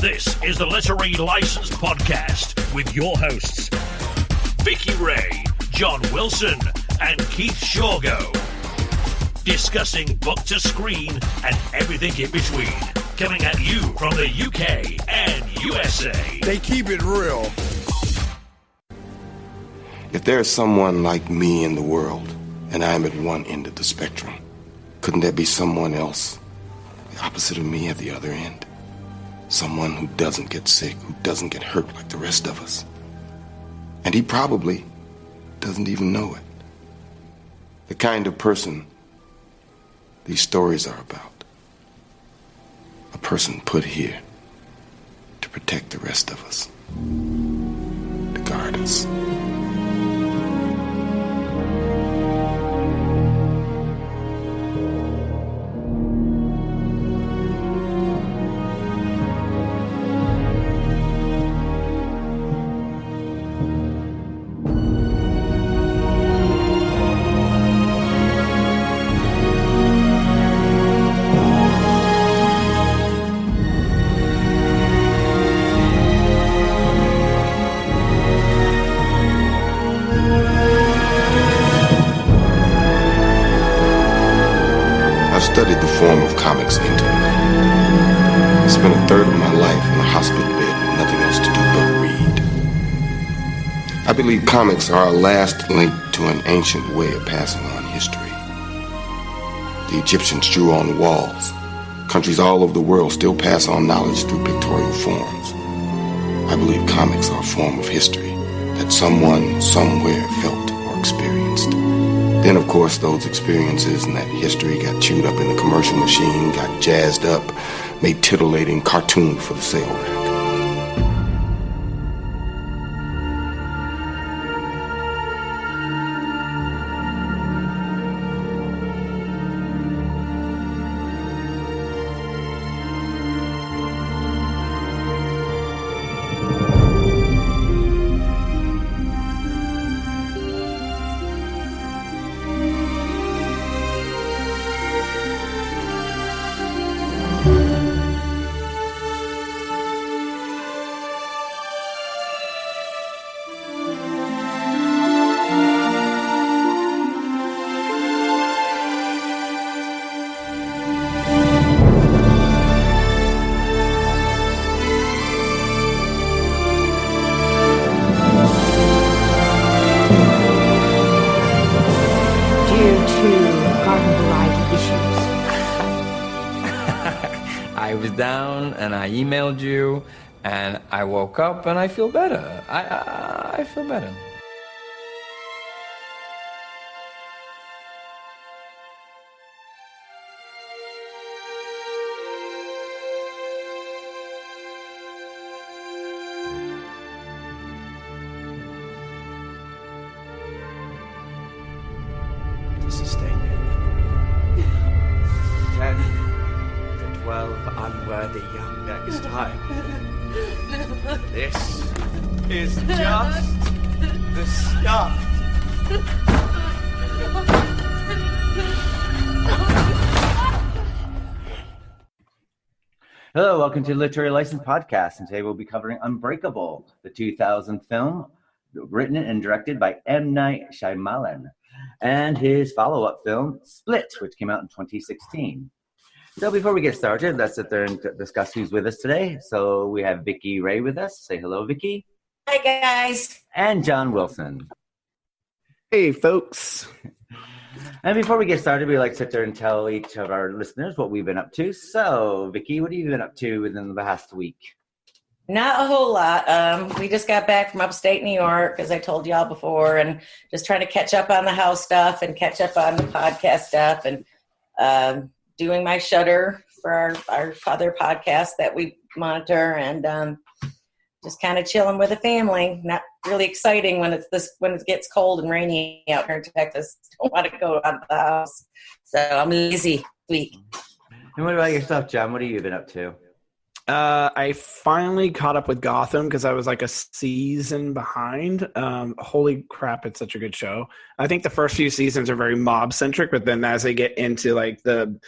This is the Literary License Podcast with your hosts, Vicky Ray, John Wilson, and Keith Shorgo. Discussing book to screen and everything in between. Coming at you from the UK and USA. They keep it real. If there is someone like me in the world, and I am at one end of the spectrum, couldn't there be someone else, the opposite of me at the other end? Someone who doesn't get sick, who doesn't get hurt like the rest of us. And he probably doesn't even know it. The kind of person these stories are about. A person put here to protect the rest of us, to guard us. Studied the form of comics intimately. I spent a third of my life in a hospital bed with nothing else to do but read. I believe comics are our last link to an ancient way of passing on history. The Egyptians drew on walls. Countries all over the world still pass on knowledge through pictorial forms. I believe comics are a form of history that someone, somewhere felt or experienced. Then, of course, those experiences and that history got chewed up in the commercial machine, got jazzed up, made titillating cartoon for the sale rack. Emailed you, and I woke up and I feel better. I feel better. To sustain him. 10 to 12 unworthy young next time. This is just the start. Hello, welcome to the Literary License Podcast, and today we'll be covering Unbreakable, the 2000 film written and directed by M Night Shyamalan, and his follow-up film, Split, which came out in 2016. So before we get started, let's sit there and discuss who's with us today. So we have Vicky Ray with us. Say hello, Vicky. Hi, guys. And John Wilson. Hey, folks. And before we get started, we like to sit there and tell each of our listeners what we've been up to. So, Vicky, what have you been up to within the past week? Not a whole lot. We just got back from upstate New York, as I told y'all before, and just trying to catch up on the house stuff and catch up on the podcast stuff and doing my shutter for our other podcast that we monitor, and just kind of chilling with the family. Not really exciting when it gets cold and rainy out here in Texas. Don't want to go out of the house, so I'm lazy this week. And what about yourself, John? What have you been up to? I finally caught up with Gotham because I was like a season behind. Holy crap, it's such a good show. I think the first few seasons are very mob centric, but then as they get into like the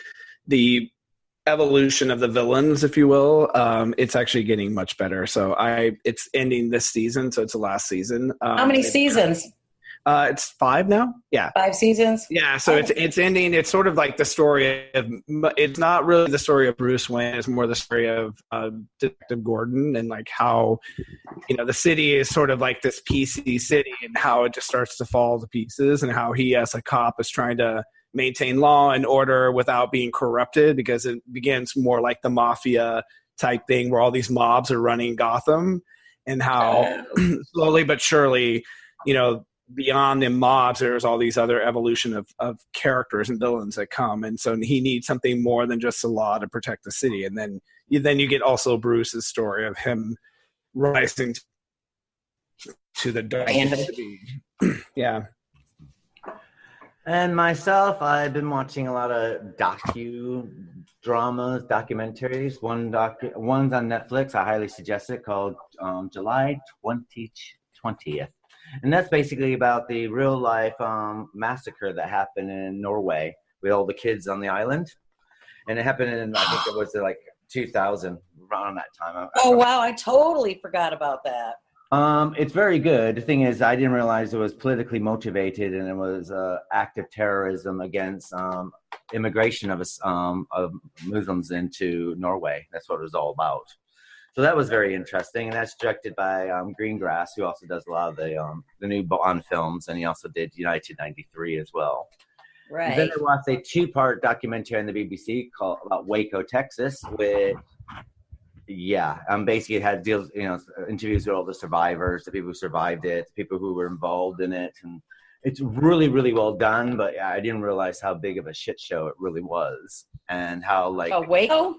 evolution of the villains, if you will. It's actually getting much better. So it's ending this season, so it's the last season. How many seasons? It's 5 now. Yeah, 5 seasons. Yeah, so it's ending. It's sort of like the story of. It's not really the story of Bruce Wayne. It's more the story of Detective Gordon and like how, the city is sort of like this PC city and how it just starts to fall to pieces, and how he as a cop is trying to maintain law and order without being corrupted, because it begins more like the mafia type thing where all these mobs are running Gotham, and how slowly but surely, beyond the mobs, there's all these other evolution of characters and villains that come. And so he needs something more than just the law to protect the city. And then you get also Bruce's story of him rising to the dark. Yeah. And myself, I've been watching a lot of documentaries. One's on Netflix. I highly suggest it, called July 20th. And that's basically about the real life massacre that happened in Norway with all the kids on the island. And it happened in, I think it was like 2000, around that time. Wow, I totally forgot about that. It's very good. The thing is, I didn't realize it was politically motivated, and it was act of terrorism against immigration of Muslims into Norway. That's what it was all about. So that was very interesting, and that's directed by Greengrass, who also does a lot of the new Bond films, and he also did United 93 as well. Right. And then I watched a 2-part documentary on the BBC called about Waco, Texas, with basically it had deals, interviews with all the survivors, the people who survived it, the people who were involved in it, and it's really, really well done. But I didn't realize how big of a shit show it really was, and how Waco,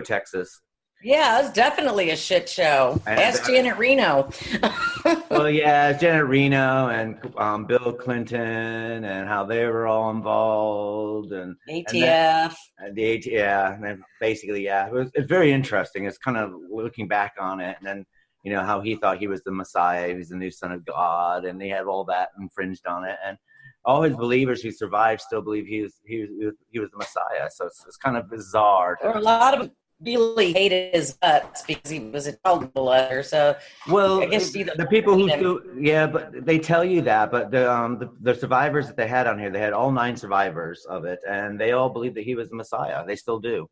Texas. Yeah, it's definitely a shit show. Ask Janet Reno. Well, yeah, Janet Reno and Bill Clinton, and how they were all involved, and ATF. And then basically, it's very interesting. It's kind of looking back on it, and then how he thought he was the Messiah, he was the new Son of God, and they had all that infringed on it, and all his believers who survived still believe he was the Messiah. So it's kind of bizarre. Or a lot of really hated his guts because he was a child molester. So, well, I guess the people who still, but they tell you that. But the survivors that they had on here, they had all 9 survivors of it, and they all believed that he was the Messiah. They still do.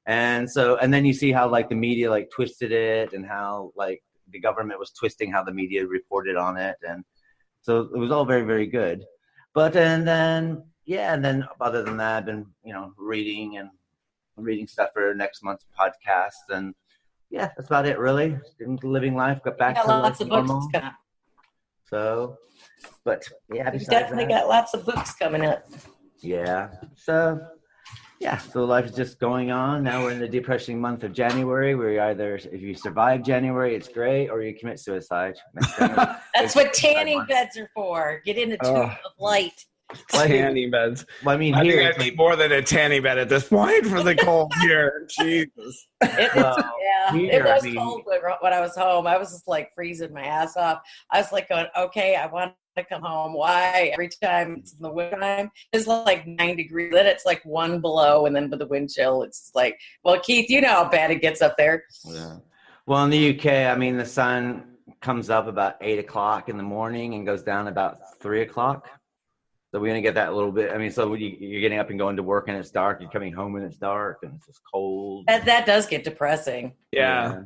And so, and then you see how the media twisted it, and how the government was twisting how the media reported on it, and so it was all very, very good. But and then other than that, I've been reading stuff for next month's podcast, and that's about it really. Living life, got back to lots of normal. books coming up. So, but you definitely got lots of books coming up. So life is just going on. Now we're in the depressing month of January, where either if you survive January, it's great, or you commit suicide. That's what tanning beds are for. Get in the tube of light. Tanning beds. Well, I mean, I here think I need more than a tanning bed at this point for the cold here. Jesus. It was cold when I was home. I was just freezing my ass off. I was going, okay, I want to come home. Why? Every time it's in the wintertime, it's 9 degrees. Then it's 1 below, and then with the wind chill, it's well, Keith, you know how bad it gets up there. Yeah. Well, in the UK, I mean, the sun comes up about 8 o'clock in the morning and goes down about 3 o'clock. So we're going to get that a little bit. I mean, so you're getting up and going to work and it's dark. You're coming home and it's dark and it's just cold. That does get depressing. Yeah.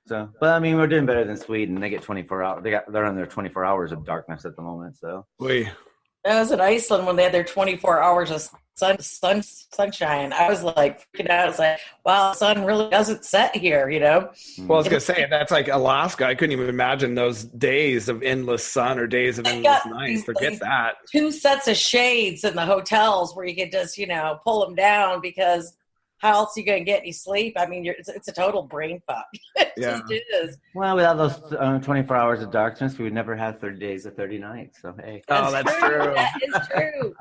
So, but I mean, we're doing better than Sweden. They get 24 hours. They're on their 24 hours of darkness at the moment. So. That was in Iceland when they had their 24 hours of sunshine. I was freaking out. I was wow, the sun really doesn't set here, Well, I was going to say, that's Alaska. I couldn't even imagine those days of endless sun or days of endless night. Forget that. 2 sets of shades in the hotels where you could just, pull them down, because how else are you going to get any sleep? I mean, it's a total brain fuck. It just is. Well, without those 24 hours of darkness, we would never have 30 days of 30 nights. So, hey. That's true. That is true.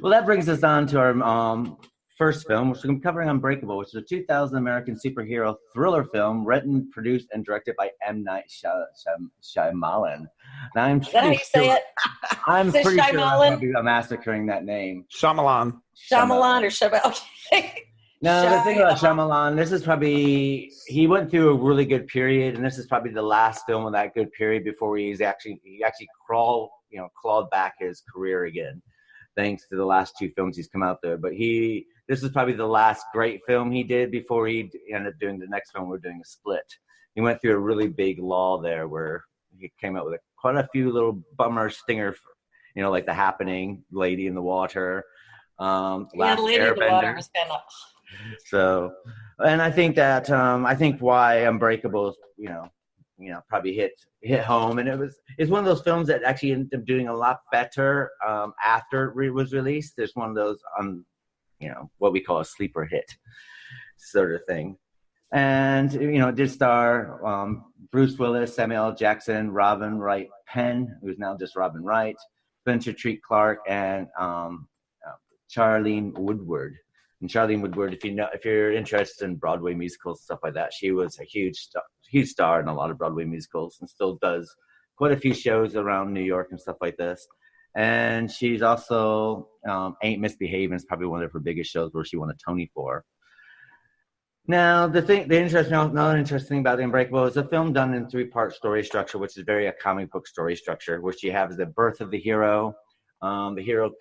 Well, that brings us on to our first film, which we're going to be covering, Unbreakable, which is a 2000 American superhero thriller film written, produced, and directed by M Night Shyamalan. I'm Is that how you say it? I'm Is it pretty sure Shyamalan? I'm massacring that name. Shyamalan. Shyamalan or Shyamalan? Okay. No, the thing about Shyamalan, he went through a really good period, and this is probably the last film of that good period before he actually clawed back his career again, thanks to the last two films he's come out there. But this is probably the last great film he did before he ended up doing the next film. We're doing a Split. He went through a really big lull there where he came out with quite a few little bummer stinger, like The Happening, Lady in the Water, The Last Lady in the Water Airbender. was kind of. So, and I think that why Unbreakable, probably hit home, and it's one of those films that actually ended up doing a lot better after it was released. There's one of those what we call a sleeper hit sort of thing. And, it did star Bruce Willis, Samuel L. Jackson, Robin Wright Penn, who's now just Robin Wright, Spencer Treat Clark, and Charlene Woodward. And Charlene Woodward, if you're interested in Broadway musicals, stuff like that, she was a huge star in a lot of Broadway musicals and still does quite a few shows around New York and stuff like this. And she's also Ain't Misbehavin' is probably one of her biggest shows where she won a Tony for. Now, another interesting thing about Unbreakable is a film done in 3-part story structure, which is very a comic book story structure, which you have the birth of the hero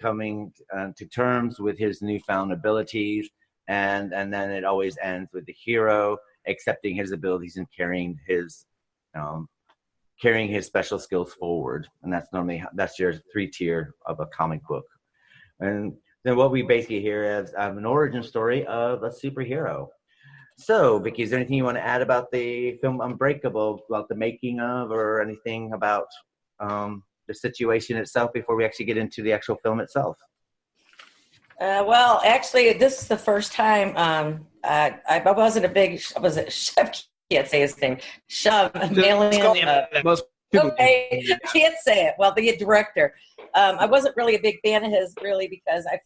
coming to terms with his newfound abilities, and then it always ends with the hero accepting his abilities and carrying his special skills forward. And that's your 3-tier of a comic book. And then what we basically hear is an origin story of a superhero. So, Vicky, is there anything you want to add about the film Unbreakable, about the making of, or anything about the situation itself before we actually get into the actual film itself? Well, actually, this is the first time I wasn't a big. Was it? I can't say his name. Most people okay, I can't say it. Well, the director. I wasn't really a big fan of his, really, because I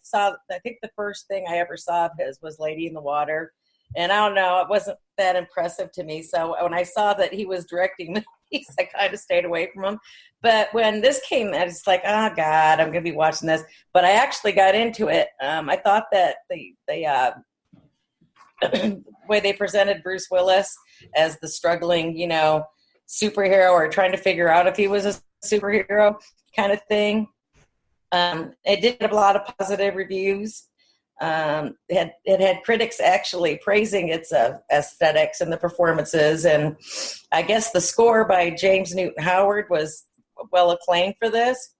think the first thing I ever saw of his was Lady in the Water. And I don't know, it wasn't that impressive to me. So when I saw that he was directing movies, I kind of stayed away from him. But when this came out, it's like, oh, God, I'm going to be watching this. But I actually got into it. I thought that the way they presented Bruce Willis as the struggling, superhero or trying to figure out if he was a superhero kind of thing. It did have a lot of positive reviews. It had critics actually praising its aesthetics and the performances, and I guess the score by James Newton Howard was well acclaimed for this.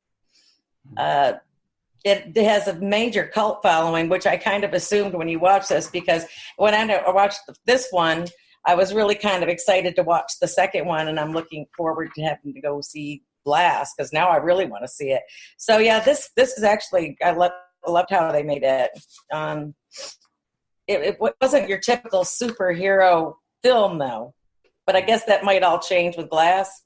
It has a major cult following, which I kind of assumed when you watch this, because when I watched this one, I was really kind of excited to watch the second one, and I'm looking forward to having to go see Glass, because now I really want to see it. So yeah, this is actually, I loved how they made it. It wasn't your typical superhero film, though. But I guess that might all change with Glass.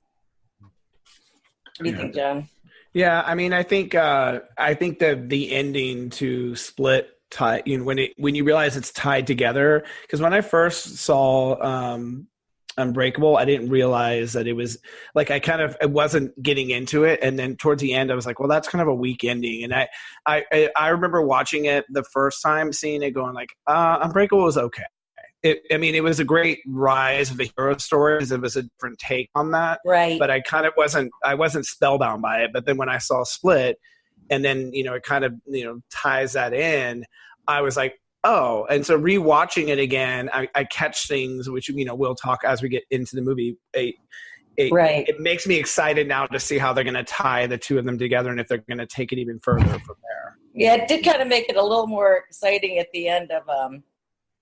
What do you think, John? Yeah, I mean, I think that the ending to Split, when you realize it's tied together, because when I first saw Unbreakable, I didn't realize that it was like I wasn't getting into it, and then towards the end I was like, well, that's kind of a weak ending. And I remember watching it the first time, seeing it, going like, Unbreakable was okay. It was a great rise of the hero stories. It was a different take on that, right? But I wasn't spellbound by it. But then when I saw Split, and then it kind of ties that in, I was like, oh, and so rewatching it again, I catch things which we'll talk as we get into the movie. It makes me excited now to see how they're going to tie the two of them together, and if they're going to take it even further from there. Yeah, it did kind of make it a little more exciting at the end of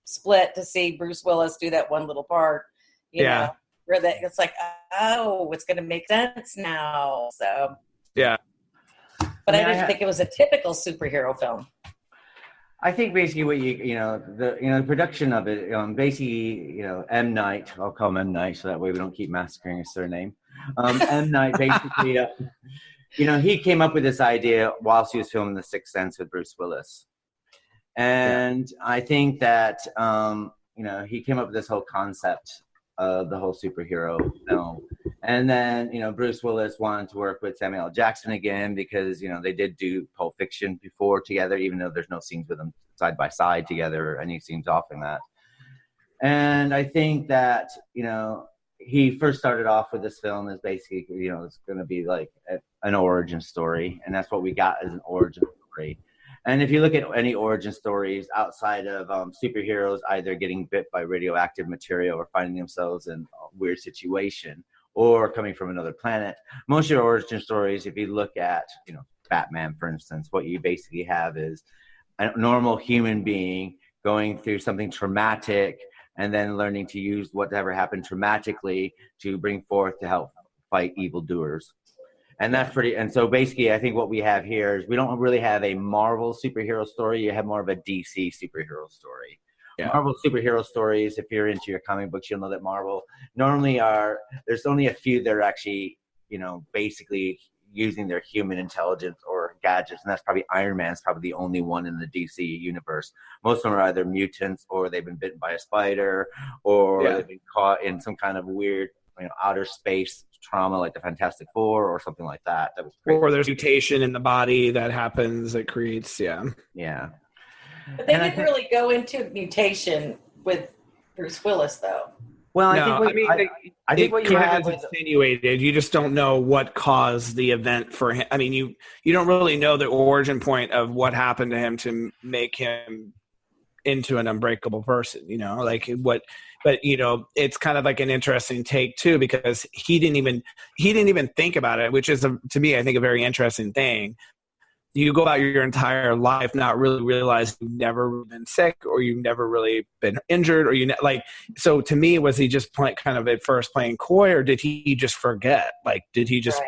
Split to see Bruce Willis do that one little part. You know, where it's like, oh, it's going to make sense now. So yeah, but I didn't think it was a typical superhero film. I think basically what the production of it, basically, M Night, I'll call him M Night so that way we don't keep massacring his surname. M Night basically, he came up with this idea whilst he was filming The Sixth Sense with Bruce Willis. And I think that, he came up with this whole concept of the whole superhero film. And then, Bruce Willis wanted to work with Samuel L. Jackson again because, they did do Pulp Fiction before together, even though there's no scenes with them side by side together or any scenes off in that. And I think that, he first started off with this film as basically, it's going to be like an origin story. And that's what we got as an origin story. And if you look at any origin stories outside of superheroes either getting bit by radioactive material or finding themselves in a weird situation or coming from another planet, most of your origin stories, if you look at, Batman, for instance, what you basically have is a normal human being going through something traumatic and then learning to use whatever happened traumatically to bring forth to help fight evildoers. And that's and so basically I think what we have here is we don't really have a Marvel superhero story. You have more of a DC superhero story. Yeah. Marvel superhero stories, if you're into your comic books, you'll know that Marvel normally there's only a few that are actually, basically using their human intelligence or gadgets. And that's probably Iron Man's probably the only one in the DC universe. Most of them are either mutants or they've been bitten by a spider or they've been caught in some kind of weird, outer space trauma like the Fantastic Four or something like that. That was crazy. Or there's mutation in the body that happens that creates, Yeah. But they didn't really go into mutation with Bruce Willis, though. Well, I think what you have is insinuated. You just don't know what caused the event for him. I mean, you don't really know the origin point of what happened to him to make him into an unbreakable person, but it's kind of like an interesting take too, because he didn't even think about it, which is to me, I think, a very interesting thing. You go about your entire life not really realize you've never been sick or you've never really been injured, or so to me, was he just kind of at first playing coy, or did he just forget? Like, did he just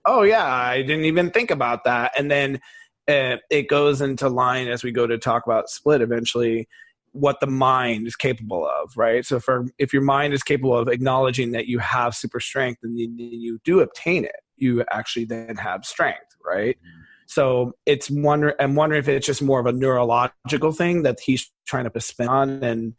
oh yeah, I didn't even think about that. And then it goes into line as we go to talk about Split eventually, what the mind is capable of, right? So if your mind is capable of acknowledging that you have super strength and you do obtain it, you actually then have strength, right? Mm-hmm. So I'm wondering if it's just more of a neurological thing that he's trying to put a spin on. And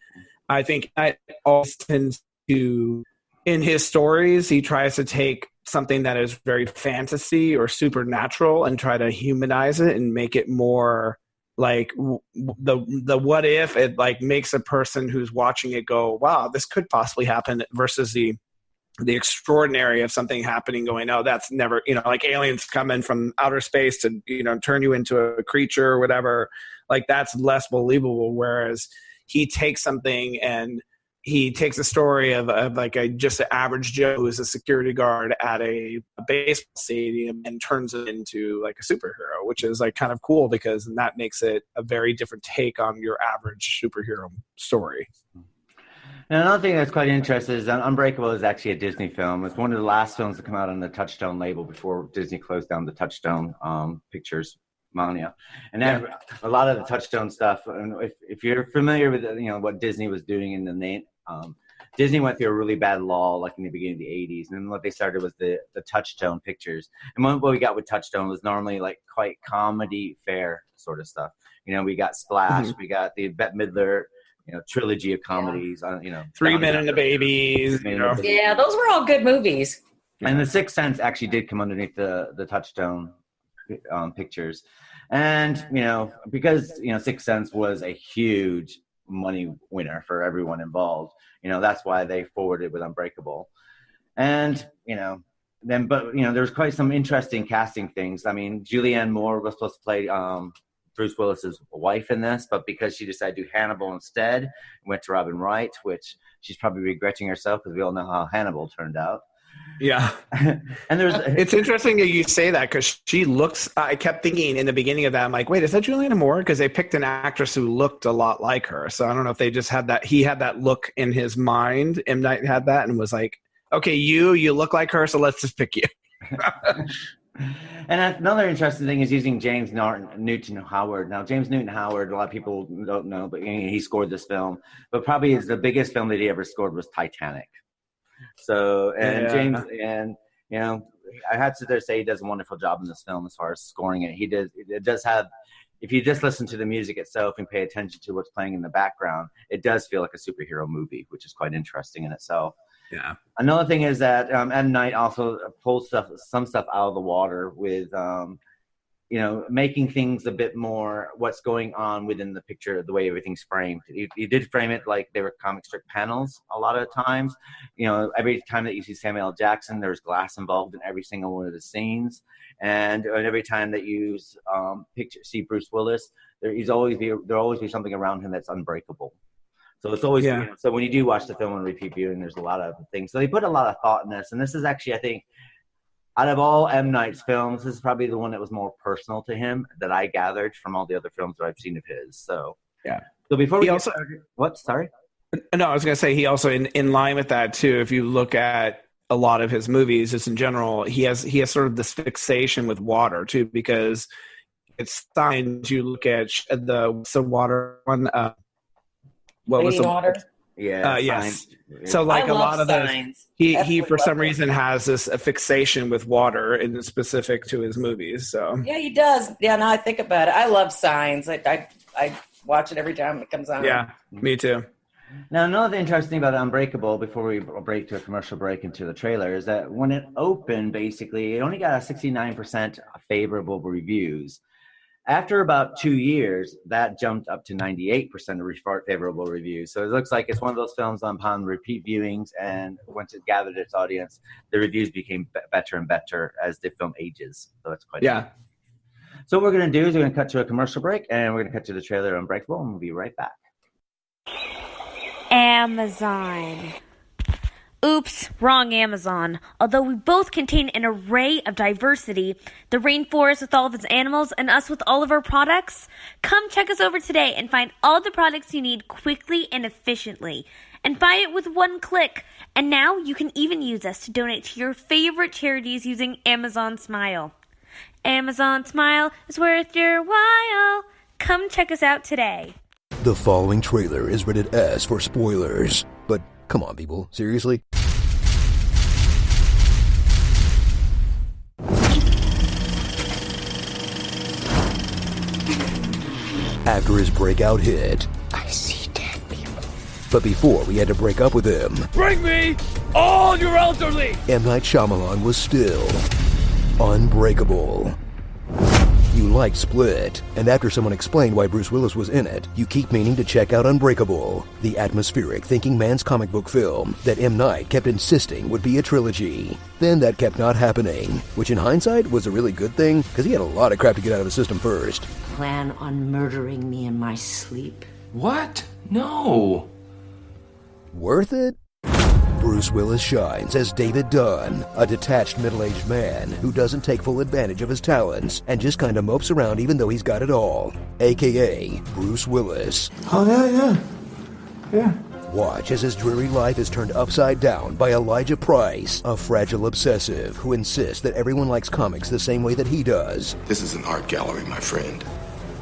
I think I always tends to, in his stories, he tries to take something that is very fantasy or supernatural and try to humanize it and make it more like the what if it like makes a person who's watching it go, wow, this could possibly happen, versus the extraordinary of something happening going, oh, that's never, like aliens coming from outer space to, turn you into a creature or whatever, like that's less believable. Whereas he takes something and he takes a story of like just an average Joe who is a security guard at a baseball stadium and turns it into like a superhero, which is like kind of cool because that makes it a very different take on your average superhero story. And another thing that's quite interesting is Unbreakable is actually a Disney film. It's one of the last films to come out on the Touchstone label before Disney closed down the Touchstone Pictures Mania. And then a lot of the Touchstone stuff, if you're familiar with what Disney was doing in the name, Disney went through a really bad lull like in the beginning of the 80s. And then what they started was the Touchstone Pictures. And what we got with Touchstone was normally like quite comedy fare sort of stuff. We got Splash, we got the Bette Midler, trilogy of comedies, 3 Men and a Baby. Yeah, those were all good movies. And The Sixth Sense actually did come underneath the Touchstone Pictures. And, because, Sixth Sense was a huge money winner for everyone involved, that's why they forwarded with Unbreakable. And, there's quite some interesting casting things. I mean, Julianne Moore was supposed to play Bruce Willis's wife in this, but because she decided to do Hannibal instead, went to Robin Wright, which she's probably regretting herself because we all know how Hannibal turned out. Yeah. And it's interesting that you say that because she looks, I kept thinking in the beginning of that, I'm like, wait, is that Julianne Moore? Because they picked an actress who looked a lot like her. So I don't know if they just had that, he had that look in his mind. M. Night had that and was like, okay, you look like her, so let's just pick you. And another interesting thing is using James Newton Howard. Now, James Newton Howard, a lot of people don't know, but he scored this film. But probably the biggest film that he ever scored was Titanic. So, I had to say he does a wonderful job in this film as far as scoring it. It does have, if you just listen to the music itself and pay attention to what's playing in the background, it does feel like a superhero movie, which is quite interesting in itself. Yeah. Another thing is that M Night also pulls some stuff out of the water with making things a bit more what's going on within the picture, the way everything's framed. You did frame it like they were comic strip panels a lot of times. Every time that you see Samuel L. Jackson, there's glass involved in every single one of the scenes. And every time that you see Bruce Willis, there'll always be something around him that's unbreakable. So it's always, so when you do watch the film and repeat viewing, there's a lot of things. So they put a lot of thought in this. And this is actually, I think, out of all M. Night's films, this is probably the one that was more personal to him that I gathered from all the other films that I've seen of his. So, yeah. So before we what? Sorry? No, I was going to say he also, in line with that too, if you look at a lot of his movies, just in general, he has sort of this fixation with water too, because it's signs. You look at the water one, what was the water? Yeah. Yes. So like a lot of those, he for some reason has this fixation with water and specific to his movies. So yeah, he does. Yeah, now I think about it, I love Signs. I watch it every time it comes on. Yeah, me too. Now, another interesting thing about Unbreakable, before we break to a commercial break into the trailer, is that when it opened, basically, it only got a 69% favorable reviews. After about 2 years, that jumped up to 98% of favorable reviews. So it looks like it's one of those films upon repeat viewings, and once it gathered its audience, the reviews became better and better as the film ages. So that's quite neat. So what we're going to do is we're going to cut to a commercial break, and we're going to cut to the trailer Unbreakable, and we'll be right back. Amazon. Oops, wrong Amazon. Although we both contain an array of diversity, the rainforest with all of its animals and us with all of our products, come check us over today and find all the products you need quickly and efficiently. And buy it with one click. And now you can even use us to donate to your favorite charities using Amazon Smile. Amazon Smile is worth your while. Come check us out today. The following trailer is rated S for spoilers. But come on, people. Seriously? After his breakout hit, I see dead people. But before we had to break up with him, Bring me all your elderly! M. Night Shyamalan was still unbreakable. You liked Split, and after someone explained why Bruce Willis was in it, you keep meaning to check out Unbreakable, the atmospheric thinking man's comic book film that M. Night kept insisting would be a trilogy. Then that kept not happening, which in hindsight was a really good thing, because he had a lot of crap to get out of his system first. Plan on murdering me in my sleep? What? No. Worth it? Bruce Willis shines as David Dunn, a detached middle-aged man who doesn't take full advantage of his talents and just kind of mopes around even though he's got it all, a.k.a. Bruce Willis. Oh, yeah. Watch as his dreary life is turned upside down by Elijah Price, a fragile obsessive who insists that everyone likes comics the same way that he does. This is an art gallery, my friend.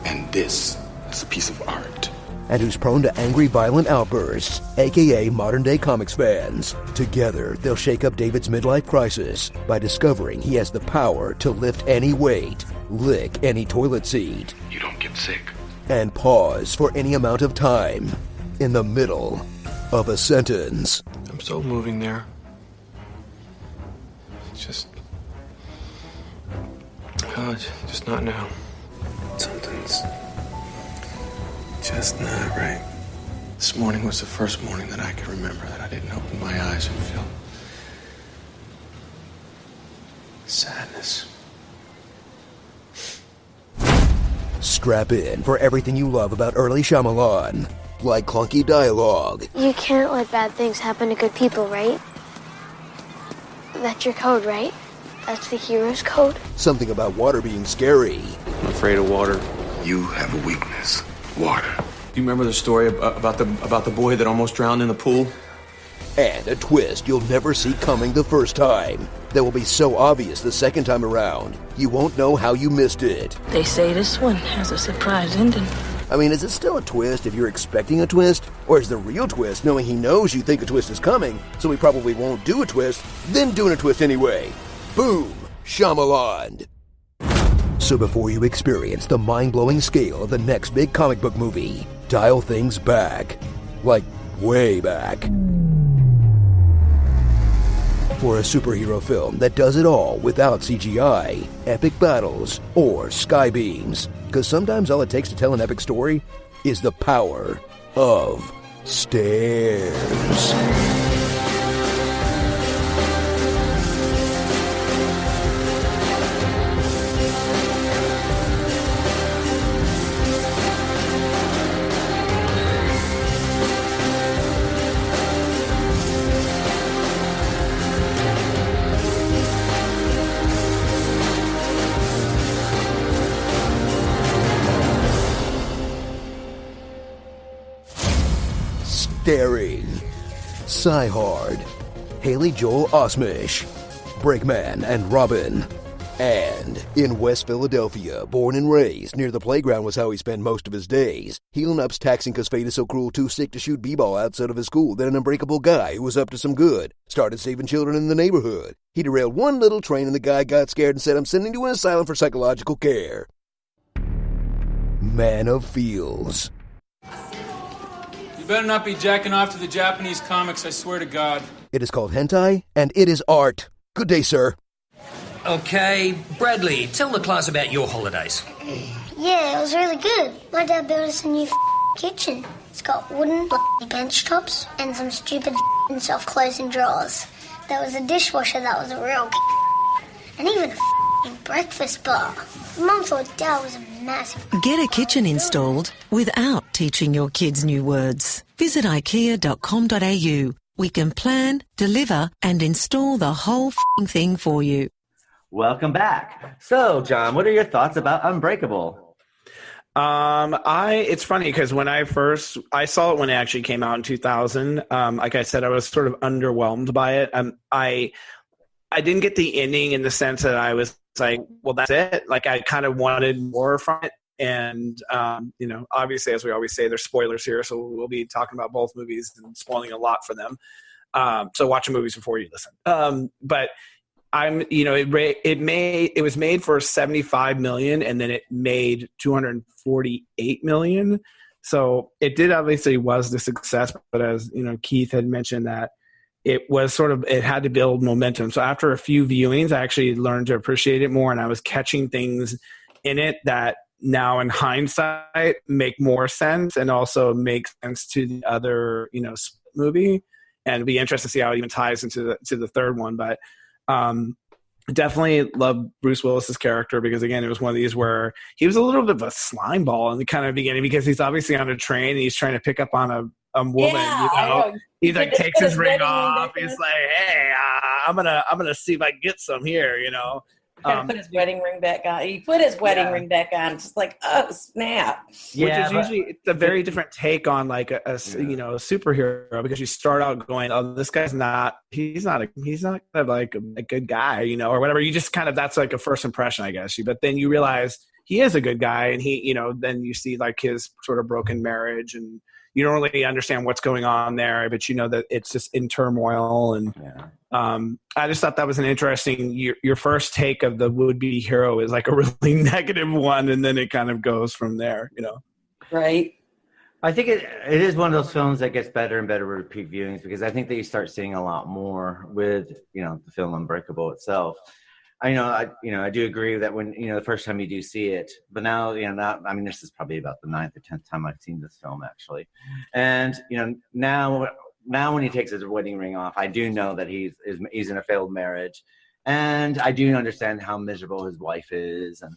And this is a piece of art. And who's prone to angry, violent outbursts, a.k.a. modern-day comics fans. Together, they'll shake up David's midlife crisis by discovering he has the power to lift any weight, lick any toilet seat, You don't get sick. and pause for any amount of time in the middle of a sentence. I'm so moving there. Just not now. Something's just not right. This morning was the first morning that I could remember that I didn't open my eyes and feel sadness. Strap in for everything you love about early Shyamalan, like clunky dialogue, You can't let bad things happen to good people, right? That's your code, right? That's the hero's code? something about water being scary, I'm afraid of water. You have a weakness. Water. Do you remember the story about the boy that almost drowned in the pool? and a twist you'll never see coming the first time that will be so obvious the second time around, you won't know how you missed it. They say this one has a surprise ending. I mean, is it still a twist if you're expecting a twist? Or is the real twist knowing he knows you think a twist is coming, so he probably won't do a twist, then doing a twist anyway? Boom! Shyamalan! So before you experience the mind-blowing scale of the next big comic book movie, dial things back. Like, way back. For a superhero film that does it all without CGI, epic battles, or sky beams. Because sometimes all it takes to tell an epic story is the power of stairs. Starring Cy Hard, Haley Joel Osment, Brakeman and Robin. And in West Philadelphia, born and raised near the playground was how he spent most of his days. Healing up's taxing cause fate is so cruel, too sick to shoot b-ball outside of his school. Then an unbreakable guy who was up to some good started saving children in the neighborhood. He derailed one little train and the guy got scared and said, "I'm sending you to an asylum for psychological care." Man of Feels. You better not be jacking off to the Japanese comics, I swear to God. It is called hentai, and it is art. Good day, sir. Okay, Bradley, tell the class about your holidays. Yeah, it was really good. My dad built us a new kitchen. It's got wooden bench tops and some stupid self-closing drawers. There was a dishwasher that was a real and even a breakfast bar. Mum thought Dad was a massive. Get a kitchen installed without teaching your kids new words. Visit ikea.com.au. We can plan, deliver, and install the whole thing for you. Welcome back. So, John, what are your thoughts about Unbreakable? It's funny because when I saw it when it actually came out in 2000. Like I said, I was sort of underwhelmed by it. I didn't get the ending in the sense that I was like, well, that's it. Like I kind of wanted more from it. And, obviously, as we always say, there's spoilers here. So we'll be talking about both movies and spoiling a lot for them. So watch the movies before you listen. But it was made for $75 million and then it made $248 million. So it did obviously was the success, but as Keith had mentioned that it was it had to build momentum. So after a few viewings, I actually learned to appreciate it more, and I was catching things in it that now in hindsight make more sense and also make sense to the other movie, and it'd be interesting to see how it even ties into the third one. But definitely love Bruce Willis's character because again, it was one of these where he was a little bit of a slime ball in the kind of beginning because he's obviously on a train and he's trying to pick up on a woman. Yeah, he like takes his ring off. He's like, "Hey, I'm gonna see if I can get some here." Put his wedding ring back on. He put his wedding ring back on. Just like, oh snap! Which is usually it's a very different take on like a superhero because you start out going, "Oh, this guy's not. He's not like a good guy," or whatever. You just kind of that's like a first impression, I guess. But then you realize he is a good guy, and he, then you see like his sort of broken marriage and. You don't really understand what's going on there, but that it's just in turmoil. And I just thought that was an interesting, your first take of the would-be hero is like a really negative one, and then it kind of goes from there, Right. I think it is one of those films that gets better and better with repeat viewings because I think that you start seeing a lot more with, the film Unbreakable itself. I do agree that when, the first time you do see it, but now, this is probably about the 9th or 10th time I've seen this film actually. And, now when he takes his wedding ring off, I do know that he's in a failed marriage. And I do understand how miserable his wife is. And,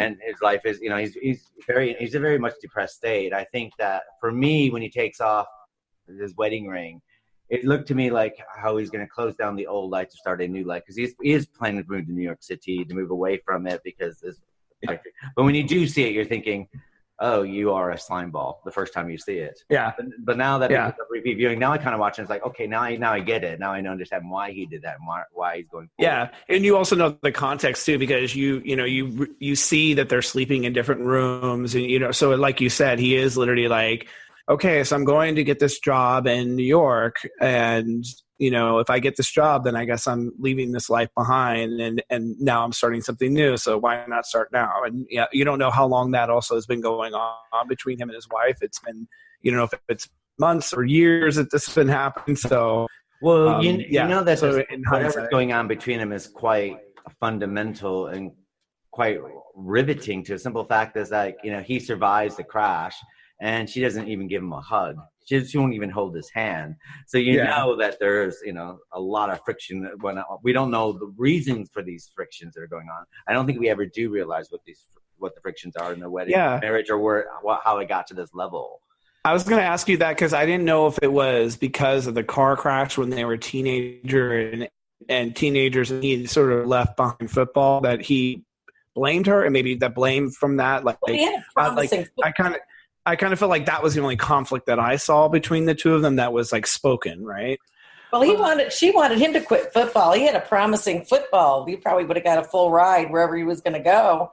and his life is, he's a very much depressed state. I think that for me, when he takes off his wedding ring, it looked to me like how he's going to close down the old life to start a new life because he is planning to move to New York City to move away from it because but when you do see it, you're thinking, oh, you are a slime ball the first time you see it. Yeah. But now that it's repeat viewing, now I kind of watch it. It's like, okay, now I get it. Now I understand why he did that and why he's going forward. Yeah, and you also know the context too because you see that they're sleeping in different rooms and so like you said, he is literally like. Okay, so I'm going to get this job in New York and, if I get this job, then I guess I'm leaving this life behind and now I'm starting something new. So why not start now? And you don't know how long that also has been going on between him and his wife. It's been, if it's months or years that this has been happening. So Well, you know that so whatever's going on between them is quite fundamental and quite riveting to a simple fact is like, he survives the crash and she doesn't even give him a hug. She won't even hold his hand. So you know that there's, a lot of friction. When we don't know the reasons for these frictions that are going on. I don't think we ever do realize what the frictions are in the wedding marriage or how it got to this level. I was going to ask you that because I didn't know if it was because of the car crash when they were teenagers and he sort of left behind football that he blamed her and maybe that blame from that. I kind of felt like that was the only conflict that I saw between the two of them that was like spoken, right? Well, she wanted him to quit football. He had a promising football. He probably would have got a full ride wherever he was going to go.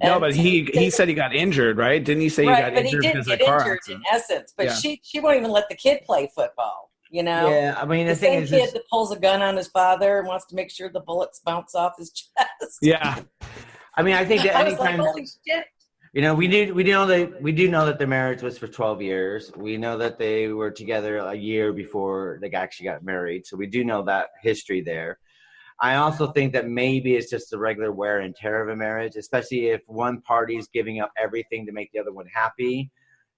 No, but he said he got injured, right? Didn't he say he got injured because of the car accident? In essence, but she won't even let the kid play football. Yeah, I mean, the thing is, kid that pulls a gun on his father and wants to make sure the bullets bounce off his chest. Yeah, I mean, I think that anytime, holy shit. we do know that their marriage was for 12 years. We know that they were together a year before they actually got married. So we do know that history there. I also think that maybe it's just the regular wear and tear of a marriage, especially if one party's giving up everything to make the other one happy.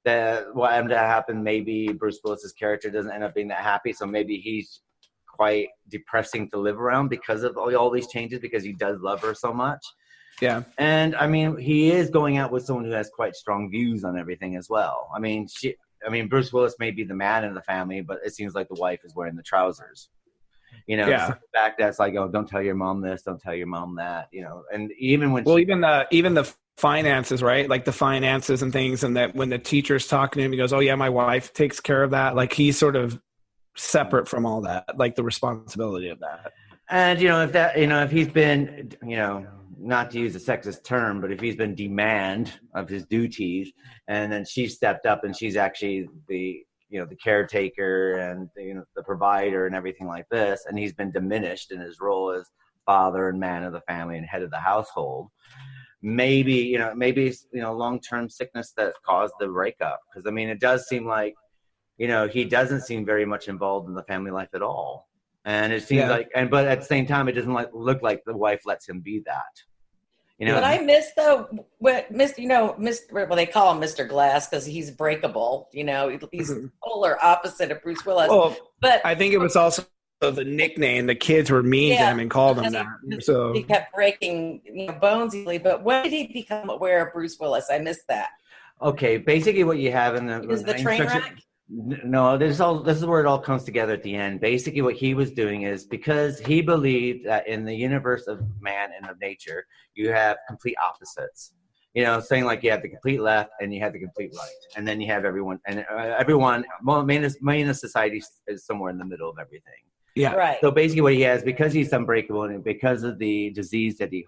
That what ended up happening, maybe Bruce Willis's character doesn't end up being that happy. So maybe he's quite depressing to live around because of all these changes, because he does love her so much. Yeah. And I mean, he is going out with someone who has quite strong views on everything as well. I mean, Bruce Willis may be the man in the family, but it seems like the wife is wearing the trousers. So the fact that's like, oh, don't tell your mom this, don't tell your mom that, and even when even the finances, right? Like the finances and things, and that when the teacher's talking to him, he goes, oh yeah, my wife takes care of that. Like he's sort of separate from all that, like the responsibility of that. And if he's been, not to use a sexist term, but if he's been demand of his duties, and then she stepped up and she's actually the caretaker and the provider and everything like this, and he's been diminished in his role as father and man of the family and head of the household. Maybe it's long-term sickness that caused the breakup, because I mean it does seem like he doesn't seem very much involved in the family life at all, and it seems but at the same time it doesn't look like the wife lets him be that. But I miss they call him Mr. Glass because he's breakable. He's polar opposite of Bruce Willis. Well, but I think it was also the nickname. The kids were mean to him and called him that. So he kept breaking bones easily. But when did he become aware of Bruce Willis? I missed that. Okay, basically what you have in the train wreck. No, this is where it all comes together at the end. Basically, what he was doing is because he believed that in the universe of man and of nature, you have complete opposites. Saying like you have the complete left and you have the complete right, and then you have everyone. And main of society is somewhere in the middle of everything. Yeah. Right. So basically, what he has, because he's unbreakable and because of the disease that he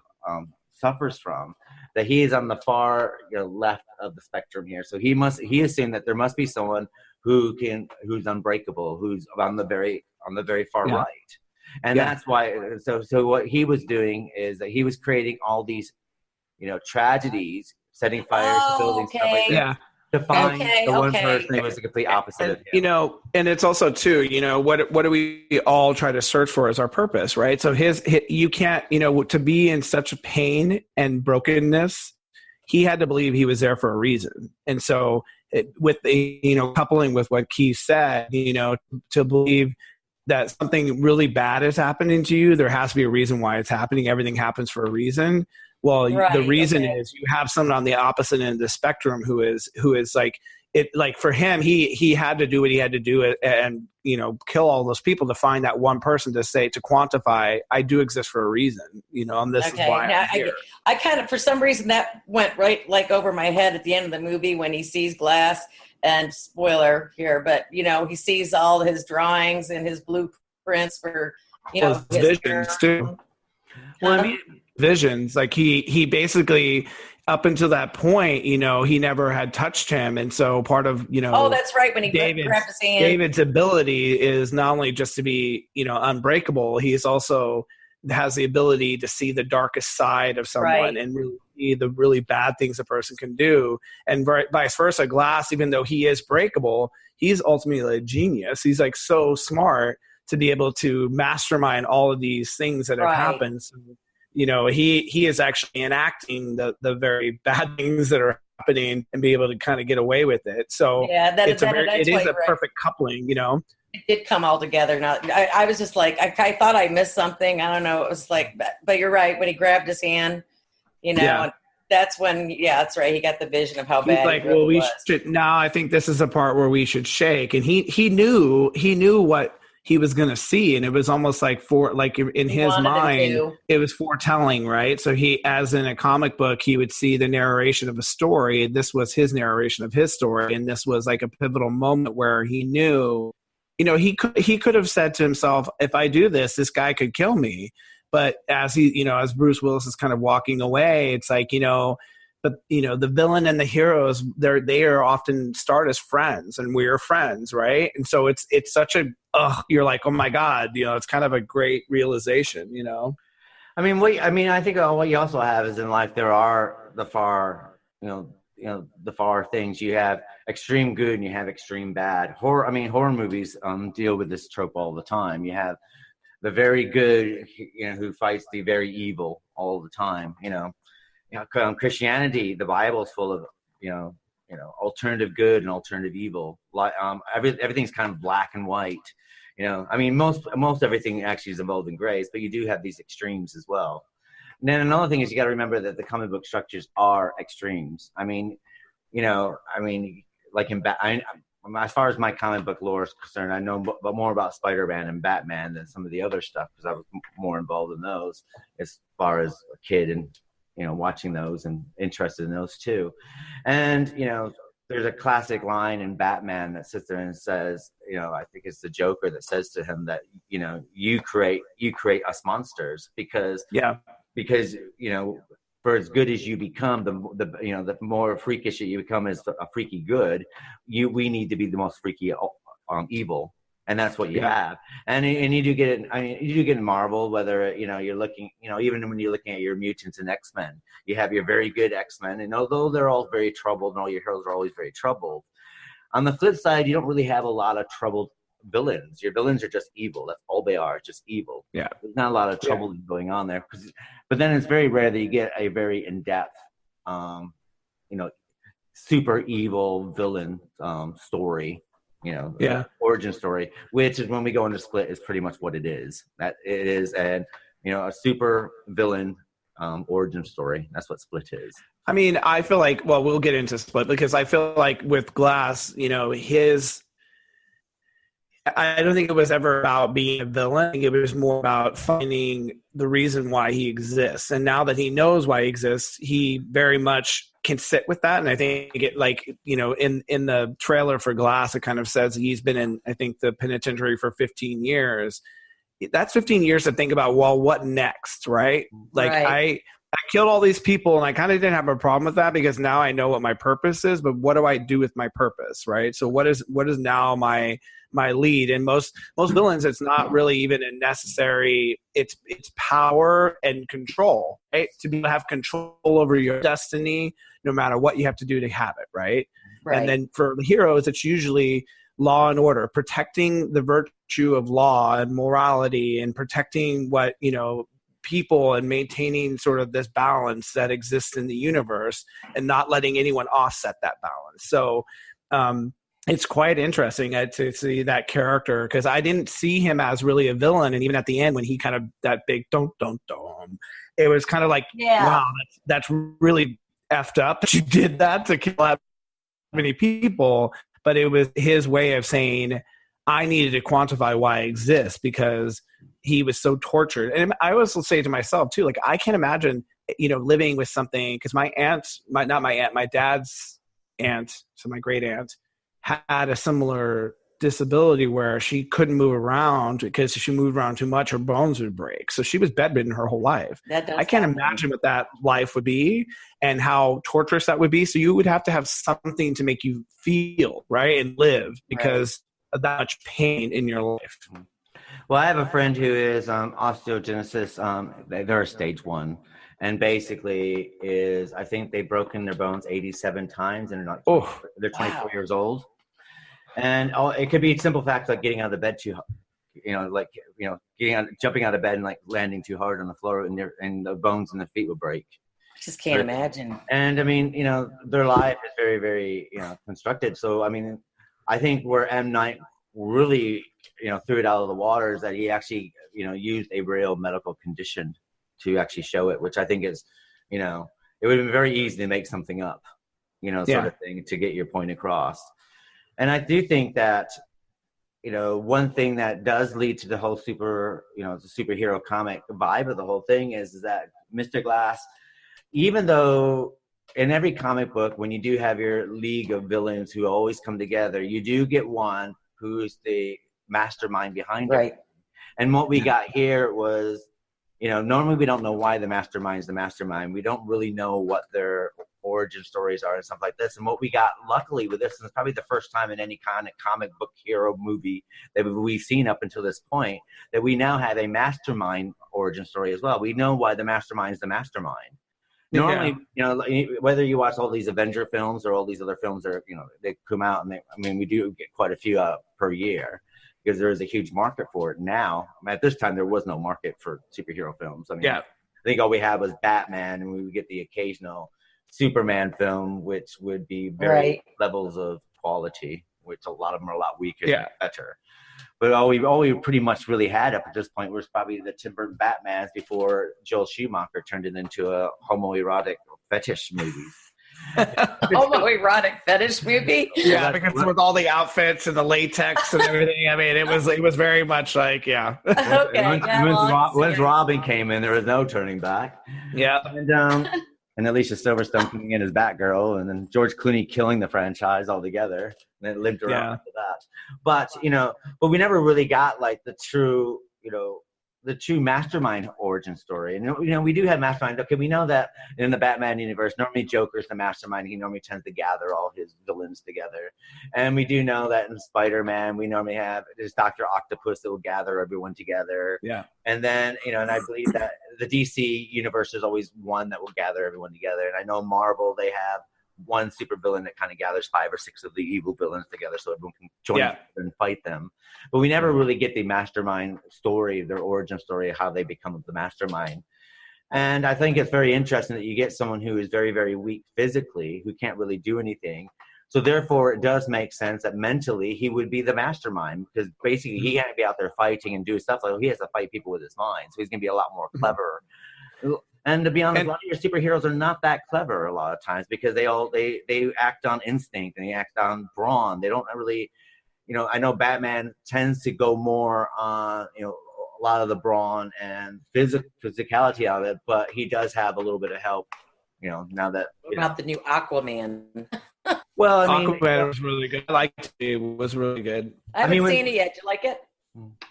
suffers from, that he is on the far left of the spectrum here. So he assumed that there must be someone who's unbreakable, who's on the very far right. And that's why so what he was doing is that he was creating all these tragedies, setting fires to buildings, stuff like that, to find the one person who was the complete opposite of him. And it's also too, what do we all try to search for as our purpose, right? So you can't, to be in such a pain and brokenness, he had to believe he was there for a reason. And so with the, coupling with what Keith said, to believe that something really bad is happening to you, there has to be a reason why it's happening. Everything happens for a reason. Well, the reason is you have someone on the opposite end of the spectrum who is like it. Like for him, he had to do what he had to do and kill all those people to find that one person to quantify I do exist for a reason. And this is why I'm here. I kind of, for some reason, that went right like over my head at the end of the movie when he sees Glass. And spoiler here, but he sees all his drawings and his blueprints for his visions too. Well, I mean, visions, like he basically up until that point, he never had touched him, and so part of oh, that's right, when he grabbed his hand. David's ability is not only just to be unbreakable, he's also has the ability to see the darkest side of someone and really see the really bad things a person can do, and vice versa. Glass, even though he is breakable, he's ultimately a genius. He's like so smart to be able to mastermind all of these things that have happened. So, you know, he is actually enacting the very bad things that are happening and be able to kind of get away with it. So it is a perfect coupling, you know. It did come all together. Now, I was just like, I thought I missed something. I don't know. It was like, but you're right. When he grabbed his hand, you know, that's when, that's right. He got the vision of how bad. Like, well, we should now. I think this is the part where we should shake. And he knew what he was going to see, and it was almost like in his mind, it was foretelling, right? So he, as in a comic book, he would see the narration of a story. This was his narration of his story, and this was like a pivotal moment where he knew. You know, he could have said to himself, if I do this guy could kill me. But as as Bruce Willis is kind of walking away, it's like, but the villain and the heroes, they are often start as friends, and we are friends, right? And so it's such you're like, oh my God, it's kind of a great realization, I think what you also have is in life, there are the far, the far things. You have extreme good and you have extreme bad. Horror movies deal with this trope all the time. You have the very good, who fights the very evil all the time. Christianity, the Bible is full of, alternative good and alternative evil. Everything's kind of black and white. Most everything actually is involved in grays, but you do have these extremes as well. And then another thing is you got to remember that the comic book structures are extremes. Like as far as my comic book lore is concerned, I know more about Spider-Man and Batman than some of the other stuff because I was more involved in those as far as a kid and, watching those and interested in those too. And, there's a classic line in Batman that sits there and says, I think it's the Joker that says to him that, you create us monsters because for as good as you become, the more freakish you become as a freaky good, we need to be the most freaky evil, and that's what you have. And you do get it. You do get in Marvel, whether you're looking, even when you're looking at your mutants and X-Men, you have your very good X-Men, and although they're all very troubled, and all your heroes are always very troubled, on the flip side, you don't really have a lot of troubled villains. Your villains are just evil. That's all they are, just evil. Yeah, there's not a lot of trouble going on there. But then it's very rare that you get a very in-depth, super evil villain story. Origin story, which is when we go into Split is pretty much what it is. That it is, and a super villain origin story. That's what Split is. I feel like, well, we'll get into Split because I feel like with Glass, I don't think it was ever about being a villain. I think it was more about finding the reason why he exists. And now that he knows why he exists, he very much can sit with that. And I think in the trailer for Glass, it kind of says he's been in, I think, the penitentiary for 15 years. That's 15 years to think about, well, what next, right? I killed all these people and I kind of didn't have a problem with that because now I know what my purpose is, but what do I do with my purpose, right? So what is now my lead? And most villains, it's not really even a necessary, it's power and control, right? To be able to have control over your destiny, no matter what you have to do to have it, right? And then for the heroes, it's usually law and order, protecting the virtue of law and morality and protecting what, people and maintaining sort of this balance that exists in the universe and not letting anyone offset that balance. So, it's quite interesting to see that character because I didn't see him as really a villain. And even at the end, when he kind of that big dum, it was kind of like, wow, that's really effed up that you did that to kill that many people. But it was his way of saying, I needed to quantify why I exist because he was so tortured. And I always will say to myself too, like, I can't imagine, living with something because my dad's aunt, so my great aunt, had a similar disability where she couldn't move around because if she moved around too much, her bones would break. So she was bedridden her whole life. I can't imagine what that life would be and how torturous that would be. So you would have to have something to make you feel, right, and live because of that much pain in your life. Well, I have a friend who is osteogenesis. They're stage 1. And basically I think they've broken their bones 87 times and they're 24 years old. And it could be simple facts like getting out of the bed too jumping out of bed and like landing too hard on the floor, and the bones in the feet would break. Just can't imagine. And I mean, their life is very, very, constructed. So I mean, I think where M Night really, threw it out of the water is that he actually, used a real medical condition to actually show it, which I think is, it would have been very easy to make something up, sort of thing to get your point across. And I do think that, one thing that does lead to the whole the superhero comic vibe of the whole thing is that Mr. Glass, even though in every comic book, when you do have your league of villains who always come together, you do get one who's the mastermind behind it. And what we got here was, normally we don't know why the mastermind is the mastermind. We don't really know what their origin stories are and stuff like this. And what we got, luckily, with this, and it's probably the first time in any kind of comic book hero movie that we've seen up until this point, that we now have a mastermind origin story as well. We know why the mastermind is the mastermind. Normally, whether you watch all these Avenger films or all these other films that are, they come out, and we do get quite a few per year because there is a huge market for it now. At this time, there was no market for superhero films. I think all we had was Batman, and we would get the occasional Superman film, which would be very levels of quality, which a lot of them are a lot weaker and better. But all we pretty much really had up at this point was probably the Tim Burton Batmans before Joel Schumacher turned it into a homoerotic fetish movie. Homoerotic fetish movie? Yeah, because with all the outfits and the latex and everything, I mean, it was very much like, Once Robin came in, there was no turning back. Yeah. And Alicia Silverstone coming in as Batgirl, and then George Clooney killing the franchise altogether, and it lived around after that. But but we never really got like the true mastermind origin story. And we do have mastermind. Okay, we know that in the Batman universe, normally Joker's the mastermind. He normally tends to gather all his villains together. And we do know that in Spider-Man, we normally have this Dr. Octopus that will gather everyone together. Yeah. And then, and I believe that the DC universe is always one that will gather everyone together. And I know Marvel, they have one supervillain that kind of gathers 5 or 6 of the evil villains together so everyone can join and fight them. But we never really get the mastermind story, their origin story, how they become the mastermind. And I think it's very interesting that you get someone who is very, very weak physically, who can't really do anything. So therefore, it does make sense that mentally he would be the mastermind, because basically he can't be out there fighting and do stuff like he has to fight people with his mind. So he's going to be a lot more clever. And to be honest, a lot of your superheroes are not that clever a lot of times, because they act on instinct and they act on brawn. They don't really, I know Batman tends to go more on, a lot of the brawn and physicality of it, but he does have a little bit of help, now that. What about the new Aquaman? Well, I mean, Aquaman was really good. I liked it. It was really good. I haven't seen it yet. Did you like it?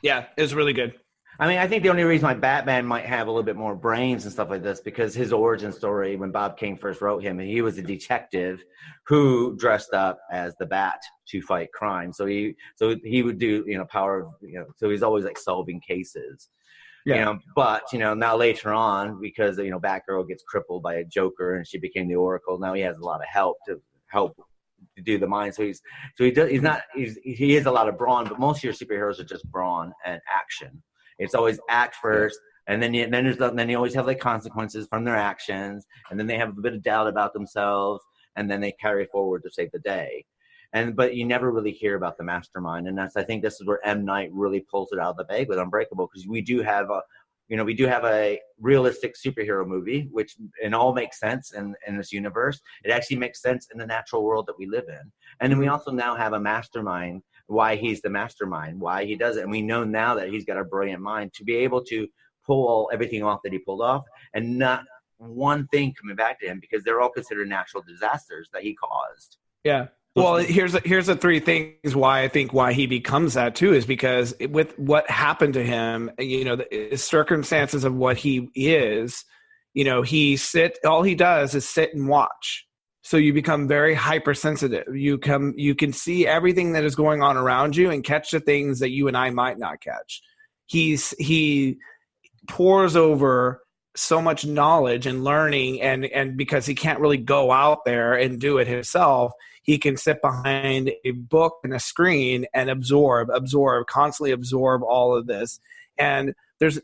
Yeah, it was really good. I mean, I think the only reason why Batman might have a little bit more brains and stuff like this, because his origin story, when Bob Kane first wrote him, he was a detective who dressed up as the Bat to fight crime. So he would do, power of, so he's always like solving cases. But now later on, because Batgirl gets crippled by a Joker and she became the Oracle, now he has a lot of help to do the mind. So he is a lot of brawn, but most of your superheroes are just brawn and action. It's always act first, and then you always have like consequences from their actions, and then they have a bit of doubt about themselves, and then they carry forward to save the day. But you never really hear about the mastermind, and I think this is where M Night really pulls it out of the bag with Unbreakable, because we do have a realistic superhero movie, which it all makes sense in this universe. It actually makes sense in the natural world that we live in, and then we also now have a mastermind. Why he's the mastermind, why he does it. And we know now that he's got a brilliant mind to be able to pull everything off that he pulled off, and not one thing coming back to him, because they're all considered natural disasters that he caused. Yeah. Well, here's the 3 things why I think why he becomes that too, is because with what happened to him, the circumstances of what he is, all he does is sit and watch. So you become very hypersensitive. You can see everything that is going on around you and catch the things that you and I might not catch. He pours over so much knowledge and learning, and because he can't really go out there and do it himself, he can sit behind a book and a screen and constantly absorb all of this. And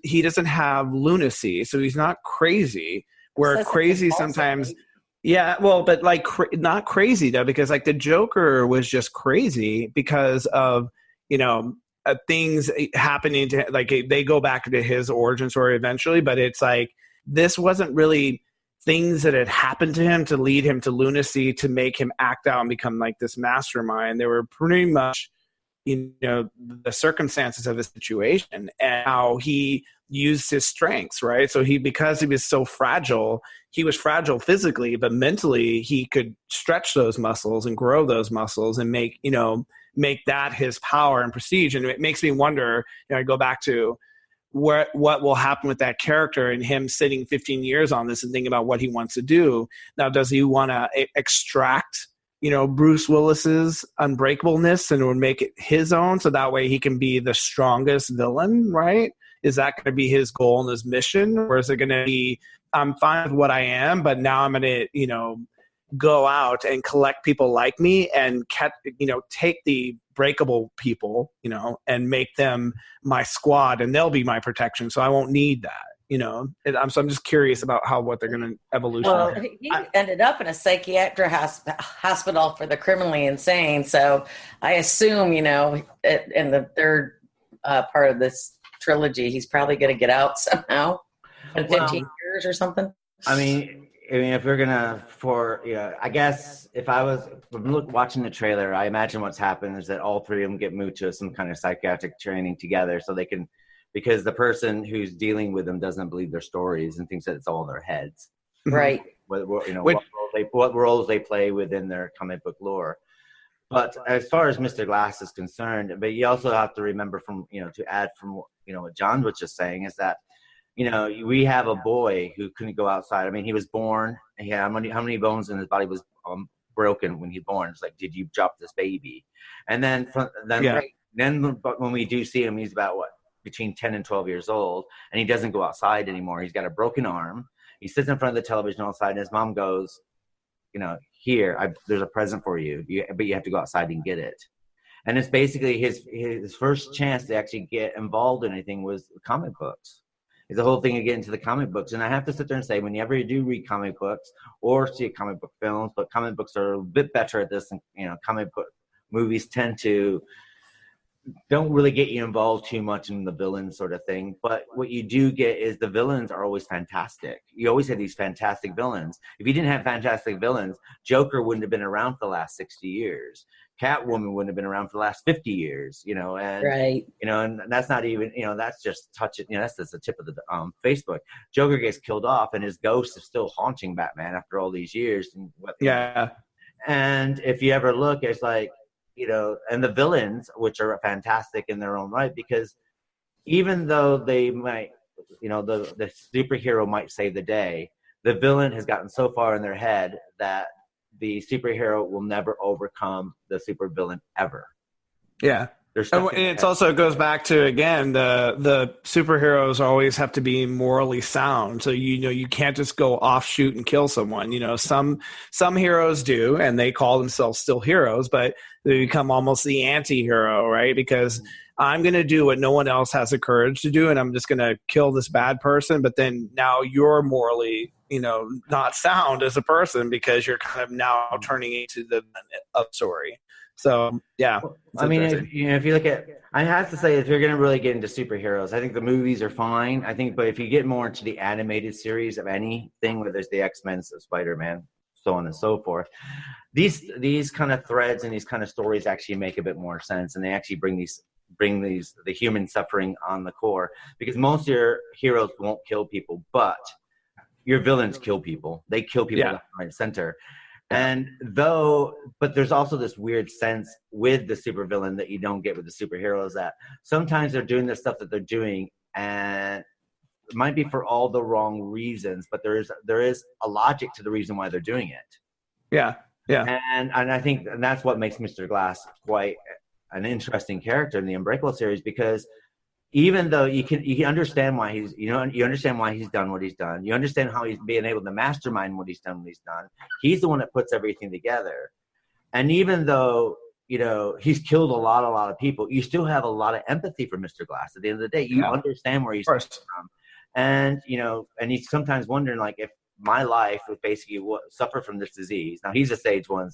he doesn't have lunacy, so he's not crazy. Where crazy sometimes, yeah, well, but like not crazy though, because like the Joker was just crazy because of, you know, things happening to, like, they go back to his origin story eventually, but it's like this wasn't really things that had happened to him to lead him to lunacy to make him act out and become like this mastermind. They were pretty much, you know, the circumstances of the situation and how he used his strengths, right? So because he was so fragile, he was fragile physically, but mentally he could stretch those muscles and grow those muscles and make that his power and prestige. And it makes me wonder, I go back to what will happen with that character and him sitting 15 years on this and thinking about what he wants to do. Now, does he want to extract, Bruce Willis's unbreakableness and would make it his own so that way he can be the strongest villain, right? Is that going to be his goal and his mission? Or is it going to be, I'm fine with what I am, but now I'm going to, go out and collect people like me and, take the breakable people, and make them my squad and they'll be my protection. So I won't need that, So I'm just curious about what they're going to evolution. Well, he ended up in a psychiatric hospital for the criminally insane. So I assume, in the third part of this trilogy, he's probably going to get out somehow in 15 years or something. I mean, if we're gonna, I guess if I was watching the trailer, I imagine what's happened is that all three of them get moved to some kind of psychiatric training together, so they can, because the person who's dealing with them doesn't believe their stories and thinks that it's all in their heads, right? What roles they play within their comic book lore. But as far as Mr. Glass is concerned, but you also have to remember to add from what John was just saying is that. We have a boy who couldn't go outside. I mean, he was born. He had how many bones in his body was broken when he was born? It's like, did you drop this baby? And then when we do see him, he's about between 10 and 12 years old, and he doesn't go outside anymore. He's got a broken arm. He sits in front of the television outside, and his mom goes, here, there's a present for you, but you have to go outside and get it. And it's basically his first chance to actually get involved in anything was comic books. Is the whole thing of getting into the comic books. And I have to sit there and say, whenever you do read comic books or see comic book films, but comic books are a bit better at this than, comic book movies don't really get you involved too much in the villain sort of thing. But what you do get is the villains are always fantastic. You always have these fantastic villains. If you didn't have fantastic villains, Joker wouldn't have been around for the last 60 years. Catwoman wouldn't have been around for the last 50 years, and right. And that's not even, that's just that's just the tip of the Facebook. Joker gets killed off, and his ghost is still haunting Batman after all these years. And if you ever look, it's like, and the villains, which are fantastic in their own right, because even though they might, the superhero might save the day, the villain has gotten so far in their head that the superhero will never overcome the supervillain ever. Yeah. And it also goes back to, again, the superheroes always have to be morally sound. So, you can't just go offshoot and kill someone. Some heroes do, and they call themselves still heroes, but they become almost the anti-hero, right? Because I'm going to do what no one else has the courage to do, and I'm just going to kill this bad person. But then now you're morally, not sound as a person because you're kind of now turning into the story. So, yeah. I mean, if you look at, I have to say, if you're going to really get into superheroes, I think the movies are fine. But if you get more into the animated series of anything, whether it's the X-Men, Spider-Man, so on and so forth, these kind of threads and these kind of stories actually make a bit more sense, and they actually bring the human suffering on the core, because most of your heroes won't kill people, but your villains kill people. They kill people left, right, center. But there's also this weird sense with the supervillain that you don't get with the superheroes, that sometimes they're doing the stuff that they're doing, and it might be for all the wrong reasons, but there is a logic to the reason why they're doing it. Yeah. And I think that's what makes Mr. Glass quite an interesting character in the Unbreakable series, because even though you can understand why you understand why he's done what he's done. You understand how he's being able to mastermind what he's done. He's the one that puts everything together. And even though, he's killed a lot of people, you still have a lot of empathy for Mr. Glass. At the end of the day, you understand where he's coming from. And, and he's sometimes wondering, like, if my life would basically suffer from this disease. Now, he's a stage 1,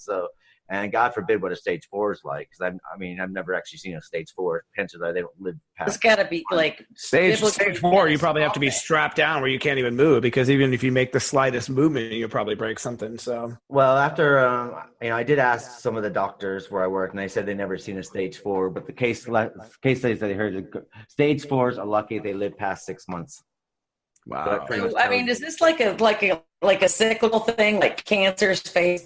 and God forbid what a stage 4 is like. Because I've never actually seen a stage 4. Chances are they don't live past. It's got to be like stage 4. You probably have to be strapped down where you can't even move, because even if you make the slightest movement, you'll probably break something. So, well, after I did ask some of the doctors where I work, and they said they never seen a stage 4. But the case studies that they heard, stage 4s are lucky they live past 6 months. Wow. So, is this like a cyclical thing, like cancer, stage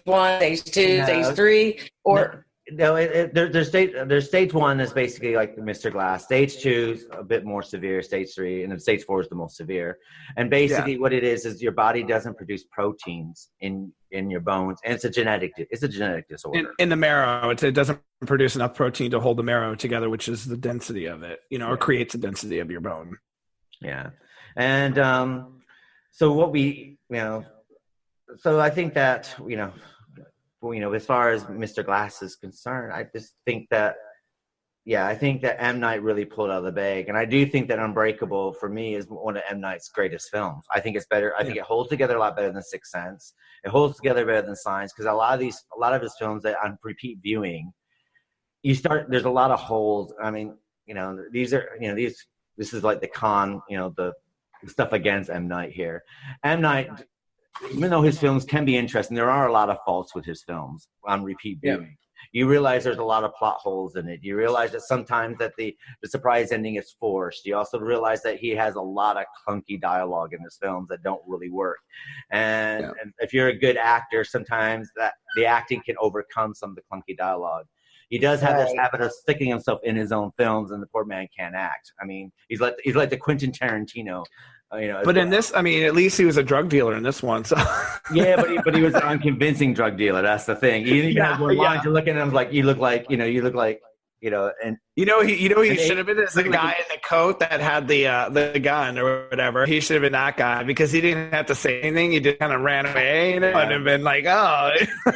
1, stage 2, stage 3, or no? There's stage 1 is basically like Mr. Glass. Stage 2 is a bit more severe. Stage 3, and then stage 4 is the most severe. And basically, what it is your body doesn't produce proteins in your bones, and it's a genetic disorder. In the marrow, it doesn't produce enough protein to hold the marrow together, which is the density of it. Or creates the density of your bone. Yeah. And so what we, so I think that, as far as Mr. Glass is concerned, I just think that, I think that M. Night really pulled out of the bag. And I do think that Unbreakable, for me, is one of M. Night's greatest films. I think it's better. I think it holds together a lot better than Sixth Sense. It holds together better than Signs, because a lot of his films that on repeat viewing, there's a lot of holes. I mean, this is like the con, the stuff against M. Night here. M. Night, even though his films can be interesting, there are a lot of faults with his films on repeat viewing. You realize there's a lot of plot holes in it. You realize that sometimes that the surprise ending is forced. You also realize that he has a lot of clunky dialogue in his films that don't really work. And if you're a good actor, sometimes that the acting can overcome some of the clunky dialogue. He does have this habit of sticking himself in his own films, and the poor man can't act. I mean, he's like the Quentin Tarantino. But in this, at least he was a drug dealer in this one. So yeah, but he was an unconvincing drug dealer. That's the thing. You even have more lines. You're looking at him like you look like, and he should have been the guy in the coat that had the gun or whatever. He should have been that guy, because he didn't have to say anything. He just kind of ran away, and have been like, oh.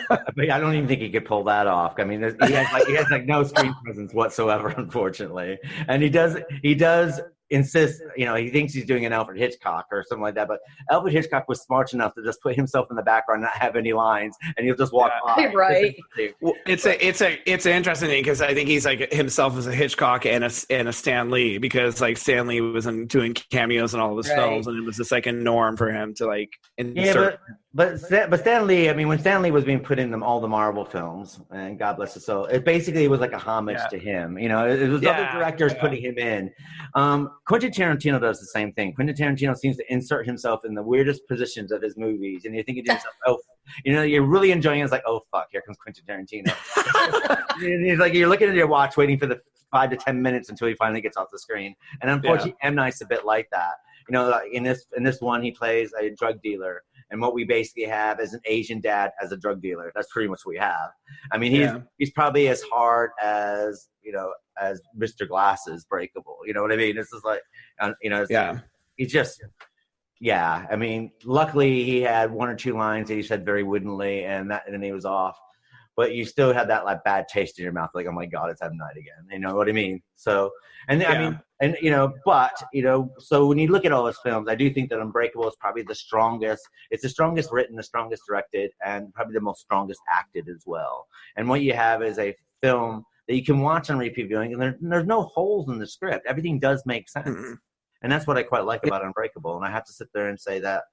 But I don't even think he could pull that off. I mean, he has no screen presence whatsoever, unfortunately. And he does insist, he thinks he's doing an Alfred Hitchcock or something like that, but Alfred Hitchcock was smart enough to just put himself in the background, not have any lines, and he'll just walk by. Right. Well, it's an interesting thing, because I think he's like himself as a Hitchcock and a Stan Lee, because like Stan Lee was doing cameos in all of his films, and it was the second norm for him to like insert. But Stan Lee, when Stan Lee was being put in all the Marvel films, and God bless his soul, it basically was like a homage to him. It was other directors putting him in. Quentin Tarantino does the same thing. Quentin Tarantino seems to insert himself in the weirdest positions of his movies, and you think to yourself, you're really enjoying it. It's like, oh fuck, here comes Quentin Tarantino. It's like you're looking at your watch, waiting for the 5 to 10 minutes until he finally gets off the screen. And unfortunately, M. Night's a bit like that. In this one, he plays a drug dealer. And what we basically have is an Asian dad as a drug dealer. That's pretty much what we have. He's probably as hard as as Mr. Glass's Breakable. You know what I mean? This is like, he's just, luckily he had 1 or 2 lines that he said very woodenly, and then he was off. But you still had that like bad taste in your mouth, like, oh my God, it's M. Night again. You know what I mean? So, so when you look at all his films, I do think that Unbreakable is probably the strongest. It's the strongest written, the strongest directed, and probably the most strongest acted as well. And what you have is a film that you can watch on repeat viewing, and there's no holes in the script. Everything does make sense. Mm-hmm. And that's what I quite like about Unbreakable. And I have to sit there and say that,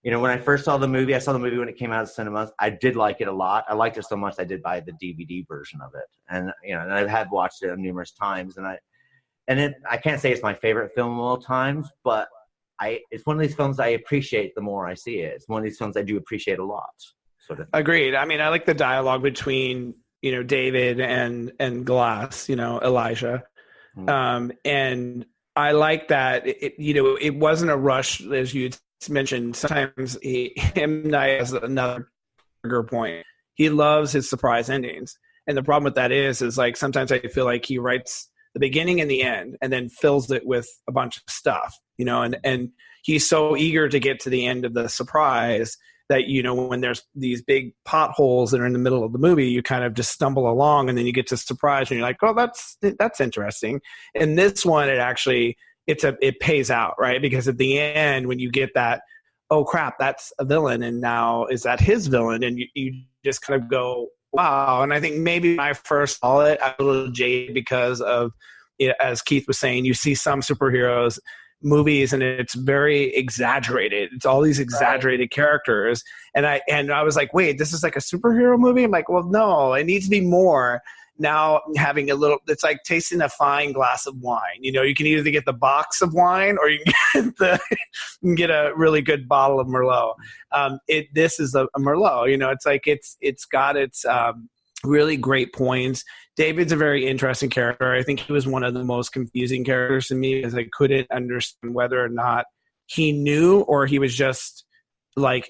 when I first saw the movie, I saw the movie when it came out of cinemas. I did like it a lot. I liked it so much I did buy the DVD version of it. And, and I have watched it numerous times. And I can't say it's my favorite film of all times, but it's one of these films I appreciate the more I see it. It's one of these films I do appreciate a lot. Sort of. Agreed. I like the dialogue between, David and Glass, Elijah. Mm-hmm. And I like that, it wasn't a rush, as you mentioned. Sometimes M. Night has another trigger point. He loves his surprise endings. And the problem with that is like sometimes I feel like he writes the beginning and the end and then fills it with a bunch of stuff, and he's so eager to get to the end of the surprise that, when there's these big potholes that are in the middle of the movie, you kind of just stumble along and then you get to surprise and you're like, oh, that's interesting. And this one, it pays out, right? Because at the end, when you get that, oh crap, that's a villain, and now is that his villain? And you just kind of go, wow. And I think maybe when I first saw it, I was a little jaded because of, as Keith was saying, you see some superheroes movies and it's very exaggerated. It's all these exaggerated characters. And I was like, wait, this is like a superhero movie? I'm like, well, no, it needs to be more. Now having it's like tasting a fine glass of wine. You can either get the box of wine or you can get a really good bottle of Merlot. This is a Merlot. It's like it's got its really great points. David's a very interesting character. I think he was one of the most confusing characters to me, because I couldn't understand whether or not he knew or he was just like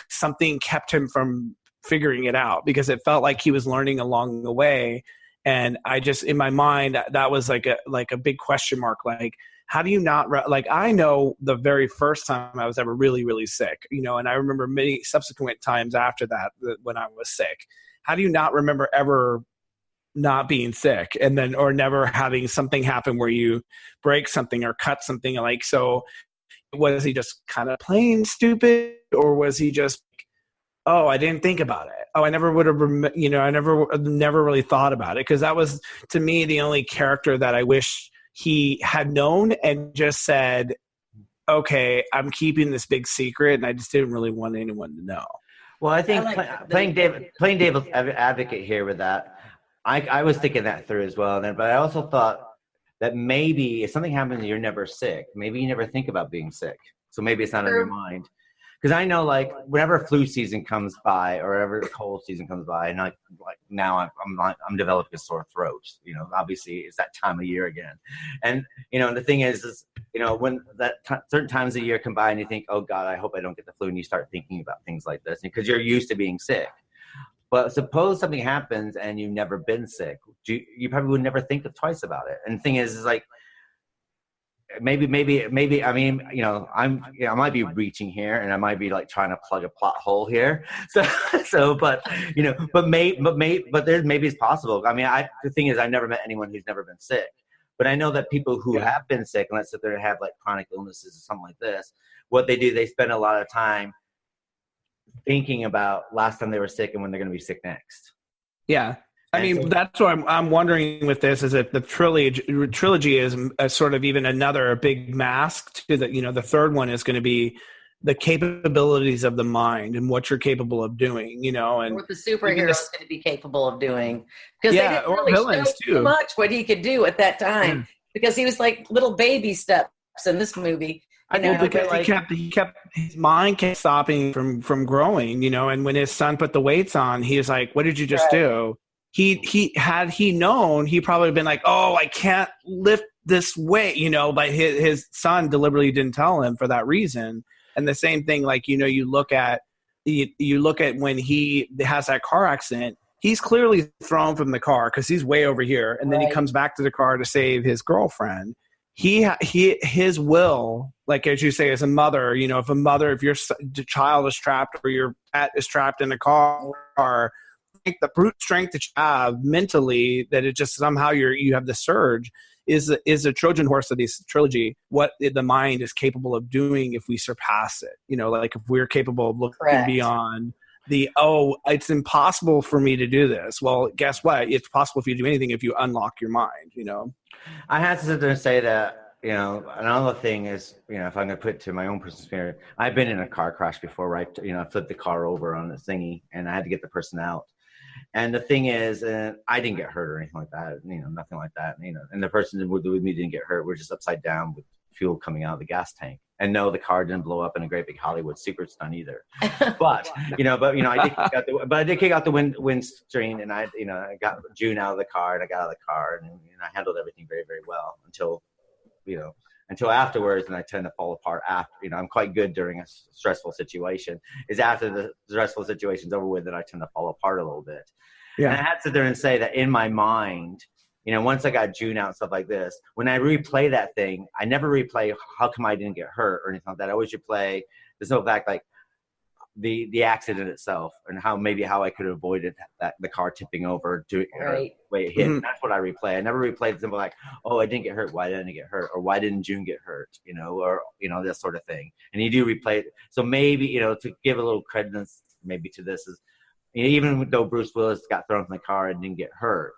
something kept him from figuring it out, because it felt like he was learning along the way. And I just, in my mind, that was like a big question mark. Like, how do you not, I know the very first time I was ever really, really sick, and I remember many subsequent times after that when I was sick. How do you not remember ever not being sick and then, or never having something happen where you break something or cut something? Like, so was he just kind of plain stupid, or was he just, oh, I didn't think about it. Oh, I never would have, I never really thought about it. Because that was, to me, the only character that I wish he had known and just said, okay, I'm keeping this big secret, and I just didn't really want anyone to know. Well, I think playing devil's advocate here with that, I was thinking that through as well. But I also thought that maybe if something happens and you're never sick, maybe you never think about being sick. So maybe it's not on your mind. Because I know, like, whenever flu season comes by or whenever cold season comes by, and like now I'm developing a sore throat. Obviously it's that time of year again, and the thing is when that certain times of the year come by and you think, oh God, I hope I don't get the flu, and you start thinking about things like this because you're used to being sick. But suppose something happens and you've never been sick, you probably would never think twice about it. And the thing is like, maybe I mean, I might be reaching here and I might be like trying to plug a plot hole here. But there's maybe it's possible. I mean, the thing is, I've never met anyone who's never been sick, but I know that people who have been sick, and let's say they have like chronic illnesses or something like this, what they do, they spend a lot of time thinking about last time they were sick and when they're going to be sick next. Yeah. I mean, that's what I'm wondering with this, is that the trilogy is a sort of even another big mask to the third one is going to be the capabilities of the mind and what you're capable of doing, and what the superhero is going to be capable of doing. Because they didn't really villains show too much what he could do at that time, because he was like little baby steps in this movie. I think because his mind kept stopping from growing, and when his son put the weights on, he was like, "What did you just do?" Had he known, he probably been like, oh, I can't lift this weight, but his son deliberately didn't tell him for that reason. And the same thing, like, you look at when he has that car accident, he's clearly thrown from the car because he's way over here. And then he comes back to the car to save his girlfriend. His will, like, as you say, as a mother, if your child is trapped or your pet is trapped in a car, the brute strength that you have mentally, that it just somehow you have the surge, is a Trojan horse of this trilogy. What the mind is capable of doing if we surpass it, like if we're capable of looking beyond it's impossible for me to do this. Well, guess what? It's possible for you to do anything if you unlock your mind. I have to sit there and say that, another thing is, if I'm going to put it to my own personal experience, I've been in a car crash before, right? I flipped the car over on the thingy and I had to get the person out. And the thing is, I didn't get hurt or anything like that, nothing like that. And the person with me didn't get hurt. We're just upside down with fuel coming out of the gas tank. And no, the car didn't blow up in a great big Hollywood secret stunt either. But I did kick out the windscreen, and I got June out of the car, and I got out of the car, and I handled everything very, very well until afterwards, and I tend to fall apart after. I'm quite good during a stressful situation. It's after the stressful situation's over with that I tend to fall apart a little bit. Yeah. And I had to sit there and say that in my mind, once I got June out and stuff like this, when I replay that thing, I never replay how come I didn't get hurt or anything like that. I always replay the simple fact, like, the accident itself and how I could have avoided the car tipping over to the way it hit. Mm-hmm. That's what I replay. I never replay the simple like, oh, I didn't get hurt. Why didn't I get hurt? Or why didn't June get hurt? Or this sort of thing. And you do replay it. So maybe, to give a little credence maybe to this is, even though Bruce Willis got thrown from the car and didn't get hurt,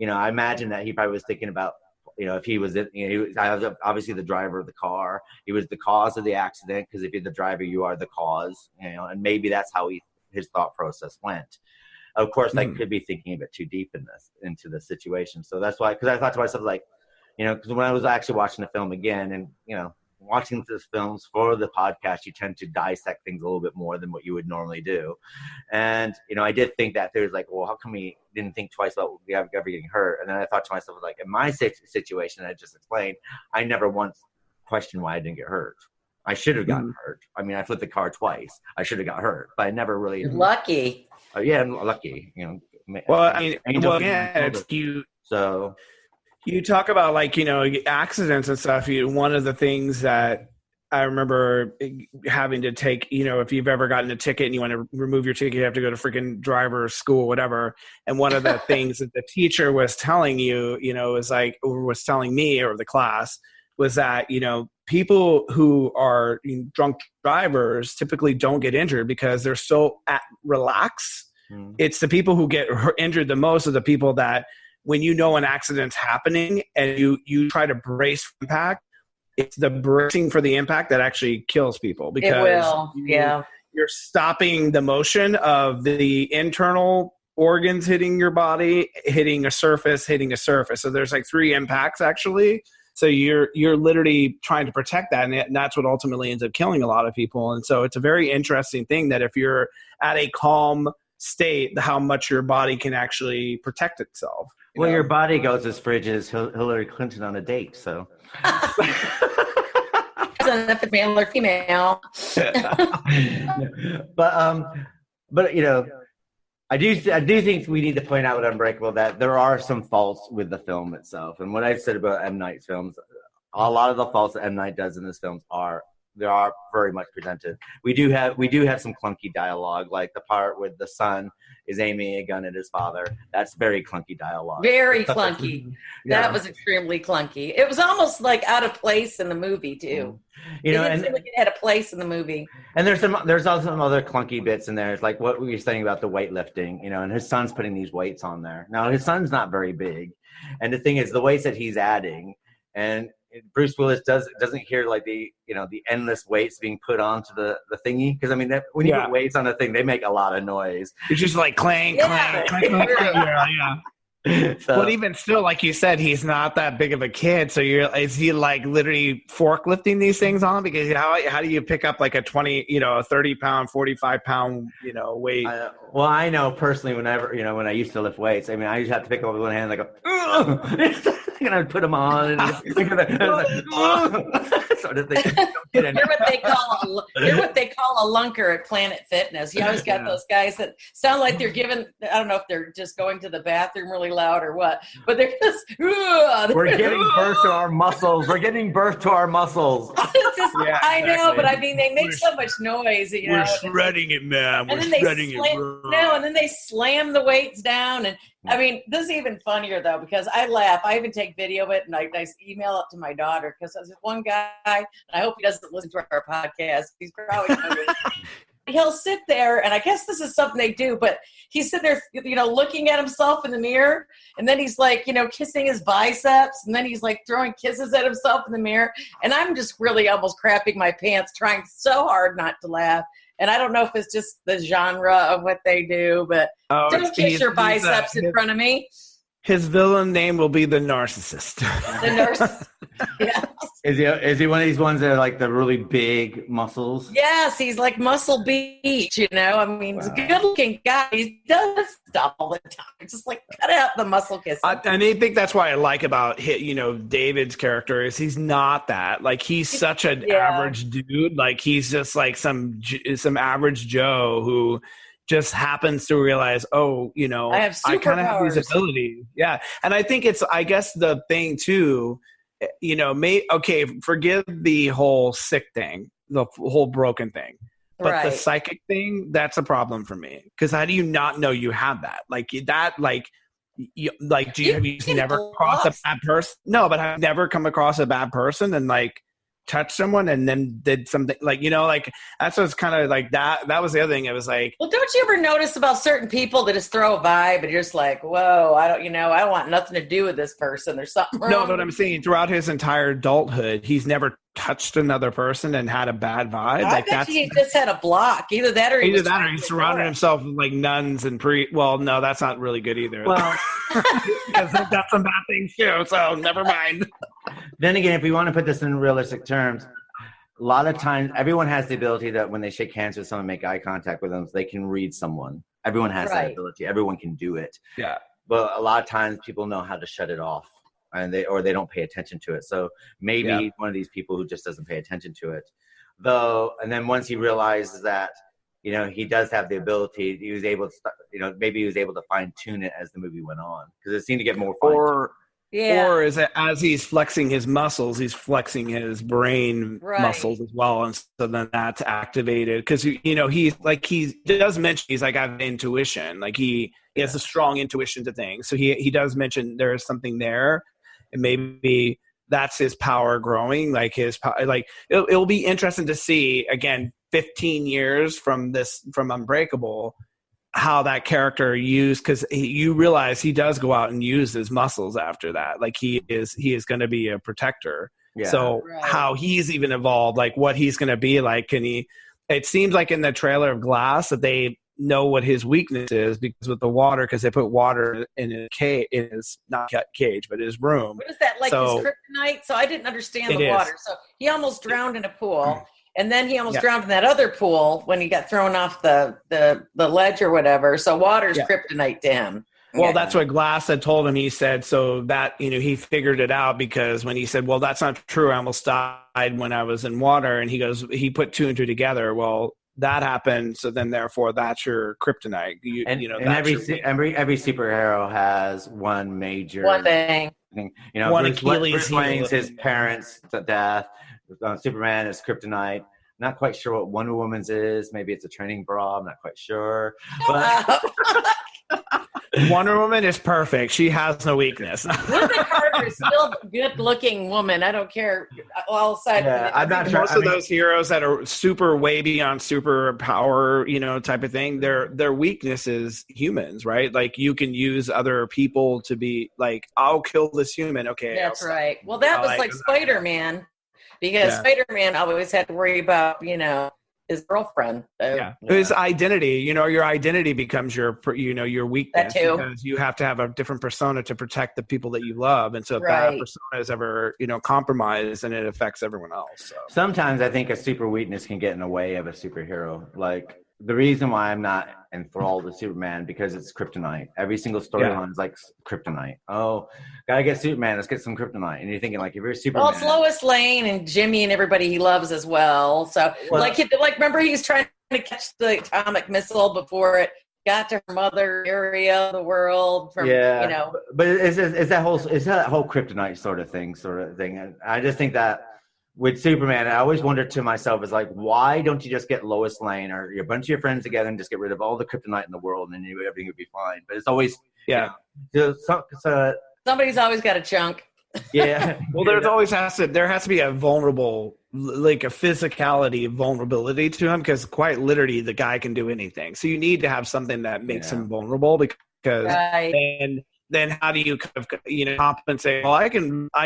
I imagine that he probably was thinking about, if he was he was obviously the driver of the car. He was the cause of the accident, because if you're the driver, you are the cause. And maybe that's how his thought process went. Of course, I could be thinking a bit too deep into the situation. So that's why, because I thought to myself, like, because when I was actually watching the film again, and watching these films for the podcast, you tend to dissect things a little bit more than what you would normally do. And, I did think that there's like, well, how come we didn't think twice about ever getting hurt? And then I thought to myself, like, in my situation I just explained, I never once questioned why I didn't get hurt. I should have gotten hurt. I mean, I flipped the car twice. I should have got hurt, but I never really. You're lucky. Yeah, lucky. Well, I mean, it's you. So. You talk about accidents and stuff. One of the things that I remember having to take, if you've ever gotten a ticket and you want to remove your ticket, you have to go to freaking driver's school, whatever. And one of the things that the teacher was telling you, was telling me or the class was that, people who are drunk drivers typically don't get injured because they're so relaxed. It's the people who get injured the most are the people that, when an accident's happening and you try to brace for impact, it's the bracing for the impact that actually kills people, because you're stopping the motion of the internal organs hitting your body, hitting a surface. So there's like 3 impacts actually. So you're literally trying to protect that, and that's what ultimately ends up killing a lot of people. And so it's a very interesting thing that if you're at a calm state, how much your body can actually protect itself. Well, your body goes as frigid as Hillary Clinton on a date, so. If it's male or female. But I do think we need to point out with Unbreakable that there are some faults with the film itself. And what I've said about M Night's films, a lot of the faults that M Night does in his films are very much presented. We do have some clunky dialogue, like the part with the son is aiming a gun at his father. That's very clunky dialogue. Very clunky. That was extremely clunky. It was almost like out of place in the movie too. It didn't feel like it had a place in the movie. And there's also some other clunky bits in there. It's like what we were saying about the weightlifting, and his son's putting these weights on there. Now his son's not very big, and the thing is, the weights that he's adding, and Bruce Willis doesn't hear like the endless weights being put onto the thingy, because I mean when you put weights on a thing, they make a lot of noise. It's just like clang, clang, clang, clang, clang. Yeah. So, but even still, like you said, he's not that big of a kid. So is he like literally forklifting these things on? Because how do you pick up like a 30 pound, 45 pound, weight? Well, I know personally, whenever, when I used to lift weights, I mean, I used to have to pick up with one hand, like, and I'd put them on, and sort of thing. You're what they call a lunker at Planet Fitness. You always got those guys that sound like they're giving, I don't know if they're just going to the bathroom really loud or what, but they're just, we're giving birth to our muscles. We're giving birth to our muscles. I know, but I mean, they make so much noise. We're shredding it, man. We're shredding it. No, and then they slam the weights down. And I mean, this is even funnier though, because I laugh. I even take video of it and I email it to my daughter, because there's one guy, and I hope he doesn't listen to our podcast. He's probably he'll sit there, and I guess this is something they do, but he's sitting there, looking at himself in the mirror, and then he's like, kissing his biceps, and then he's like throwing kisses at himself in the mirror, and I'm just really almost crapping my pants, trying so hard not to laugh. And I don't know if it's just the genre of what they do, but don't kiss your biceps in front of me. His villain name will be the Narcissist. The Narcissist. Yeah. Is he one of these ones that are like the really big muscles? Yes, he's like Muscle Beach, I mean, he's a good-looking guy. He does stuff all the time. Just like cut out the muscle kissing. And I think that's why I like about David's character is he's not that. Like, he's such an average dude. Like, he's just like some average Joe who just happens to realize, I kind of have these abilities. Yeah. And I think I guess the thing too, forgive the whole sick thing, the whole broken thing. But the Right. psychic thing, that's a problem for me. Because how do you not know you have that? Like that, like, have you just never come across a bad person? No, but I've never come across a bad person and like touched someone and then did something like, like that's what's kind of like that was the other thing. It was like, Well, don't you ever notice about certain people that just throw a vibe and you're just like, whoa, I don't want nothing to do with this person. There's something wrong. no, but I'm saying throughout his entire adulthood, he's never touched another person and had a bad vibe. I Like bet he just had a block. Either that or he surrounded himself with like nuns and well, no, that's not really good either. Well, because they've got some bad things too, so never mind. Then again, if we want to put this in realistic terms, a lot of times everyone has the ability that when they shake hands with someone, make eye contact with them, so they can read someone. Everyone has that ability. Everyone can do it. Yeah. But a lot of times people know how to shut it off, and they don't pay attention to it. So maybe he's one of these people who just doesn't pay attention to it. Though, and then once he realizes that, he does have the ability, he was able to, maybe he was able to fine tune it as the movie went on, because it seemed to get more fine. Or is it as he's flexing his muscles, he's flexing his brain muscles as well, and so then that's activated because he's like he does mention he's like I have intuition, like he has a strong intuition to things, so he does mention there is something there, and maybe that's his power growing, like his power, like it'll be interesting to see again 15 years from Unbreakable how that character used, because you realize he does go out and use his muscles after that, like he is going to be a protector. How he's even evolved, like what he's going to be like, it seems like in the trailer of Glass that they know what his weakness is, because with the water, because they put water in his cage, in his not cage but his room. What is that, like his kryptonite? So I didn't understand the water. So he almost drowned in a pool. And then he almost drowned in that other pool when he got thrown off the ledge or whatever. So water's kryptonite to him. Well, that's what Glass had told him. He said, so that, he figured it out, because when he said, well, that's not true, I almost died when I was in water. And he goes, he put two and two together. Well, that happened. So then therefore that's your kryptonite. Every superhero has one thing. One Achilles Bruce Wayne's his parents to death. Superman is kryptonite. Not quite sure what Wonder Woman's is. Maybe it's a training bra. I'm not quite sure. But Wonder Woman is perfect. She has no weekness. Linda Carter is still a good-looking woman. I don't care. All aside, I'm not sure. Most of those heroes that are super way beyond superpower, type of thing, their weakness is humans, right? Like you can use other people to be like, I'll kill this human. Okay, that's right. Well, that was like Spider-Man. Because Spider-Man always had to worry about, his girlfriend. So, his identity. Your identity becomes your weakness. That too. Because you have to have a different persona to protect the people that you love, and so if that persona is ever compromised, then it affects everyone else. So. Sometimes I think a super weakness can get in the way of a superhero. Like the reason why I'm not enthralled with Superman, because it's kryptonite. Every single storyline is like kryptonite. Oh, gotta get Superman. Let's get some kryptonite. And you're thinking like, if you're Superman, well, it's Lois Lane and Jimmy and everybody he loves as well. So remember he was trying to catch the atomic missile before it got to her mother area of the world. But it's that whole kryptonite sort of thing. And I just think that. With Superman, I always wondered to myself, is like, why don't you just get Lois Lane or a bunch of your friends together and just get rid of all the kryptonite in the world, and then everything would be fine? But it's always somebody's always got a chunk. Yeah. Well, there has to be a vulnerable, like a physicality, vulnerability to him, because quite literally the guy can do anything. So you need to have something that makes him vulnerable, because then how do you compensate? Well, I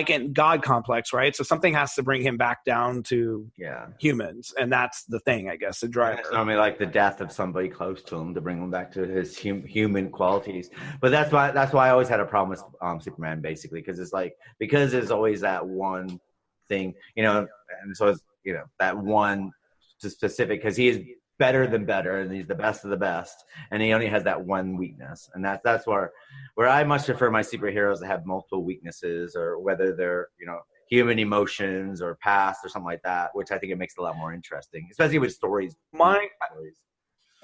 can God complex, right? So something has to bring him back down to humans, and that's the thing, I guess, the driver. I mean, like the death of somebody close to him to bring him back to his human qualities. But that's why I always had a problem with Superman, basically, because it's like, because there's always that one thing, and so it's that one specific, because he is better than better, and he's the best of the best, and he only has that one weakness, and that's where I much prefer my superheroes to have multiple weaknesses, or whether they're human emotions or past or something like that, which I think it makes it a lot more interesting, especially with stories.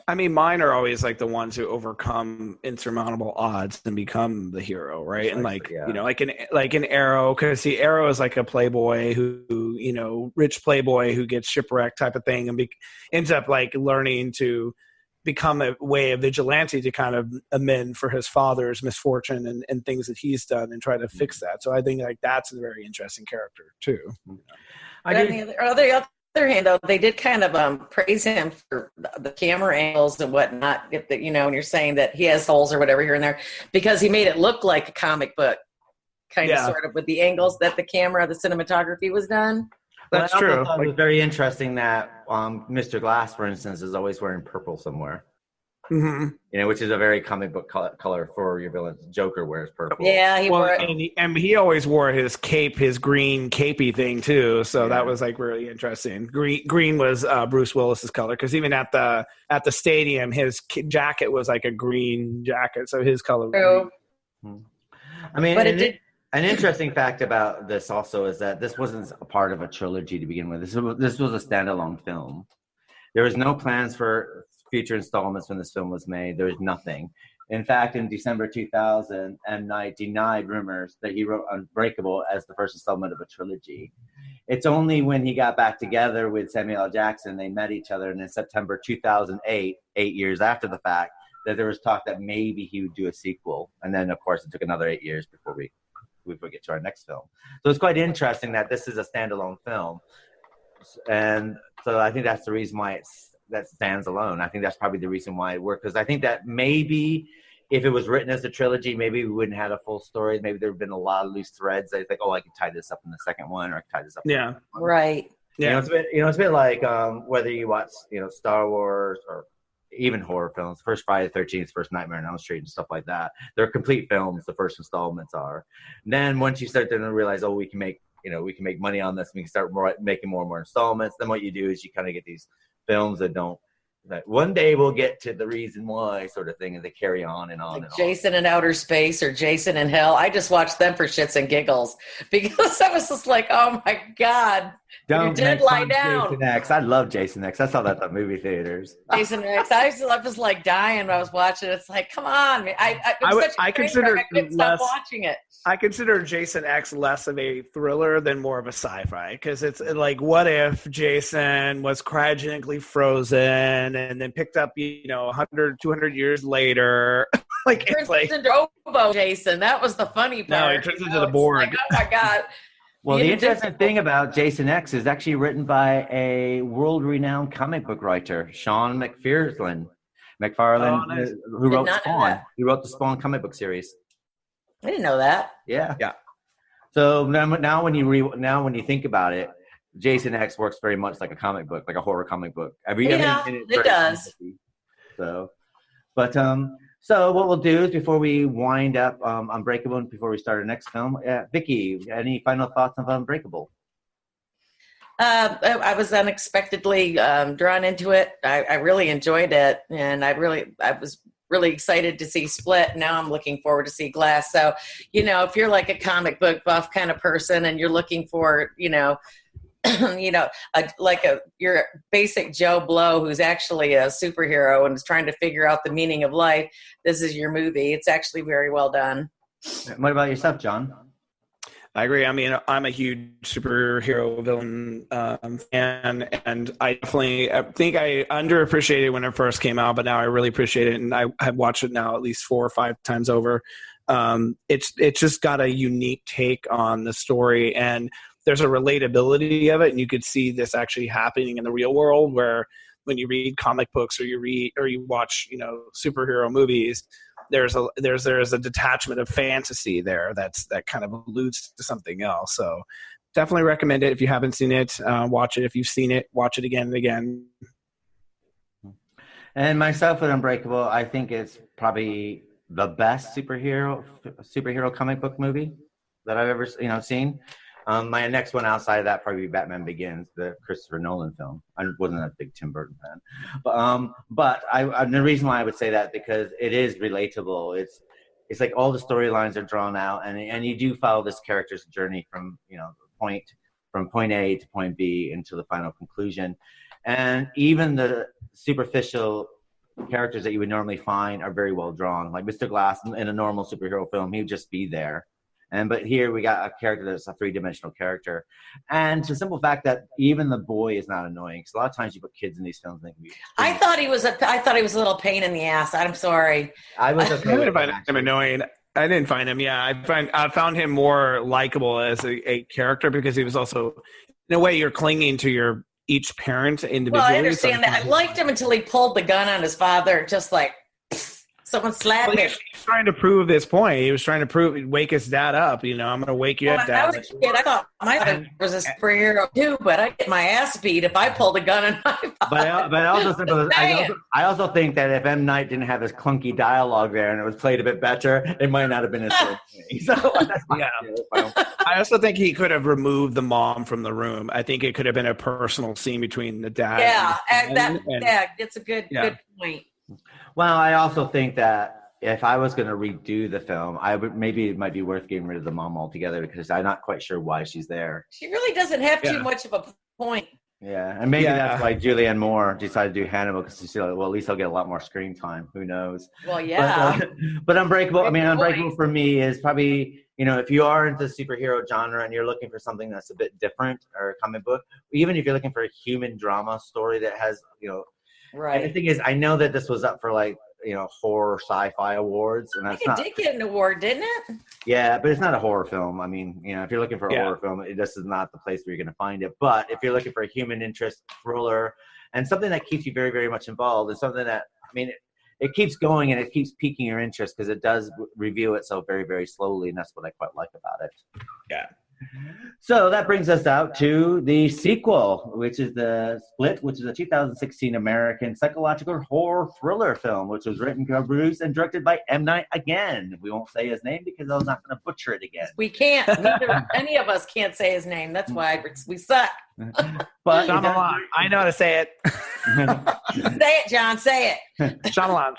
I mean, mine are always like the ones who overcome insurmountable odds and become the hero, right? And like, yeah. you know, like an Arrow, because the Arrow is like a playboy who, you know, rich playboy who gets shipwrecked type of thing and ends up like learning to become a vigilante to kind of amend for his father's misfortune and things that he's done and try to fix that. So I think like that's a very interesting character too. On the other hand, though, they did kind of praise him for the camera angles and whatnot. You know, when you're saying that he has holes or whatever here and there, because he made it look like a comic book, kind of sort of with the angles that the cinematography was done. That's true. It was very interesting that Mr. Glass, for instance, is always wearing purple somewhere. Mm-hmm. You know, which is a very comic book color for your villain. Joker wears purple. Yeah, he always wore his cape, his green capey thing too. So that was like really interesting. Green was Bruce Willis's color, because even at the stadium, his jacket was like a green jacket. So his color. True. I mean, but an interesting fact about this also is that this wasn't a part of a trilogy to begin with. This was a standalone film. There was no plans for future installments when this film was made. There was nothing. In fact, in December 2000, M. Night denied rumors that he wrote Unbreakable as the first installment of a trilogy. It's only when he got back together with Samuel L. Jackson, they met each other, and in September 2008, 8 years after the fact, that there was talk that maybe he would do a sequel. And then, of course, it took another 8 years before we get to our next film. So it's quite interesting that this is a standalone film. And so I think that's the reason why that stands alone. I think that's probably the reason why it worked, because I think that maybe if it was written as a trilogy, maybe we wouldn't have a full story. Maybe there would have been a lot of loose threads. I think, I could tie this up in the second one, or I could tie this up. Yeah. In the one. Right. Yeah. It's a bit like whether you watch, Star Wars or even horror films, first Friday the 13th, first Nightmare on Elm Street and stuff like that. They're complete films. The first installments are. And then once you start to realize, we can make money on this, we can start making more and more installments. Then what you do is you kind of get these films that one day we'll get to the reason why sort of thing, and they carry on and on and on. Jason in Outer Space or Jason in Hell. I just watched them for shits and giggles because I was just like, oh my God. Don't you did lie down. Jason X. I love Jason X. I saw that at movie theaters. Jason X. I was like dying when I was watching it. It's like, come on. I couldn't stop watching it. I consider Jason X less of a thriller than more of a sci-fi, because it's like, what if Jason was cryogenically frozen and then picked up, 100, 200 years later? Like, it's like Robo Jason. That was the funny part. No, he turns into the Borg. Like, oh my God. Well, the interesting thing about Jason X is actually written by a world-renowned comic book writer, Sean McFarlane, Nice. who wrote Spawn. He wrote the Spawn comic book series. I didn't know that. Yeah. So now when you think about it, Jason X works very much like a comic book, like a horror comic book. It does. So what we'll do is, before we wind up Unbreakable and before we start our next film, Vicky, any final thoughts on Unbreakable? I was unexpectedly drawn into it. I really enjoyed it, and I was really excited to see Split. Now I'm looking forward to see Glass. So, if you're like a comic book buff kind of person and you're looking for, your basic Joe Blow who's actually a superhero and is trying to figure out the meaning of life, this is your movie. It's actually very well done. What about yourself, John? I agree. I mean, I'm a huge superhero villain fan, and I definitely think I underappreciated it when it first came out, but now I really appreciate it, and I have watched it now at least 4 or 5 times over. It's just got a unique take on the story, and there's a relatability of it, and you could see this actually happening in the real world, where when you read comic books or you watch superhero movies, there's a detachment of fantasy there that kind of alludes to something else. So definitely recommend it if you haven't seen it. Watch it. If you've seen it, watch it again and again. And myself with Unbreakable, I think it's probably the best superhero comic book movie that I've ever seen. My next one outside of that probably be Batman Begins, the Christopher Nolan film. I wasn't a big Tim Burton fan, but the reason why I would say that, because it is relatable. It's like all the storylines are drawn out, and you do follow this character's journey from point A to point B into the final conclusion, and even the superficial characters that you would normally find are very well drawn. Like Mr. Glass in a normal superhero film, he would just be there. But here we got a character that's a three-dimensional character, and the simple fact that even the boy is not annoying. Because a lot of times you put kids in these films, and they can be. I thought he was a little pain in the ass. I'm sorry. I was. I didn't find him annoying. I didn't find him. Yeah, I found him more likable as a character because he was also, in a way, you're clinging to each parent individually. Well, I understand that. I liked him until he pulled the gun on his father, just like. Someone slapped me. He was trying to prove his point. He was trying to wake his dad up. I'm going to wake you up, Dad. When I was a kid, I thought my father was a superhero too, but I get my ass beat if I pulled a gun on my father. But I also think that if M. Night didn't have his clunky dialogue there and it was played a bit better, it might not have been as good. So I also think he could have removed the mom from the room. I think it could have been a personal scene between the dad. It's a good point. Well, I also think that if I was going to redo the film, maybe it might be worth getting rid of the mom altogether because I'm not quite sure why she's there. She really doesn't have too much of a point. Yeah, and maybe that's why Julianne Moore decided to do Hannibal because she's like, well, at least I'll get a lot more screen time. Who knows? Well, yeah. But Unbreakable, Unbreakable for me is probably, if you are into the superhero genre and you're looking for something that's a bit different or a comic book, even if you're looking for a human drama story that has, Right. And the thing is, I know that this was up for horror sci-fi awards, and I think it did get an award, didn't it? Yeah, but it's not a horror film. I mean, if you're looking for a horror film, this is not the place where you're going to find it. But if you're looking for a human interest thriller and something that keeps you very, very much involved, and something that, it keeps going and it keeps piquing your interest because it does reveal itself very, very slowly, and that's what I quite like about it. Yeah. So that brings us out to the sequel, which is The Split, which is a 2016 American psychological horror thriller film, which was written, produced, and directed by M. Night again. We won't say his name because I was not going to butcher it again. We can't. Any of us can't say his name. That's why we suck. But Shyamalan. I know how to say it. Say it, John. Say it. Shyamalan.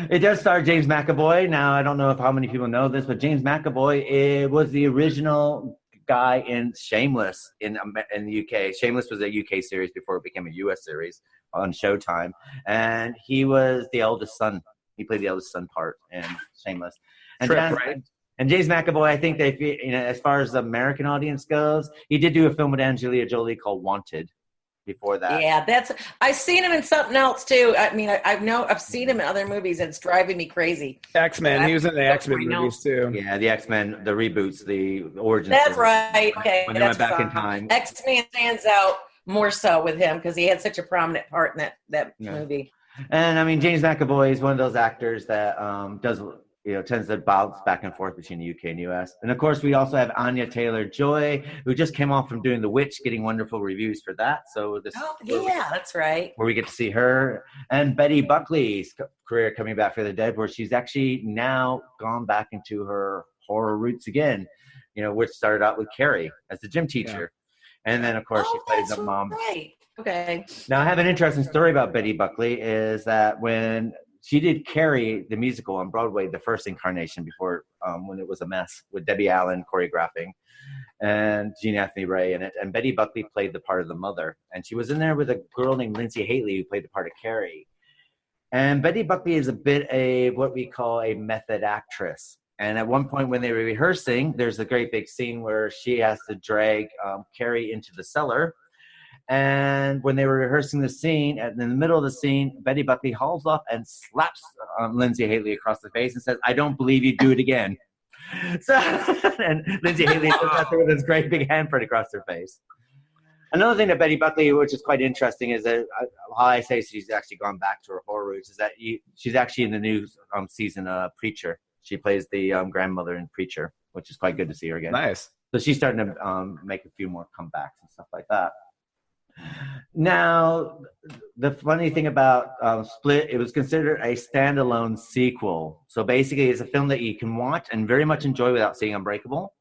It does star James McAvoy. Now, I don't know how many people know this, but James McAvoy was the original guy in Shameless in the UK. Shameless was a UK series before it became a US series on Showtime. And he was the eldest son. He played the eldest son part in Shameless. And James McAvoy, I think that as far as the American audience goes, he did do a film with Angelina Jolie called Wanted before that. Yeah, I've seen him in something else too. I've seen him in other movies. And it's driving me crazy. X-Men. He was in the X-Men movies too. Yeah, the X-Men, the reboots, the origins. That's right. Okay, when they went back in time. X-Men stands out more so with him because he had such a prominent part in that movie. And James McAvoy is one of those actors that tends to bounce back and forth between the UK and US. And of course, we also have Anya Taylor-Joy, who just came off from doing The Witch, getting wonderful reviews for that. So that's right. Where we get to see her. And Betty Buckley's career coming back for the dead, where she's actually now gone back into her horror roots again, which started out with Carrie as the gym teacher. Yeah. And then, of course, she plays the mom. Right. Okay. Now, I have an interesting story about Betty Buckley is that when she did Carrie, the musical on Broadway, the first incarnation before when it was a mess with Debbie Allen choreographing and Jean Anthony Ray in it. And Betty Buckley played the part of the mother. And she was in there with a girl named Lindsay Haley who played the part of Carrie. And Betty Buckley is a bit what we call a method actress. And at one point when they were rehearsing, there's a great big scene where she has to drag Carrie into the cellar. And when they were rehearsing the scene, in the middle of the scene, Betty Buckley hauls off and slaps Lindsay Haley across the face and says, "I don't believe you do it again." So, and Lindsay Haley goes out there with this great big handprint across her face. Another thing that Betty Buckley, which is quite interesting, is that how I say she's actually gone back to her horror roots, is that she's actually in the new season of Preacher. She plays the grandmother in Preacher, which is quite good to see her again. Nice. So she's starting to make a few more comebacks and stuff like that. Now, the funny thing about Split, it was considered a standalone sequel. So basically, it's a film that you can watch and very much enjoy without seeing Unbreakable.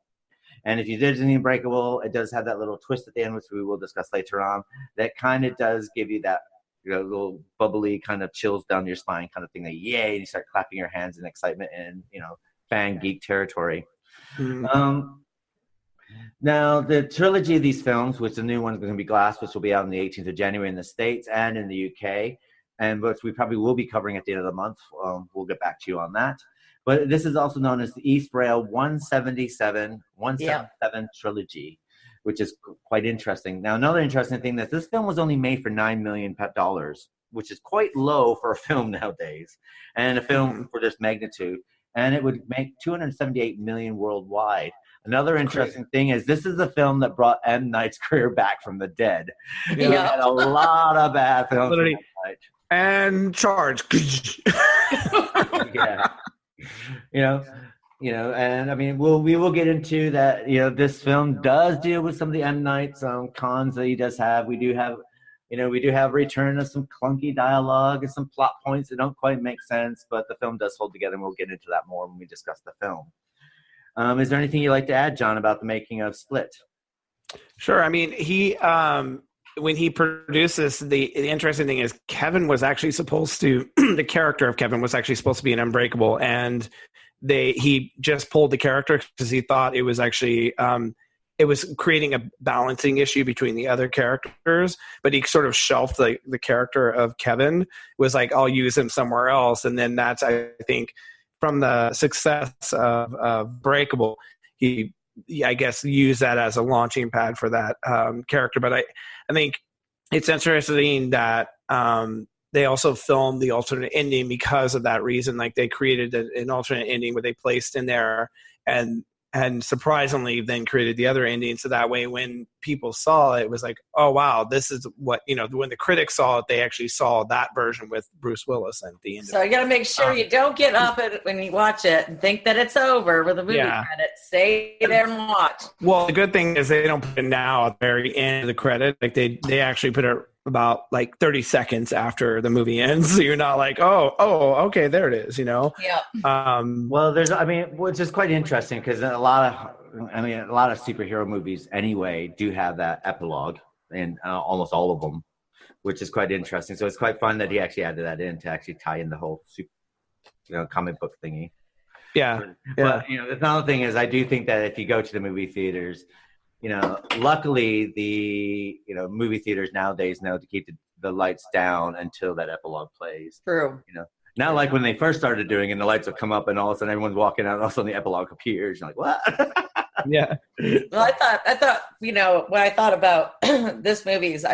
And if you did see Unbreakable, it does have that little twist at the end, which we will discuss later on, that kind of does give you that little bubbly kind of chills down your spine kind of thing. That yay, and you start clapping your hands in excitement and fan geek territory. Mm-hmm. Now, the trilogy of these films, which the new one's going to be Glass, which will be out on the 18th of January in the States and in the UK, and which we probably will be covering at the end of the month. We'll get back to you on that. But this is also known as the Eastrail 177 trilogy, which is quite interesting. Now, another interesting thing is this film was only made for $9 million, which is quite low for a film nowadays, and a film for this magnitude. And it would make $278 million worldwide. Another interesting thing is this is the film that brought M. Night's career back from the dead. He had a lot of bad films. And charge. Yeah. And I mean, we will get into that. This film does deal with some of the M. Night's cons that he does have. We do have a return of some clunky dialogue and some plot points that don't quite make sense, but the film does hold together, and we'll get into that more when we discuss the film. Is there anything you'd like to add, John, about the making of Split? Sure. I mean, he when he produced this, the interesting thing is Kevin was actually supposed to the character of Kevin was actually supposed to be in Unbreakable, and he just pulled the character because he thought it was actually it was creating a balancing issue between the other characters, but he sort of shelved the character of Kevin, was like, I'll use him somewhere else. And then that's, I think, from the success of Breakable, he, I guess, used that as a launching pad for that character. But I think it's interesting that they also filmed the alternate ending because of that reason. Like, they created an alternate ending where they placed in there and surprisingly then created the other ending. So that way when people saw it, it was like, oh, wow, this is what, when the critics saw it, they actually saw that version with Bruce Willis at the end. So you got to make sure you don't get up when you watch it and think that it's over with the movie credits. Stay there and watch. Well, the good thing is they don't put it now at the very end of the credit. Like they actually put it about like 30 seconds after the movie ends. So you're not like, oh, okay, there it is, Yeah. Well, which is quite interesting because a lot of superhero movies anyway do have that epilogue, and almost all of them, which is quite interesting. So it's quite fun that he actually added that in to actually tie in the whole comic book thingy. Yeah. But another thing is, I do think that if you go to the movie theaters, luckily the movie theaters nowadays know to keep the lights down until that epilogue plays. True. Not like when they first started doing it, and the lights will come up and all of a sudden everyone's walking out and all of a sudden the epilogue appears. You're like, what? Yeah. Well, I thought what I thought about this movie is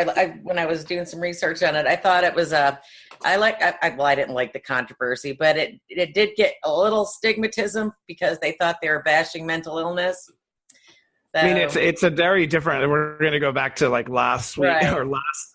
when I was doing some research on it, I thought it was I didn't like the controversy, but it did get a little stigmatism because they thought they were bashing mental illness. So, I mean, it's a very different. We're going to go back to like last week or last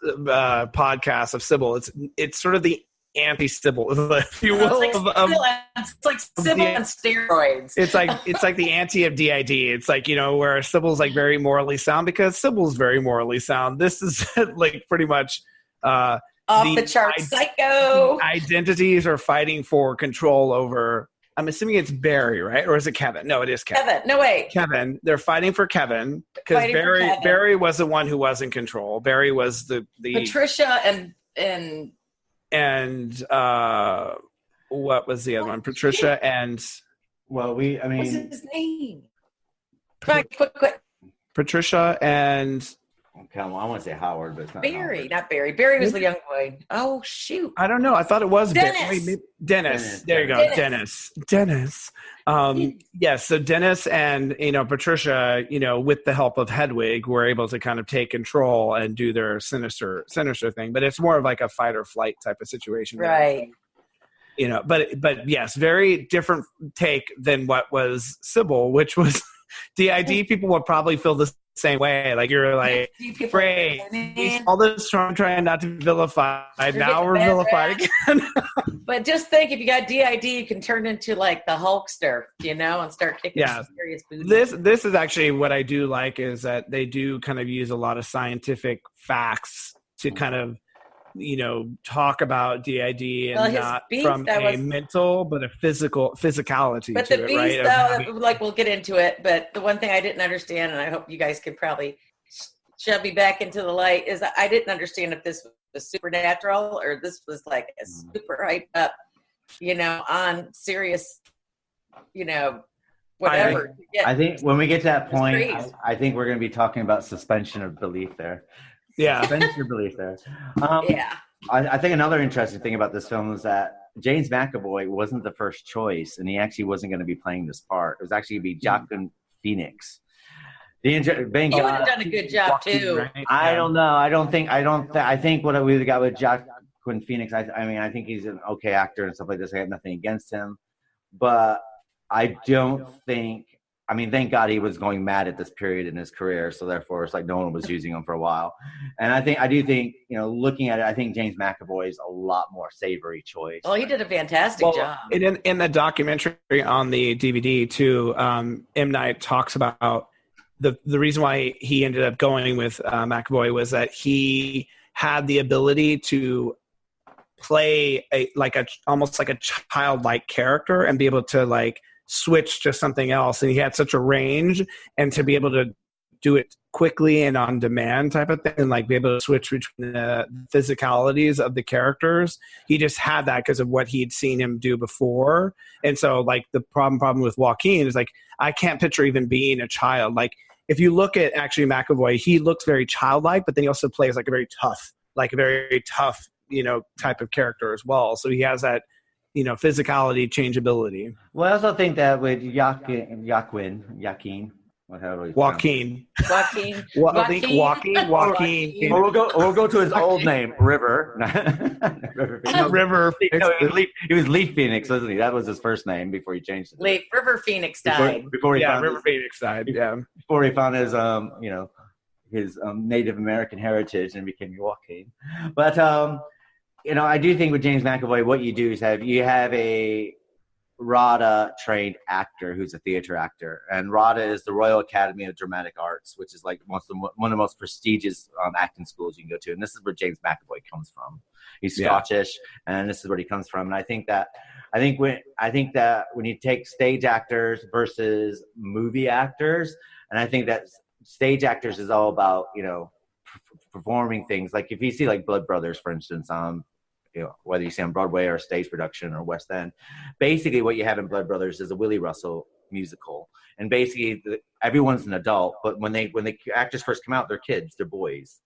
podcast of Sybil. It's sort of the anti-Sybil, if you will. It's like Sybil on steroids. It's like the anti of DID. It's like, where Sybil's like very morally sound because Sybil's very morally sound. This is like pretty much off the chart psycho. Identities are fighting for control over. I'm assuming it's Barry, right? Or is it Kevin? No, it is Kevin. Kevin. No, wait. Kevin. They're fighting for Kevin because Barry was the one who was in control. Barry was the Patricia and what was the other one? Patricia and what's his name? Quick. Patricia and I want to say Howard, but it's not Barry. Howard. Not Barry. Barry was the young boy. Oh shoot! I don't know. I thought it was Dennis. Dennis. There you go, Dennis. Yes. So Dennis and Patricia, with the help of Hedwig, were able to kind of take control and do their sinister thing. But it's more of like a fight or flight type of situation, right? But yes, very different take than what was Sybil, which was DID. People would probably feel the same way. Like you're like, great, all this trying not to vilify. Now we're vilified again. But just think, if you got DID, you can turn into like the Hulkster, and start kicking some serious booty. This is actually what I do like is that they do kind of use a lot of scientific facts to kind of talk about DID and not from a mental but a physicality but to the it, beast, right? though, like we'll get into it, but the one thing I didn't understand, and I hope you guys could probably shove me back into the light, is I didn't understand if this was supernatural or this was like a super hyped up, on serious, whatever. I think when we get to that point, crazy. I think we're going to be talking about suspension of belief there. Yeah. Suspension of belief there. Yeah. I think another interesting thing about this film is that James McAvoy wasn't the first choice, and he actually wasn't going to be playing this part. It was actually going to be Joaquin Phoenix. He would have done a good job too. I don't know. I think what we got with Joaquin Phoenix, I think he's an okay actor and stuff like this. I have nothing against him. But I don't think, thank God he was going mad at this period in his career. So therefore, it's like no one was using him for a while. And I do think, looking at it, I think James McAvoy is a lot more savory choice. Oh, he did a fantastic job. In the documentary on the DVD too, M. Night talks about the reason why he ended up going with McAvoy was that he had the ability to play almost like a childlike character and be able to like switch to something else. And he had such a range, and to be able to do it quickly and on demand type of thing, and like be able to switch between the physicalities of the characters. He just had that because of what he'd seen him do before. And so like the problem with Joaquin is like, I can't picture even being a child. Like if you look at actually McAvoy, he looks very childlike, but then he also plays like a very tough, type of character as well. So he has that, physicality, changeability. Well, I also think that with Joaquin, Joaquin. We'll go to his old name, River. River. He was Leaf Phoenix, wasn't he? That was his first name before he changed it. River Phoenix died. Phoenix died. Yeah. Before he found his his Native American heritage and became Joaquin. But I do think with James McAvoy, what you do is you have a RADA trained actor who's a theater actor, and RADA is the Royal Academy of Dramatic Arts, which is like one of the most prestigious acting schools you can go to, and this is where James McAvoy comes from. He's Scottish, and this is where he comes from. And I think that when you take stage actors versus movie actors, and I think that stage actors is all about performing things. Like if you see like Blood Brothers, for instance, whether you see on Broadway or stage production or West End, basically what you have in Blood Brothers is a Willie Russell musical, and basically everyone's an adult, but when the actors first come out, they're kids, they're boys,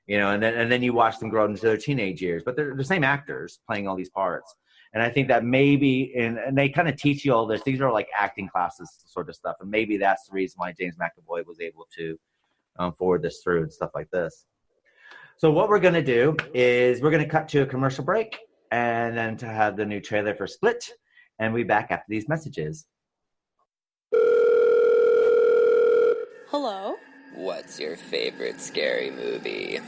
and then you watch them grow into their teenage years, but they're the same actors playing all these parts. And I think that maybe, and they kind of teach you all this. These are like acting classes sort of stuff, and maybe that's the reason why James McAvoy was able to forward this through and stuff like this. So what we're going to do is we're going to cut to a commercial break and then to have the new trailer for Split, and we'll be back after these messages. Hello? What's your favorite scary movie?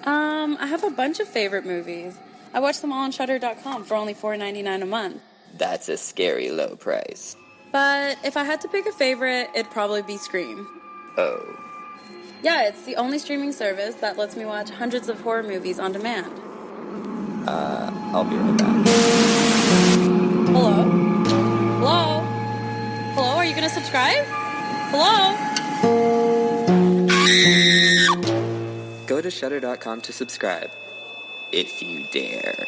I have a bunch of favorite movies. I watch them all on Shudder.com for only $4.99 a month. That's a scary low price. But if I had to pick a favorite, it'd probably be Scream. Oh. Yeah, it's the only streaming service that lets me watch hundreds of horror movies on demand. I'll be right back. Hello? Hello? Hello, are you gonna subscribe? Hello? Go to Shudder.com to subscribe. If you dare.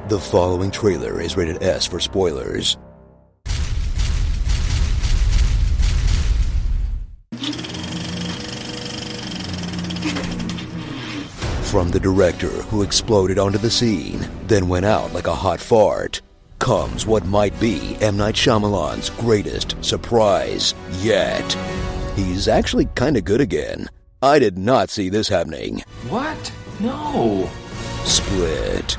The following trailer is rated S for spoilers. From the director who exploded onto the scene, then went out like a hot fart, comes what might be M. Night Shyamalan's greatest surprise yet. He's actually kinda good again. I did not see this happening. What? No. Split.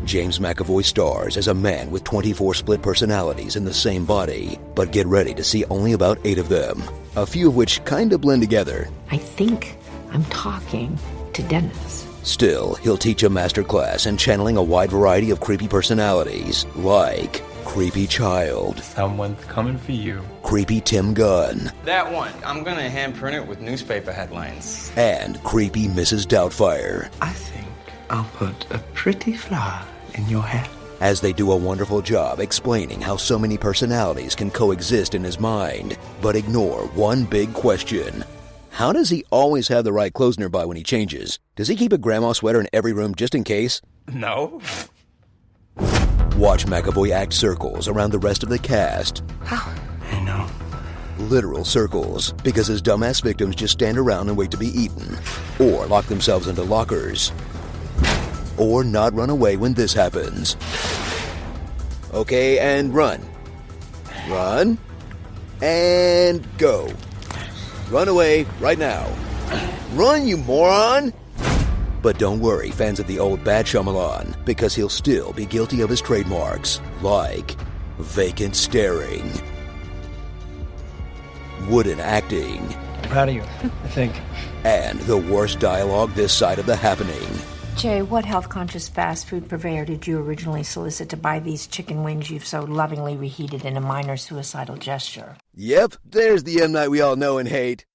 James McAvoy stars as a man with 24 split personalities in the same body, but get ready to see only about 8 of them, a few of which kinda blend together. I think I'm talking to Dennis. Still, he'll teach a masterclass in channeling a wide variety of creepy personalities, like Creepy Child, Someone's coming for you, Creepy Tim Gunn, That one, I'm gonna hand print it with newspaper headlines. and Creepy Mrs. Doubtfire. I think I'll put a pretty flower in your hair. As they do a wonderful job explaining how so many personalities can coexist in his mind, but ignore one big question. How does he always have the right clothes nearby when he changes? Does he keep a grandma sweater in every room just in case? No. Watch McAvoy act circles around the rest of the cast. How? I know. Literal circles, because his dumbass victims just stand around and wait to be eaten, or lock themselves into lockers, or not run away when this happens. Okay, and run. Run. And go. Run away right now. Run, you moron! But don't worry, fans of the old bad Shyamalan, because he'll still be guilty of his trademarks, like vacant staring, wooden acting. I'm proud of you, I think. And the worst dialogue this side of the happening. Jay, what health-conscious fast food purveyor did you originally solicit to buy these chicken wings you've so lovingly reheated in a minor suicidal gesture? Yep, there's the M Night we all know and hate.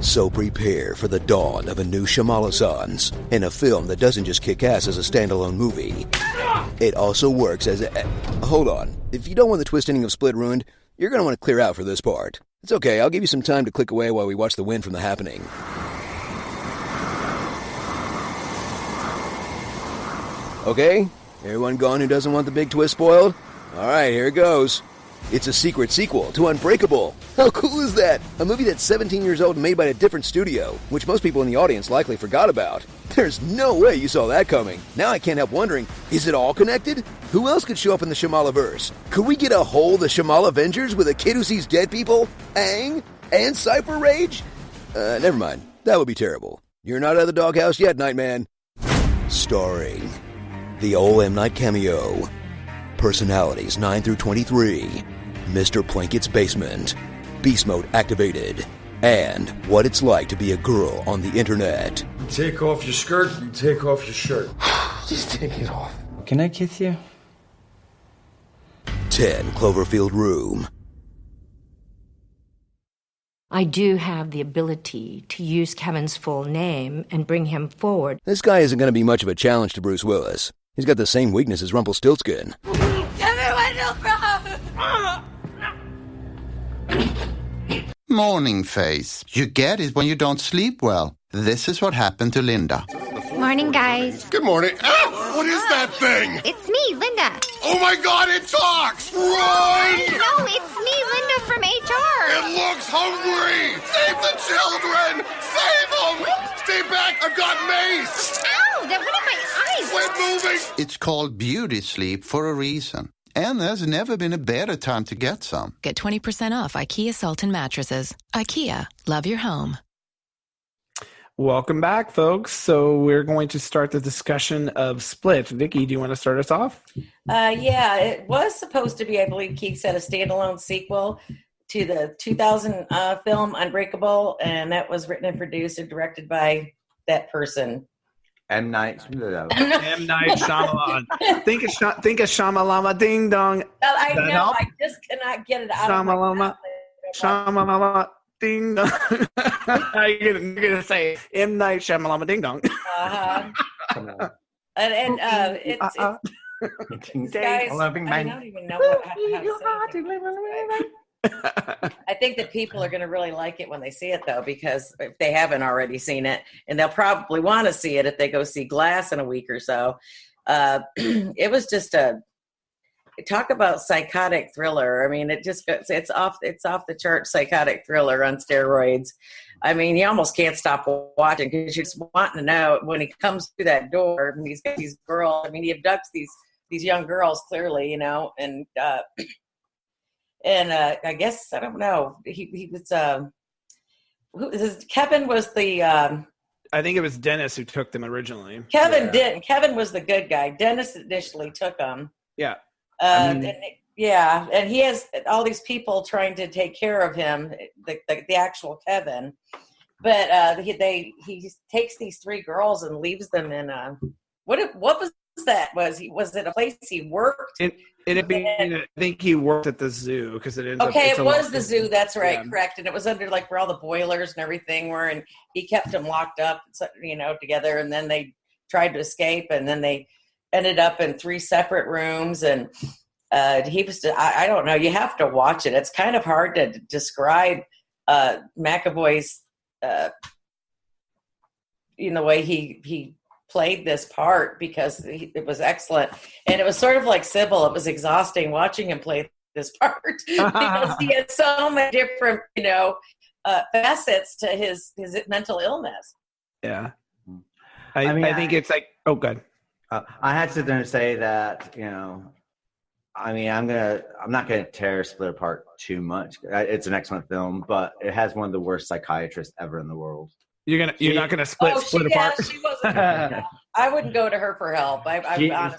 So prepare for the dawn of a new Shyamalan in a film that doesn't just kick ass as a standalone movie. It also works as a... Hold on. If you don't want the twist ending of Split ruined, you're going to want to clear out for this part. It's okay, I'll give you some time to click away while we watch the win from the happening. Okay, everyone gone who doesn't want the big twist spoiled? Alright, here it goes. It's a secret sequel to Unbreakable. How cool is that? A movie that's 17 years old and made by a different studio, which most people in the audience likely forgot about. There's no way you saw that coming. Now I can't help wondering, is it all connected? Who else could show up in the Shyamalaverse? Could we get a whole The Shyamala Avengers with a kid who sees dead people, Aang, and Cypher Rage? Never mind. That would be terrible. You're not out of the doghouse yet, Nightman. Starring the old M. Night cameo. Personalities 9 through 23. Mr. Plankett's Basement. Beast Mode activated. And what it's like to be a girl on the internet. You take off your skirt, you take off your shirt. Just take it off. Can I kiss you? 10 Cloverfield Room. I do have the ability to use Kevin's full name and bring him forward. This guy isn't going to be much of a challenge to Bruce Willis. He's got the same weakness as Rumpelstiltskin. Morning face. You get it when you don't sleep well. This is what happened to Linda. Morning, guys. Good morning. Ah, what is that thing? It's me, Linda. Oh my God, it talks! Run! No, it's me, Linda from HR. It looks hungry! Save the children! Save them! Stay back, I've got mace! Ow, that went in my eyes. Quit moving! It's called beauty sleep for a reason. And there's never been a better time to get some. Get 20% off IKEA Sultan mattresses. IKEA, love your home. Welcome back, folks. So we're going to start the discussion of Split. Vicky, do you want to start us off? Yeah, it was supposed to be, I believe Keith said, a standalone sequel to the 2000 film Unbreakable, and that was written and produced and directed by that person. M Night Shyamalan. M Night Shyamalan. think of Shyamalama Ding Dong. I know. Help? I just cannot get it out of my mouth. Shamalama Ding Dong. You're gonna say M Night Shyamalan Ding Dong. And it's guys, I don't even know how to say it. I think that people are going to really like it when they see it, though, because if they haven't already seen it, and they'll probably want to see it if they go see Glass in a week or so. It was just talk about psychotic thriller. I mean, it's off the chart psychotic thriller on steroids. I mean, you almost can't stop watching because you're just wanting to know when he comes through that door and he's got these girls. I mean, he abducts these young girls clearly, and I guess, I don't know, he was, Kevin was the, I think it was Dennis who took them originally. Kevin didn't. Kevin was the good guy. Dennis initially took them. Yeah. And he has all these people trying to take care of him, the actual Kevin. But he takes these three girls and leaves them in what was that? Was it a place he worked? I think he worked at the zoo because it ends up. Okay, it was the zoo. That's right, yeah. Correct. And it was under like where all the boilers and everything were, and he kept them locked up, together. And then they tried to escape, and then they ended up in 3 separate rooms. And he was. I don't know. You have to watch it. It's kind of hard to describe McAvoy's. The way he played this part because it was excellent. And it was sort of like Sybil. It was exhausting watching him play this part because he had so many different, facets to his mental illness. Yeah. I think it's like, oh, good. I had to sit there and say that, I'm not gonna tear Split apart too much. It's an excellent film, but it has one of the worst psychiatrists ever in the world. You're not gonna split apart. She wasn't. I wouldn't go to her for help.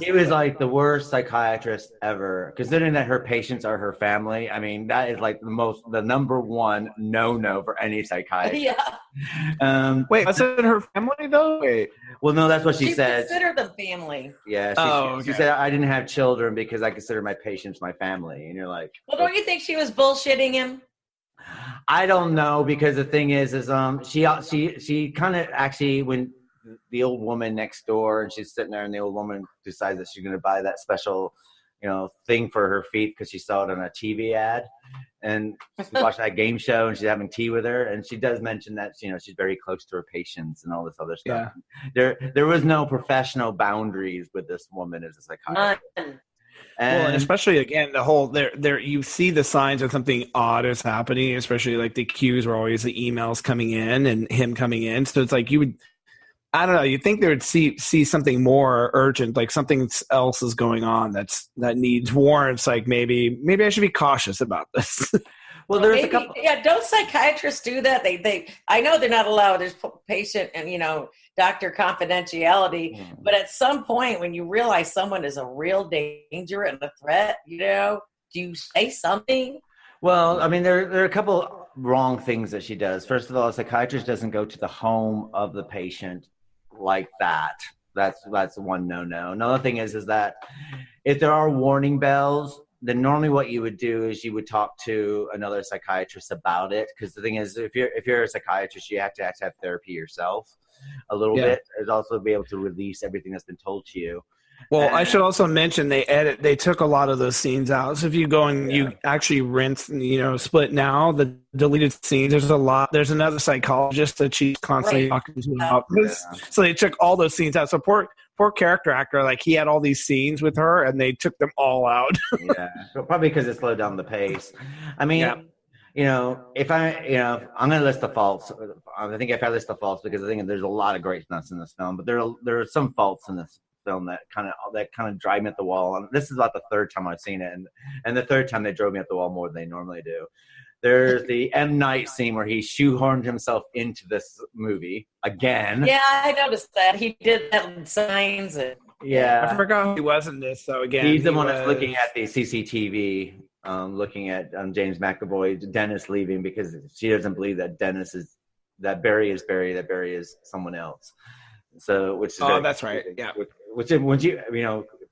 She was like the worst psychiatrist ever, considering that her patients are her family. I mean, that is like the number one no for any psychiatrist. Yeah. Wait, was it her family though? Wait. Well, no, that's what she said. She considered them family. Yeah. She said, I didn't have children because I consider my patients my family. And you're like, well, don't you think she was bullshitting him? I don't know, because the thing is she kind of actually, when the old woman next door and she's sitting there and the old woman decides that she's going to buy that special, thing for her feet because she saw it on a TV ad, and she's watching that game show and she's having tea with her, and she does mention that she's very close to her patients and all this other stuff. Yeah. There was no professional boundaries with this woman as a psychiatrist. And especially again, the whole there you see the signs of something odd is happening, especially like the cues were always the emails coming in and him coming in. So it's like I don't know, you'd think they would see something more urgent, like something else is going on that needs warrants. Like maybe I should be cautious about this. Well, there's a couple. Yeah, don't psychiatrists do that? They I know they're not allowed. There's patient and doctor confidentiality, but at some point when you realize someone is a real danger and a threat, do you say something? Well, I mean, there are a couple wrong things that she does. First of all, a psychiatrist doesn't go to the home of the patient like that. That's one no. Another thing is that if there are warning bells, then normally what you would do is you would talk to another psychiatrist about it. Because the thing is, if you're a psychiatrist, you have to have therapy yourself a little bit, and also be able to release everything that's been told to you. Well, I should also mention they took a lot of those scenes out. So if you go and you actually rent, Split now, the deleted scenes, there's another psychologist that she's constantly talking to about this. So they took all those scenes out. So poor character actor, like he had all these scenes with her and they took them all out. Probably because it slowed down the pace. I mean, if I'm going to list the faults. I think if I list the faults, because I think there's a lot of greatness in this film, but there are some faults in this film that kind of drive me at the wall. And this is about the third time I've seen it, and the third time they drove me at the wall more than they normally do. There's the M Night scene where he shoehorned himself into this movie again. Yeah, I noticed that he did that with signs. I forgot he was in this. So again, he's the one that's looking at the CCTV, looking at James McAvoy, Dennis leaving because she doesn't believe that Barry is Barry, that Barry is someone else. So, which is that's right. Yeah. Which once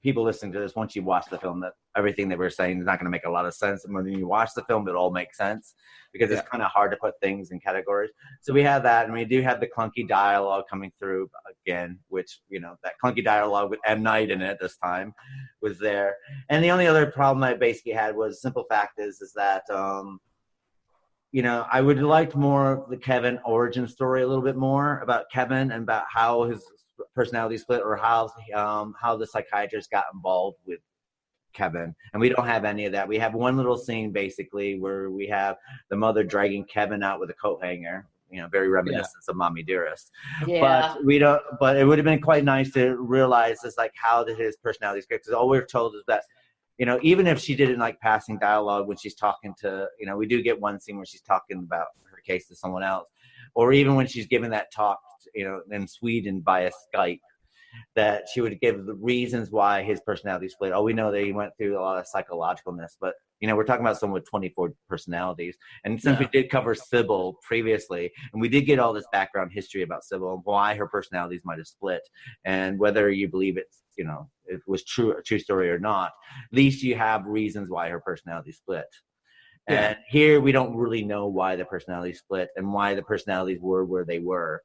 people listening to this, once you watch the film, that everything that we're saying is not going to make a lot of sense. And when you watch the film, it all makes sense because it's kind of hard to put things in categories. So we have that, and we do have the clunky dialogue coming through again, which that clunky dialogue with M Night in it this time was there. And the only other problem I basically had was simple fact is that. I would have liked more of the Kevin origin story, a little bit more about Kevin and about how his personality split, or how the psychiatrist got involved with Kevin. And we don't have any of that. We have one little scene basically where we have the mother dragging Kevin out with a coat hanger, very reminiscent of Mommy Dearest. Yeah. But it would have been quite nice to realize this, like, how did his personality split? Because all we're told is that even if she didn't like passing dialogue when she's talking to, we do get one scene where she's talking about her case to someone else, or even when she's giving that talk, in Sweden via Skype, that she would give the reasons why his personality split. Oh, we know that he went through a lot of psychologicalness, but we're talking about someone with 24 personalities. And since we did cover Sybil previously, and we did get all this background history about Sybil and why her personalities might have split, and whether you believe it's, it was a true story or not, at least you have reasons why her personality split. And here we don't really know why the personality split and why the personalities were where they were.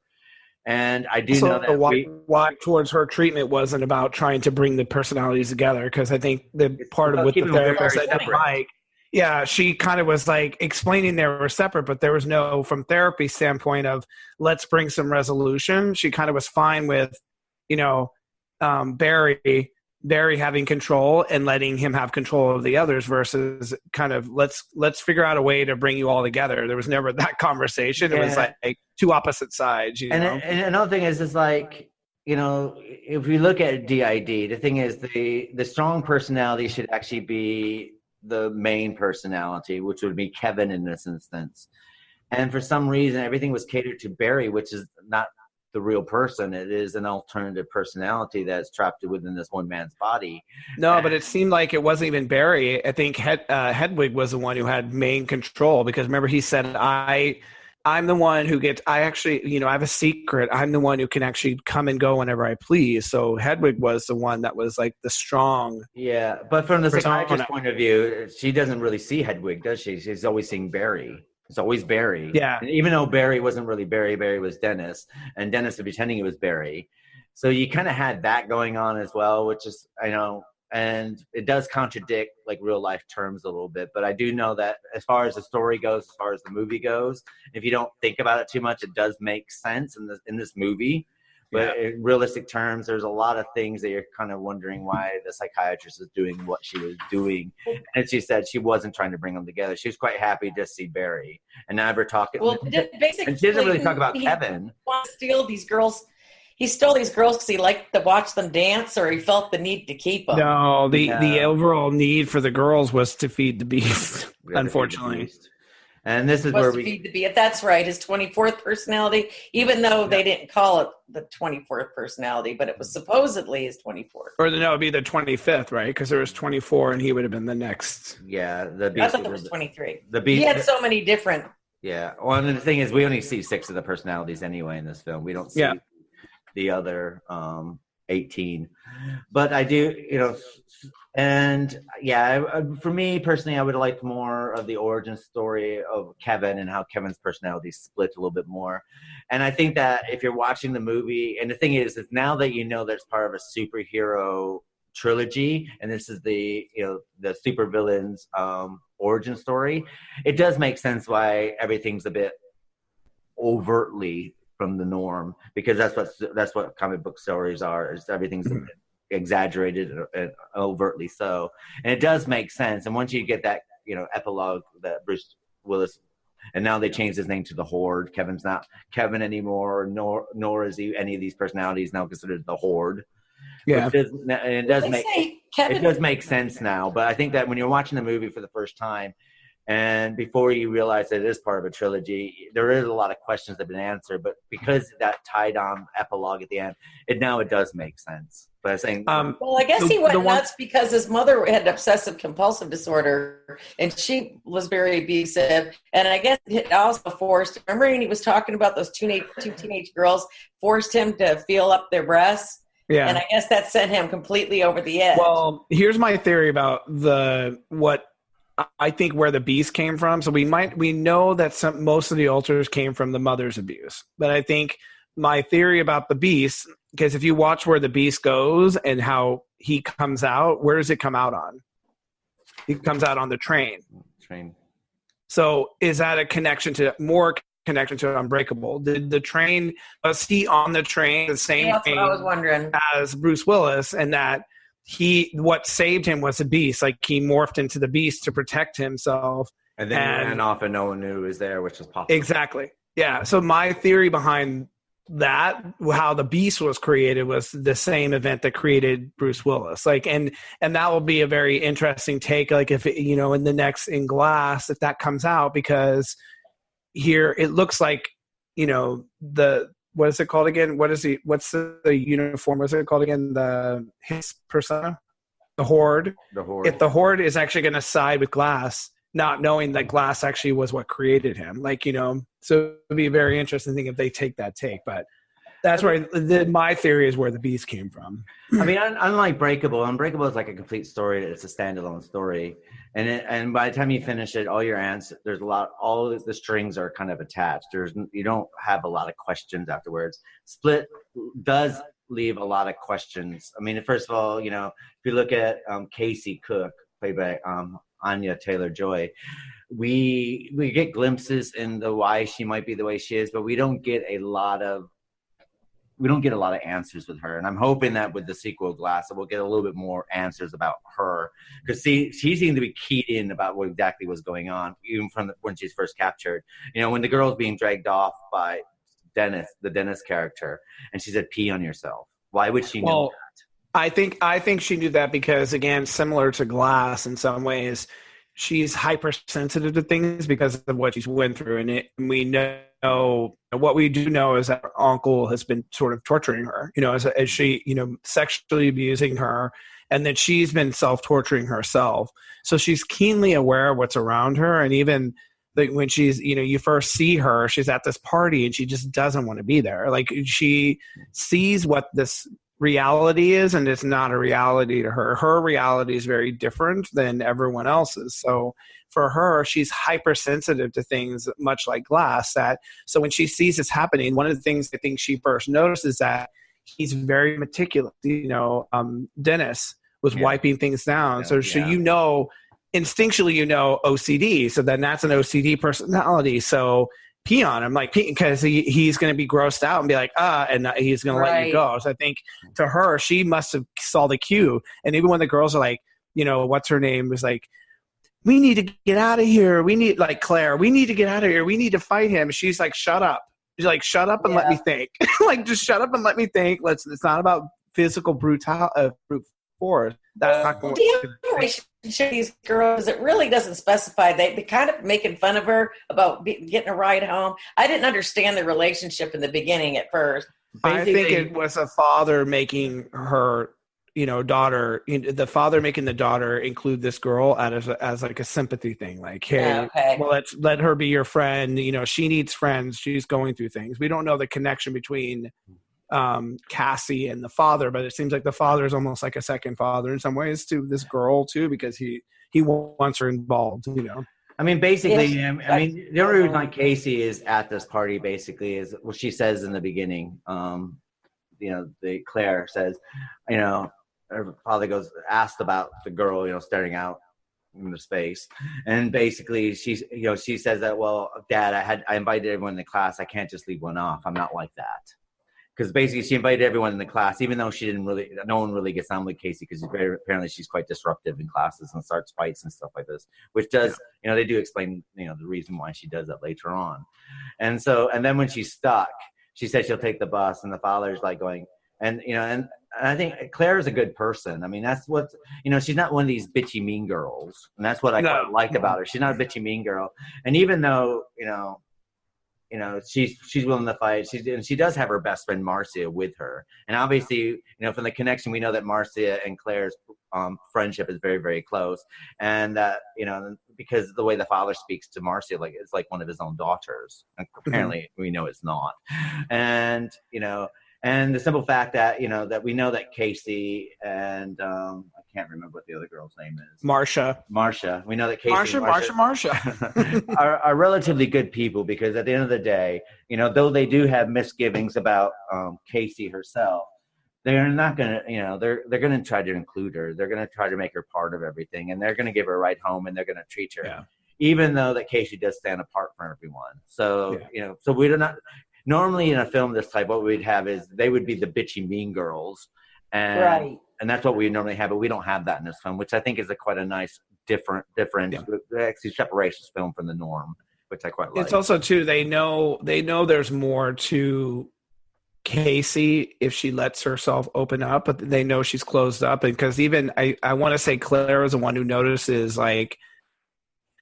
And I do know that why towards her treatment wasn't about trying to bring the personalities together, because I think the part of with the therapist that Mike, she kind of was like explaining they were separate, but there was no, from therapy standpoint of let's bring some resolution. She kind of was fine with, Barry having control and letting him have control of the others versus kind of let's figure out a way to bring you all together. There was never that conversation. It was like two opposite sides, you know? And another thing is like, if we look at DID, the thing is the strong personality should actually be the main personality, which would be Kevin in this instance. And for some reason, everything was catered to Barry, which is not the real person. It is an alternative personality that's trapped within this one man's body. No, but it seemed like it wasn't even Barry. I think Hedwig was the one who had main control, because remember he said, I'm the one who gets, I actually, I have a secret. I'm the one who can actually come and go whenever I please. So Hedwig was the one that was like the strong. Yeah, but from the psychiatrist's point of view, she doesn't really see Hedwig, does she? She's always seeing Barry. It's always Barry. Yeah. And even though Barry wasn't really Barry, Barry was Dennis, and Dennis was pretending he was Barry. So you kind of had that going on as well, which is, and it does contradict like real life terms a little bit. But I do know that as far as the story goes, as far as the movie goes, if you don't think about it too much, it does make sense in this movie. But in realistic terms, there's a lot of things that you're kind of wondering why the psychiatrist is doing what she was doing. And she said she wasn't trying to bring them together. She was quite happy to see Barry. And now we're talking. Well, basically, and she doesn't really talk about Kevin. Want to steal these girls. He stole these girls because he liked to watch them dance, or he felt the need to keep them. No, the overall need for the girls was to feed the beast, unfortunately. And this is was where to feed the beast. That's right, his 24th personality, even though they didn't call it the 24th personality, but it was supposedly his 24th. Or no, it would be the 25th, right? Because there was 24 and he would have been the next. Yeah, the beast. I thought there was 23. The beast. He had so many different. Yeah, well, and the thing is, we only see 6 of the personalities anyway in this film. We don't see the other 18. But I do, and for me personally, I would have liked more of the origin story of Kevin and how Kevin's personality split a little bit more. And I think that if you're watching the movie, and the thing is now that that it's part of a superhero trilogy, and this is the supervillain's origin story, it does make sense why everything's a bit overtly from the norm, because that's what comic book stories are. Is everything's exaggerated and overtly so, and it does make sense. And once you get that epilogue that Bruce Willis, and now they changed his name to the Horde. Kevin's not Kevin anymore, nor is he any of these personalities now considered the Horde. Yeah, it does make sense now. But I think that when you're watching the movie for the first time, and before you realize that it is part of a trilogy, there is a lot of questions that have been answered. But because that tied on epilogue at the end, it does make sense. But I'm saying, well, I guess he went nuts because his mother had obsessive compulsive disorder, and she was very abusive. And I guess it also forced. Remember when he was talking about those two teenage girls, forced him to feel up their breasts. Yeah, and I guess that sent him completely over the edge. Well, here's my theory about what I think where the beast came from. So we know that most of the alters came from the mother's abuse. But I think my theory about the beast, because if you watch where the beast goes and how he comes out, where does it come out on? He comes out on the train. So is that a connection to Unbreakable? Did the train, was he on the train the same that's what I was wondering, as Bruce Willis, and that what saved him was a beast? Like he morphed into the beast to protect himself, and then he ran off and no one knew he was there, which was possible. Exactly. Yeah. So my theory behind that, how the beast was created, was the same event that created Bruce Willis. Like, and that will be a very interesting take. Like if in Glass, if that comes out, because here it looks like what is it called again? What's the uniform? What's it called again? His persona? The Horde. If the Horde is actually going to side with Glass, not knowing that Glass actually was what created him. So it'd be a very interesting thing if they take that take. But that's where my theory is where the beast came from. I mean, unlike Unbreakable is like a complete story. It's a standalone story. And by the time you finish it, all your answers, all the strings are kind of attached. You don't have a lot of questions afterwards. Split does leave a lot of questions. I mean, first of all, if you look at Casey Cook, played by Anya Taylor-Joy, we get glimpses into why she might be the way she is, but we don't get a lot of we don't get a lot of answers with her. And I'm hoping that with the sequel Glass, we'll get a little bit more answers about her, because she seemed to be keyed in about what exactly was going on, even from when she's first captured. You know, when the girl's being dragged off by Dennis, the Dennis character, and she said, "Pee on yourself." Why would she know that? I think she knew that because, again, similar to Glass in some ways, she's hypersensitive to things because of what she's went through. And we know what we do know is that her uncle has been sort of torturing her, you know, as she, you know, sexually abusing her, and that she's been self-torturing herself. So she's keenly aware of what's around her. And even like when she's, you know, you first see her, she's at this party and she just doesn't want to be there. Like she sees what this reality is, and it's not a reality to her. Her reality is very different than everyone else's. So for her, she's hypersensitive to things, much like Glass. So when she sees this happening, one of the things I think she first noticed is that he's very meticulous. You know, Dennis was wiping things down. So you know, instinctually, you know, OCD. So then that's an OCD personality. So pee on him, like, because he's going to be grossed out and be like, and he's going to let you go. So I think to her, she must have saw the cue. And even when the girls are like, you know, what's her name was like, we need to get out of here. We need, like Claire, we need to get out of here. We need to fight him. She's like, shut up. She's like, shut up and let me think. Like, just shut up and let me think. It's not about physical brute force. That's not going to show these girls, it really doesn't specify. They kind of making fun of her about getting a ride home. I didn't understand the relationship in the beginning at first. I think it was a father making her, you know, daughter, the father making the daughter include this girl as like a sympathy thing. Like, hey, well, let her be your friend. You know, she needs friends. She's going through things. We don't know the connection between Cassie and the father, but it seems like the father is almost like a second father in some ways to this girl too, because he wants her involved, you know. I mean, basically, I mean, the only reason why Casey is at this party basically is what she says in the beginning. You know, Claire says, you know, her father asked about the girl, you know, staring out into space, and basically she says that, well, Dad, I invited everyone in the class. I can't just leave one off. I'm not like that. Because basically she invited everyone in the class, even though no one really gets on with Casey, because apparently she's quite disruptive in classes and starts fights and stuff like this, which does, you know, they do explain, you know, the reason why she does that later on. And then when she's stuck, she says she'll take the bus, and the father's like going, and, you know, and I think Claire is a good person. I mean, that's what, you know, she's not one of these bitchy mean girls. And that's what I quite liked about her. She's not a bitchy mean girl. And even though, you know, she's willing to fight. She does have her best friend Marcia with her, and obviously, you know, from the connection, we know that Marcia and Claire's friendship is very, very close, and you know, because the way the father speaks to Marcia, like it's like one of his own daughters. And apparently, we know it's not, and you know. And the simple fact that, you know, that we know that Casey and I can't remember what the other girl's name is. Marsha. We know that Casey and Marsha are relatively good people, because at the end of the day, you know, though they do have misgivings about Casey herself, they're not going to, you know, they're going to try to include her. They're going to try to make her part of everything, and they're going to give her a ride home, and they're going to treat her. Yeah. Even though that Casey does stand apart from everyone. So, you know, so we do not... Normally in a film this type, what we'd have is they would be the bitchy mean girls. And that's what we normally have, but we don't have that in this film, which I think is quite a nice different actually separates this film from the norm, which I quite like. It's also too, they know there's more to Casey if she lets herself open up, but they know she's closed up. And because even I want to say Claire is the one who notices, like,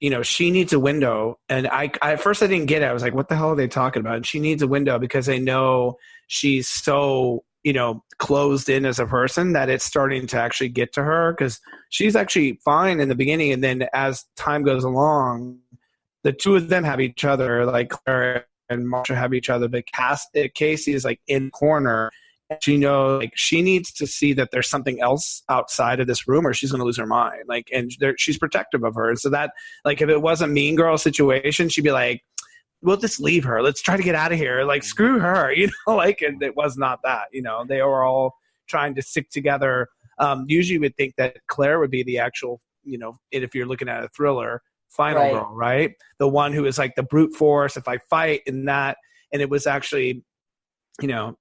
you know, she needs a window. And at first I didn't get it. I was like, what the hell are they talking about? And she needs a window because they know she's so, you know, closed in as a person that it's starting to actually get to her, because she's actually fine in the beginning. And then as time goes along, the two of them have each other, like Claire and Marsha have each other. But Casey is like in the corner. She knows, like, she needs to see that there's something else outside of this room, or she's going to lose her mind. Like, and she's protective of her. And so that, like, if it was a mean girl situation, she'd be like, we'll just leave her. Let's try to get out of here. Like, screw her, you know, like, and it was not that, you know, they were all trying to stick together. Usually you would think that Claire would be the actual, you know, if you're looking at a thriller, final girl, right? The one who is like the brute force, if I fight in that. And it was actually, you know,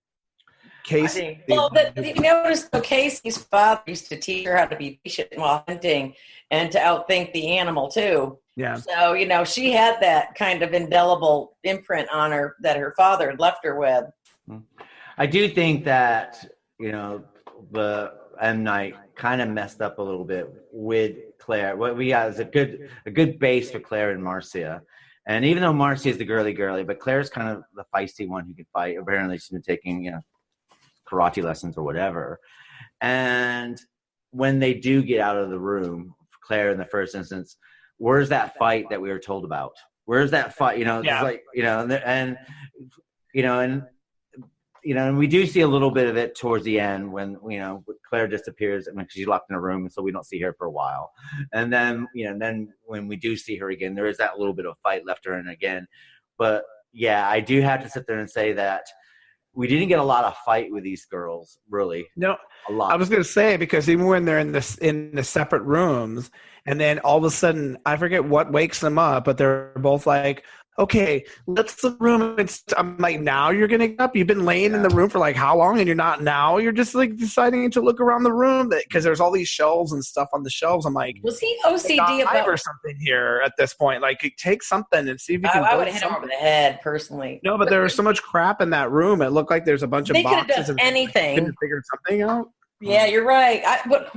Casey. You notice Casey's father used to teach her how to be patient while hunting and to outthink the animal too. Yeah. So, she had that kind of indelible imprint on her that her father had left her with. I do think that, the M. Night kind of messed up a little bit with Claire. What we got is a good base for Claire and Marcia. And even though Marcia is the girly, but Claire's kind of the feisty one who can fight. Apparently she's been taking, karate lessons or whatever. And when they do get out of the room, Claire in the first instance, where's that fight that we were told about? Where's that fight? It's like, and we do see a little bit of it towards the end when, Claire disappears. She's locked in a room, so we don't see her for a while. And then, then when we do see her again, there is that little bit of fight left her in again. But yeah, I do have to sit there and say that we didn't get a lot of fight with these girls, really. No, a lot. I was going to say, because even when they're in the separate rooms, and then all of a sudden, I forget what wakes them up, but they're both like, okay, let's the room. I'm like, now you're going to get up? You've been laying in the room for like how long? And you're not now? You're just like deciding to look around the room because there's all these shelves and stuff on the shelves. I'm like, was he OCD about or something here at this point? Like, take something and see if you can. I would have hit him over the head personally. No, but there was so much crap in that room. It looked like there's a bunch of boxes. They could have done anything. Couldn't figure something out. Yeah, you're right. What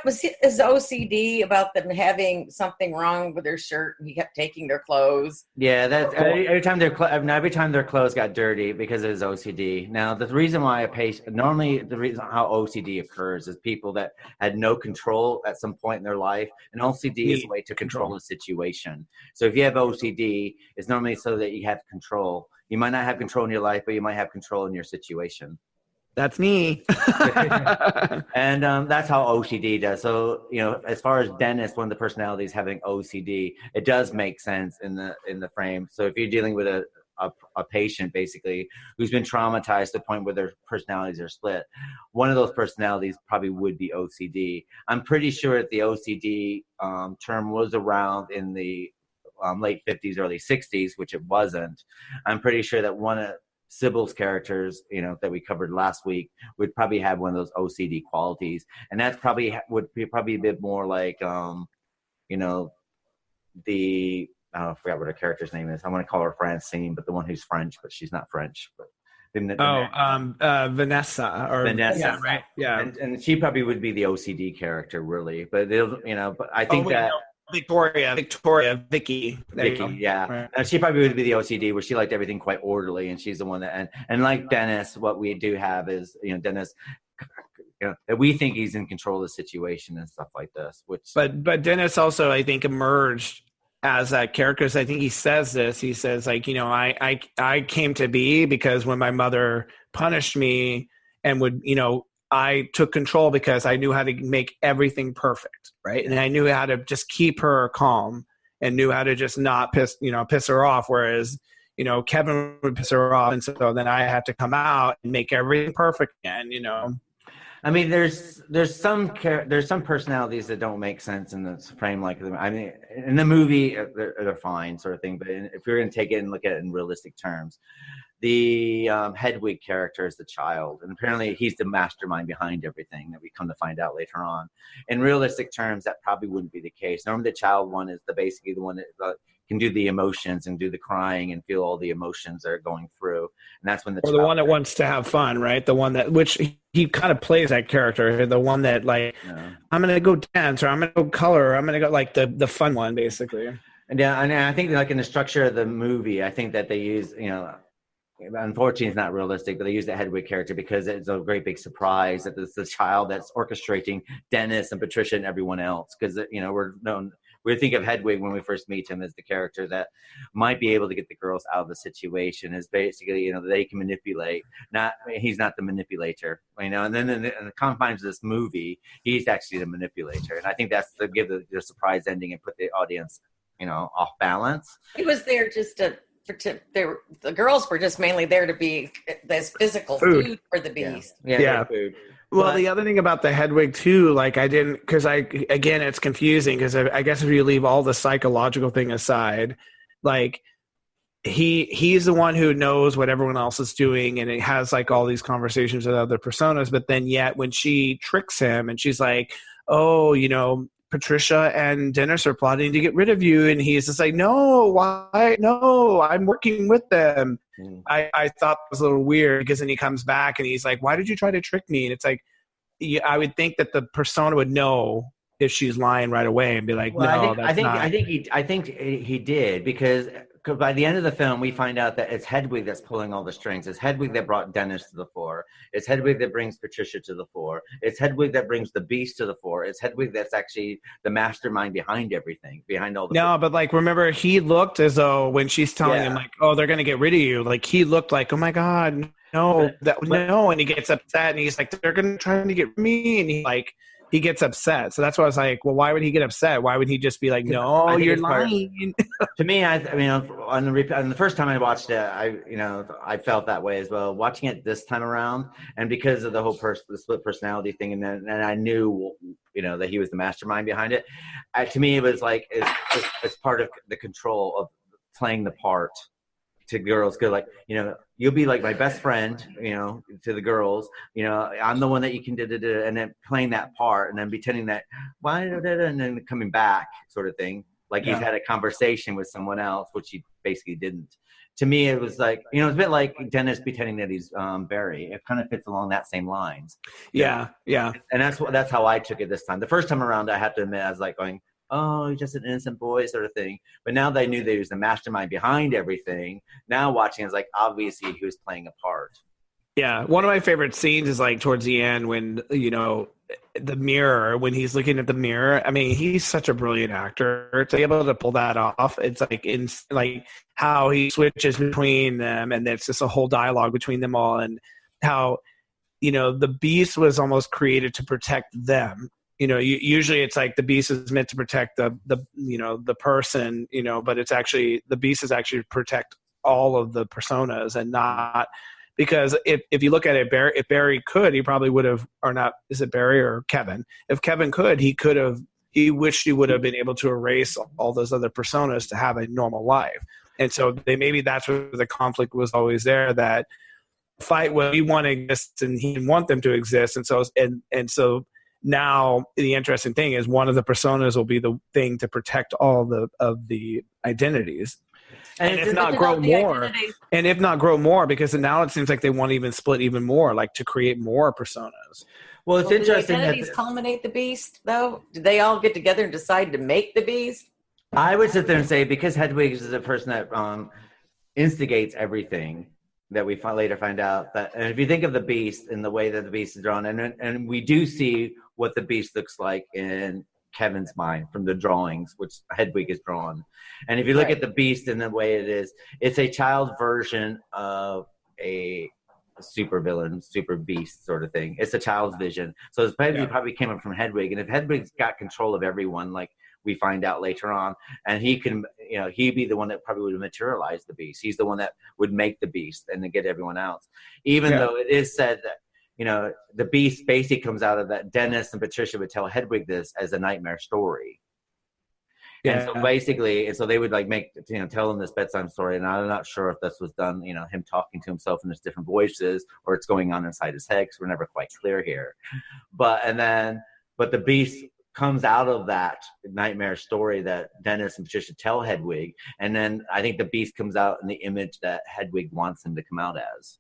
was his OCD about them having something wrong with their shirt and he kept taking their clothes? Yeah, that's every time their clothes got dirty because of his OCD. Now, the reason why the reason how OCD occurs is people that had no control at some point in their life, and OCD is a way to control a situation. So if you have OCD, it's normally so that you have control. You might not have control in your life, but you might have control in your situation. That's me. And that's how OCD does. So, as far as Dennis, one of the personalities having OCD, it does make sense in the frame. So if you're dealing with a patient, basically, who's been traumatized to the point where their personalities are split, one of those personalities probably would be OCD. I'm pretty sure that the OCD term was around in the late 50s, early 60s, which it wasn't. I'm pretty sure that one of Sybil's characters, that we covered last week, would probably have one of those OCD qualities, and that's would be a bit more like, I forgot what her character's name is. I want to call her Francine, but the one who's French, but she's not French. But Vanessa or Vanessa, yeah, right? Yeah, and she probably would be the OCD character, really. But but I think Vicky, yeah. Right. She probably would be the OCD, where she liked everything quite orderly, and she's the one that, and like Dennis, what we do have is, Dennis, that we think he's in control of the situation and stuff like this. But Dennis also, I think, emerged as that character. I think he says this. He says, like, I came to be because when my mother punished me and would, I took control because I knew how to make everything perfect, right? And I knew how to just keep her calm and knew how to just not piss her off. Whereas, Kevin would piss her off, and so then I had to come out and make everything perfect again. I mean, there's some personalities that don't make sense in this frame. Like, I mean, in the movie, they're fine, sort of thing. But if you're going to take it and look at it in realistic terms, the Hedwig character is the child, and apparently he's the mastermind behind everything that we come to find out later on. In realistic terms, that probably wouldn't be the case. Normally, the child one is basically the one that can do the emotions and do the crying and feel all the emotions that are going through, and that's when the one that wants to have fun, right? The one that, which he kind of plays that character, the one that I'm going to go dance, or I'm going to go color, or I'm going to go like the fun one, basically. And I think like in the structure of the movie, I think that they use, unfortunately, it's not realistic, but they use the Hedwig character because it's a great big surprise that it's the child that's orchestrating Dennis and Patricia and everyone else. Because we think of Hedwig when we first meet him as the character that might be able to get the girls out of the situation. Is basically they can manipulate. He's not the manipulator, And then in the confines of this movie, he's actually the manipulator. And I think that's to give the surprise ending and put the audience, off balance. He was there just to. The girls were just mainly there to be this physical food for the beast. Yeah. Food. Well, the other thing about the Hedwig too, it's confusing because I guess if you leave all the psychological thing aside, like he's the one who knows what everyone else is doing, and it has like all these conversations with other personas. But then yet when she tricks him and she's like, oh, Patricia and Dennis are plotting to get rid of you, and he's just like, no, why? No, I'm working with them. I thought it was a little weird, because then he comes back and he's like, why did you try to trick me? And it's like, I would think that the persona would know if she's lying right away and be like, well, no, I think he did, because by the end of the film, we find out that it's Hedwig that's pulling all the strings. It's Hedwig that brought Dennis to the fore. It's Hedwig that brings Patricia to the fore. It's Hedwig that brings the Beast to the fore. It's Hedwig that's actually the mastermind behind everything, behind all the. No, but like, remember, he looked as though when she's telling him like, oh, they're going to get rid of you. Like, he looked like, oh my God, no, no. And he gets upset and he's like, they're going to try to get me. And he gets upset. So that's why I was like, well, why would he get upset? Why would he just be like, no, you're lying? To me, I mean, on the first time I watched it, I felt that way as well. Watching it this time around, and because of the whole the split personality thing, and I knew, that he was the mastermind behind it. To me, it was like it's part of the control of playing the part to girls. Good, like, you'll be like my best friend, to the girls, I'm the one that you can do, and then playing that part, and then pretending that why, and then coming back, sort of thing, like he's had a conversation with someone else, which he basically didn't. To me, it was like, it's a bit like Dennis pretending that he's Barry. It kind of fits along that same lines. Yeah. And that's how I took it this time. The first time around, I have to admit, I was like going, oh, he's just an innocent boy, sort of thing. But now that I knew that he was the mastermind behind everything, now watching it's like, obviously he was playing a part. Yeah, one of my favorite scenes is like towards the end when, the mirror, when he's looking at the mirror. I mean, he's such a brilliant actor to be able to pull that off. It's like how he switches between them, and it's just a whole dialogue between them all, and how, the Beast was almost created to protect them. Usually it's like the Beast is meant to protect the person, but it's actually, the Beast is actually to protect all of the personas, and not, because if you look at it, if Barry could, he probably would have, or not, is it Barry or Kevin? If Kevin could, he wished he would have been able to erase all those other personas to have a normal life. And so maybe that's where the conflict was always there, that fight what we want to exist and he didn't want them to exist. And so now the interesting thing is one of the personas will be the thing to protect all of the identities. And if not grow more, because now it seems like they want to even split even more, like to create more personas. Well, it's interesting. Do the identities culminate the Beast, though? Do they all get together and decide to make the Beast? I would sit there and say, because Hedwig is the person that instigates everything, that we later find out that, and if you think of the Beast and the way that the Beast is drawn, and we do see what the Beast looks like in Kevin's mind from the drawings, which Hedwig is drawn. And if you look at the Beast in the way it is, it's a child version of a super villain, super beast sort of thing. It's a child's vision. So it's probably came up from Hedwig. And if Hedwig's got control of everyone, like we find out later on, and he can, he'd be the one that probably would materialize the Beast. He's the one that would make the Beast and then get everyone else. Even though it is said that, the Beast basically comes out of that. Dennis and Patricia would tell Hedwig this as a nightmare story. Yeah. And so basically, so they would like tell him this bedtime story. And I'm not sure if this was done, him talking to himself in his different voices, or it's going on inside his head, because we're never quite clear here. But the Beast comes out of that nightmare story that Dennis and Patricia tell Hedwig. And then I think the Beast comes out in the image that Hedwig wants him to come out as.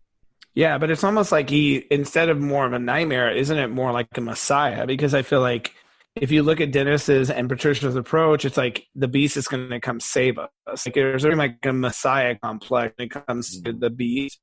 Yeah, but it's almost like he, instead of more of a nightmare, isn't it more like a messiah? Because I feel like if you look at Dennis's and Patricia's approach, it's like the Beast is going to come save us. Like there's like a messiah complex when it comes to the Beast.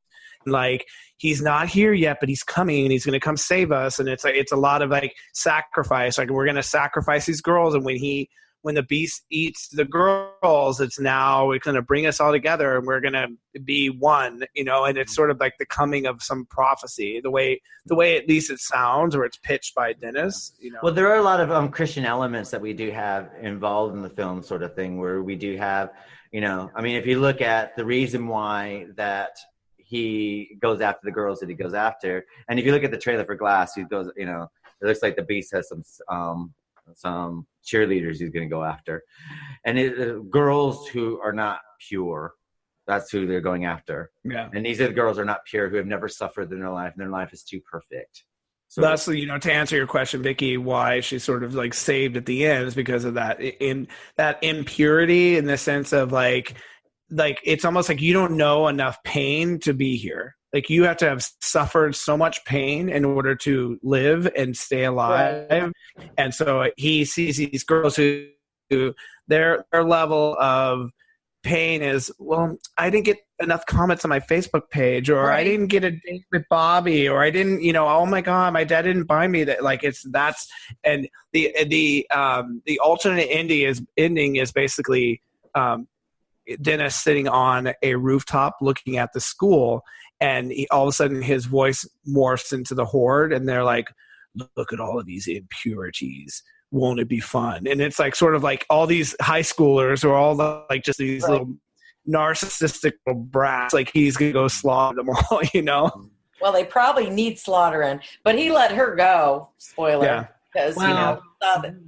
Like he's not here yet, but he's coming and he's going to come save us. And it's like, it's a lot of like sacrifice. Like we're going to sacrifice these girls. And when the Beast eats the girls, it's going to bring us all together and we're going to be one, and it's sort of like the coming of some prophecy, the way at least it sounds, or it's pitched by Dennis, Well, there are a lot of Christian elements that we do have involved in the film, sort of thing, where we do have, if you look at the reason why that he goes after the girls that he goes after, and if you look at the trailer for Glass, he goes, it looks like the Beast has some cheerleaders he's going to go after, and girls who are not pure, That's who they're going after. Yeah. And these are the girls are not pure, who have never suffered in their life, and their life is too perfect. So that's, you know, to answer your question, Vicky, why she's sort of like saved at the end is because of that in that impurity, in the sense of like it's almost like you don't know enough pain to be here. Like you have to have suffered so much pain in order to live and stay alive. Right. And so he sees these girls who their level of pain is, well, I didn't get enough comments on my Facebook page, or I didn't get a date with Bobby, or I didn't, you know, oh my God, my dad didn't buy me that. Like and the alternate ending is basically Dennis sitting on a rooftop looking at the school, and all of a sudden his voice morphs into the horde, and they're like, look at all of these impurities. Won't it be fun? And it's like sort of like all these high schoolers, or all the, like just these little narcissistic little brats, like he's gonna go slaughter them all, you know. Well, they probably need slaughtering, but he let her go. Spoiler, because you know.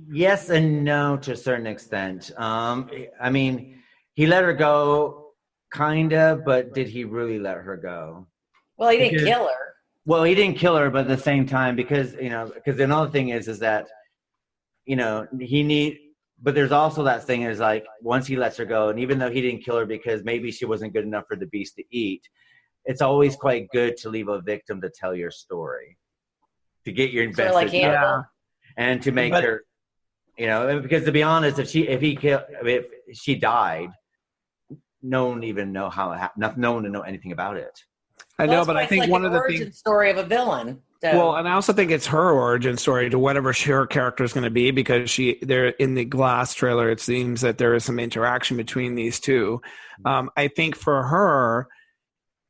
Yes and no to a certain extent. I mean, he let her go, kinda, but did he really let her go? Well, he didn't kill her. Well, he didn't kill her, but at the same time, because another thing is that, you know, but there's also that thing is like, once he lets her go, and even though he didn't kill her because maybe she wasn't good enough for the beast to eat, it's always quite good to leave a victim to tell your story, to get your invested, like Hannibal. And to make her, you know, because to be honest, if she died, no one even know how it happened. No one to know anything about it. I know, but I think like one of the things. Origin story of a villain. So. Well, and I also think it's her origin story to whatever her character is going to be, because there in the Glass trailer, it seems that there is some interaction between these two. I think for her,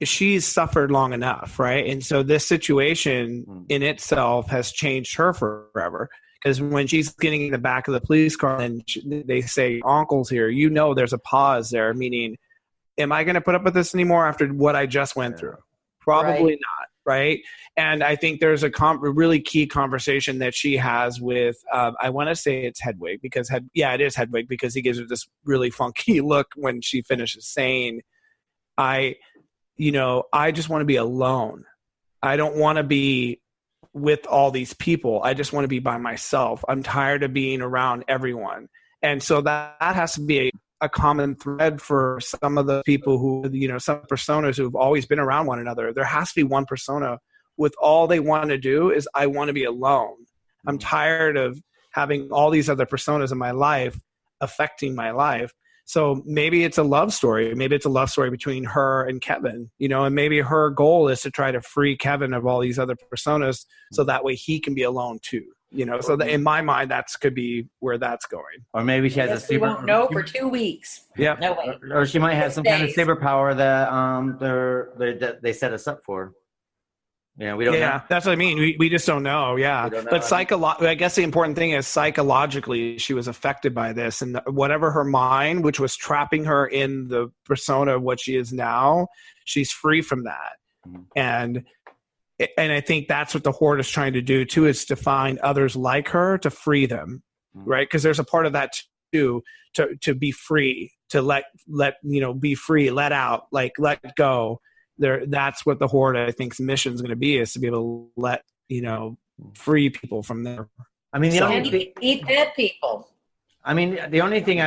she's suffered long enough, right? And so this situation in itself has changed her forever. Because when she's getting in the back of the police car and they say, "Uncle's here," you know, there's a pause there, meaning, am I going to put up with this anymore after what I just went through? Probably not. Right. And I think there's a really key conversation that she has with, I want to say it's Hedwig, because it is Hedwig, because he gives her this really funky look when she finishes saying, I just want to be alone. I don't want to be with all these people. I just want to be by myself. I'm tired of being around everyone. And so that has to be a common thread for some of the people who, you know, some personas who've always been around one another. There has to be one persona with all they want to do is, I want to be alone. I'm tired of having all these other personas in my life affecting my life. So maybe it's a love story. Maybe it's a love story between her and Kevin, you know, and maybe her goal is to try to free Kevin of all these other personas so that way he can be alone too. You know, so in my mind, could be where that's going. Or maybe she has a super. We won't know for 2 weeks. Yeah. No way. Or she might have some kind of superpower that they set us up for. Yeah, we don't know. Yeah, that's what I mean. We just don't know. Yeah. But I guess the important thing is psychologically, she was affected by this, and whatever her mind, which was trapping her in the persona of what she is now, she's free from that. Mm-hmm. And I think that's what the Horde is trying to do too, is to find others like her to free them, right? Because there's a part of that too, to be free, to let be free, let out, like let go. That's what the Horde, I think, mission is going to be, is to be able to let free people from there. I mean, eat dead people. I mean, the only thing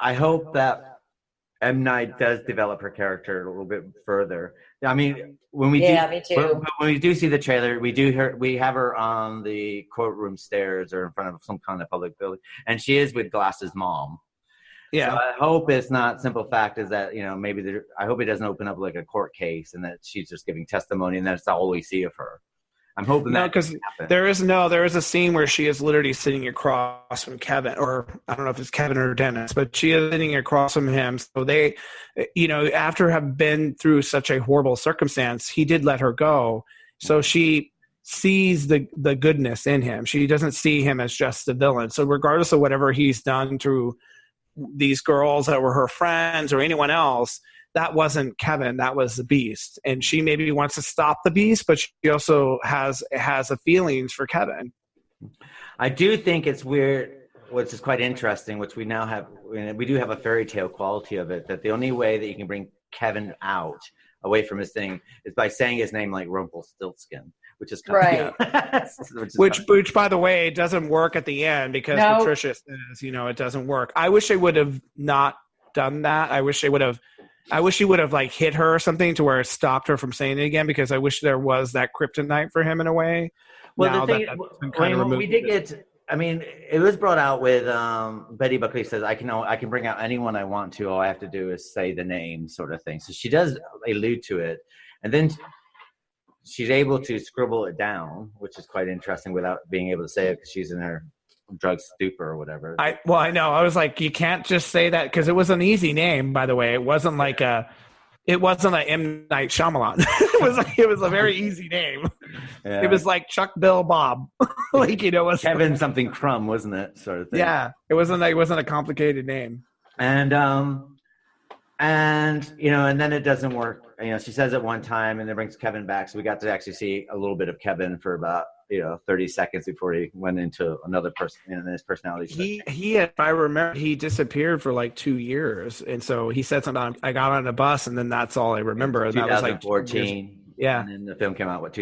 I hope that M. Night does develop her character a little bit further. I mean, when we me too. When we do see the trailer, we have her on the courtroom stairs or in front of some kind of public building, and she is with Glass's mom. Yeah. So I hope it's not simple fact is that, you know, maybe I hope it doesn't open up like a court case and that she's just giving testimony and that's all we see of her. I'm hoping that because there is a scene where she is literally sitting across from Kevin, or I don't know if it's Kevin or Dennis, but she is sitting across from him. So they, after have been through such a horrible circumstance, he did let her go. So she sees the goodness in him. She doesn't see him as just the villain. So regardless of whatever he's done to these girls that were her friends or anyone else, that wasn't Kevin, that was the beast. And she maybe wants to stop the beast, but she also has a feelings for Kevin. I do think it's weird, which is quite interesting, which we now have, we do have a fairy tale quality of it, that the only way that you can bring Kevin out away from his thing is by saying his name like Rumpelstiltskin, which is Right. Which, by the way, doesn't work at the end because No. Patricia says, it doesn't work. I wish they would have not done that. I wish he would have like hit her or something to where it stopped her from saying it again, because I wish there was that kryptonite for him in a way. Well, Now the thing, that's been kind of we did get. I mean, it was brought out with Betty Buckley says, I can bring out anyone I want to. All I have to do is say the name, sort of thing. So she does allude to it, and then she's able to scribble it down, which is quite interesting without being able to say it because she's in her drug stupor or whatever. I know. I was like, you can't just say that, because it was an easy name, by the way. It wasn't like it wasn't an M Night Shyamalan. it was a very easy name. Yeah. It was like Chuck, Bill, Bob. Kevin something Crumb, wasn't it? Sort of thing. Yeah, it wasn't a complicated name. And and then it doesn't work. She says it one time, and it brings Kevin back. So we got to actually see a little bit of Kevin for about 30 seconds before he went into another person in his personality. He if I remember, he disappeared for like 2 years, and so he said something. I got on a bus, and then that's all I remember. And that was like 2014. Yeah, and then the film came out.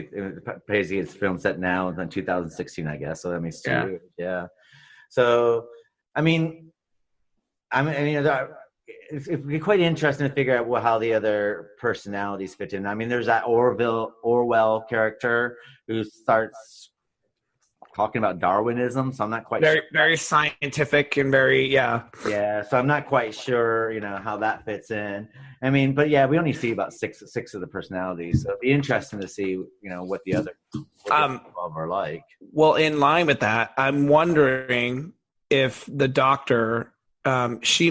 Crazy, it's film set now in 2016, I guess. So that means 2 years. Yeah. So it'd be quite interesting to figure out how the other personalities fit in. I mean, there's that Orwell character who starts talking about Darwinism, so I'm not quite sure. Very scientific and very Yeah, so I'm not quite sure, how that fits in. I mean, but yeah, we only see about six of the personalities, so it'd be interesting to see, what the other 12 are like. Well, in line with that, I'm wondering if the doctor. She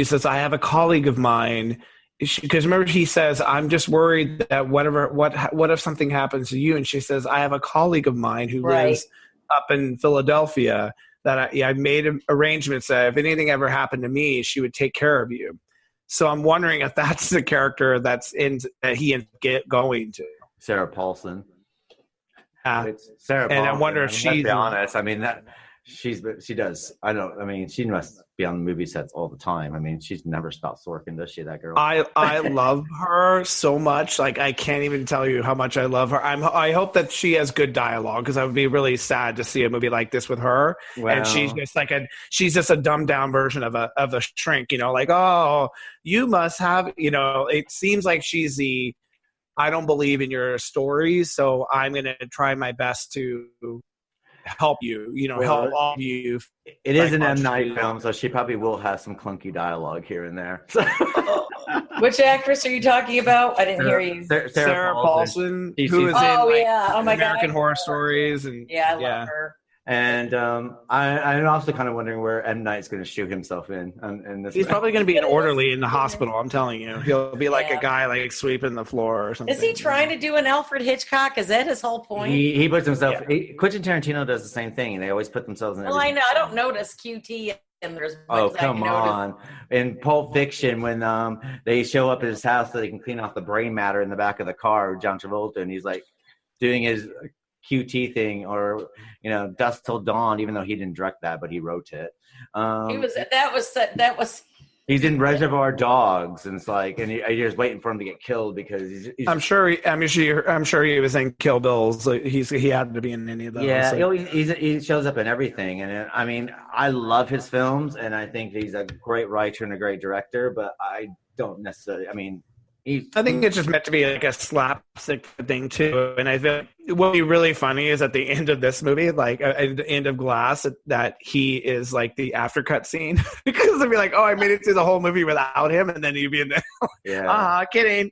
says, I have a colleague of mine, because remember he says, I'm just worried that what if something happens to you? And she says, I have a colleague of mine who lives up in Philadelphia that I made arrangements that if anything ever happened to me, she would take care of you. So I'm wondering if that's the character that he ends up going to. Sarah Paulson. It's Sarah Paulson. And I wonder if she's. Let's be honest. I mean, she does. I don't. I mean, she must be on movie sets all the time. I mean, she's never stops working, does she? That girl. I love her so much. Like, I can't even tell you how much I love her. I hope that she has good dialogue, because I would be really sad to see a movie like this with her. Well, and she's just a dumbed down version of a shrink. Like, oh, you must have. It seems like she's the. I don't believe in your stories, so I'm going to try my best to help you, help all of you. It is an M Night film, so she probably will have some clunky dialogue here and there. Which actress are you talking about? I didn't hear you. Sarah Paulson, who is in American Horror Stories, and I love her. And I'm also kind of wondering where M Night's going to shoot himself in this. He's probably going to be an orderly in the hospital. I'm telling you, he'll be like a guy like sweeping the floor or something. Is he trying to do an Alfred Hitchcock? Is that his whole point? He puts himself. Quentin Tarantino does the same thing. They always put themselves in. Well, I know. I don't notice QT. Oh, come on. In Pulp Fiction, when they show up at his house so they can clean off the brain matter in the back of the car, John Travolta, and he's like doing his QT thing, or Dusk Till Dawn, even though he didn't direct that, but he wrote it. That was he's in Reservoir Dogs, and it's like, and you're just waiting for him to get killed because he's I'm sure he was in Kill Bills. He had to be in any of those. Yeah, he shows up in everything, and I mean, I love his films, and I think he's a great writer and a great director, but I don't necessarily. I mean, I think it's just meant to be like a slapstick thing too, and I think what would be really funny is at the end of this movie, like at the end of Glass, that he is like the aftercut scene, because they'd be like, "Oh, I made it through the whole movie without him," and then he'd be in there. Yeah, kidding.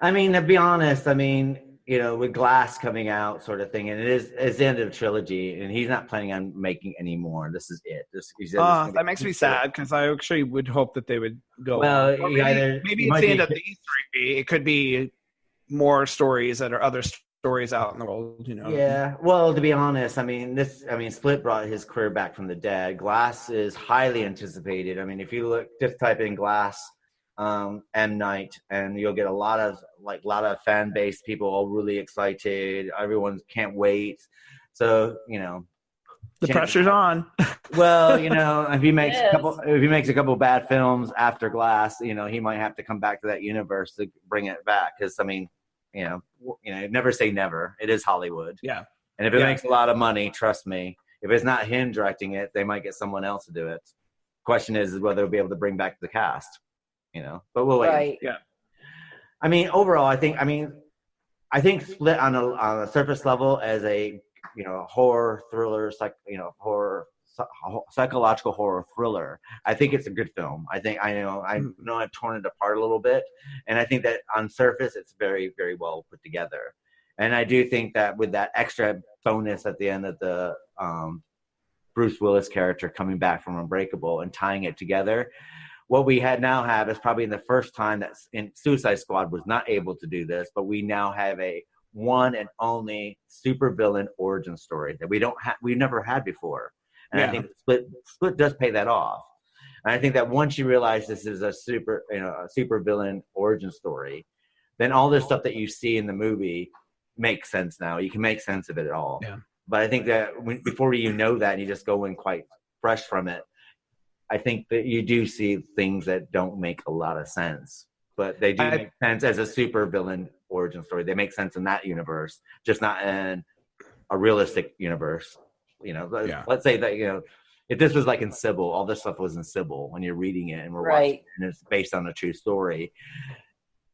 I mean, to be honest, with Glass coming out, sort of thing, and it's the end of the trilogy, and he's not planning on making any more. This is it. That makes me sad, because I actually would hope that they would go. Well, maybe it's the end of these three. It could be more stories that are other stories out in the world. Yeah. Well, to be honest, Split brought his career back from the dead. Glass is highly anticipated. I mean, if you just type in Glass. M Night, and you'll get a lot of fan base people all really excited. Everyone can't wait. So The pressure's on. Well, if he makes a couple bad films after Glass, he might have to come back to that universe to bring it back. Because never say never. It is Hollywood. Yeah. And if it makes a lot of money, trust me, if it's not him directing it, they might get someone else to do it. Question is whether they'll be able to bring back the cast. But we'll wait. Right. Yeah. I mean, overall, I think Split on a surface level as a horror thriller, psychological horror thriller. I think it's a good film. I know I've torn it apart a little bit, and I think that on surface it's very, very well put together. And I do think that with that extra bonus at the end of the Bruce Willis character coming back from Unbreakable and tying it together, what we now have is probably the first time that in Suicide Squad was not able to do this, but we now have a one and only supervillain origin story that we've never had before. And I think Split does pay that off. And I think that once you realize this is a supervillain origin story, then all this stuff that you see in the movie makes sense now. You can make sense of it all. Yeah. But I think that before you know that and you just go in quite fresh from it, I think that you do see things that don't make a lot of sense. But they do make sense as a supervillain origin story. They make sense in that universe, just not in a realistic universe. Let's say that, if this was like in Sybil, all this stuff was in Sybil when you're reading it and we're watching it and it's based on a true story.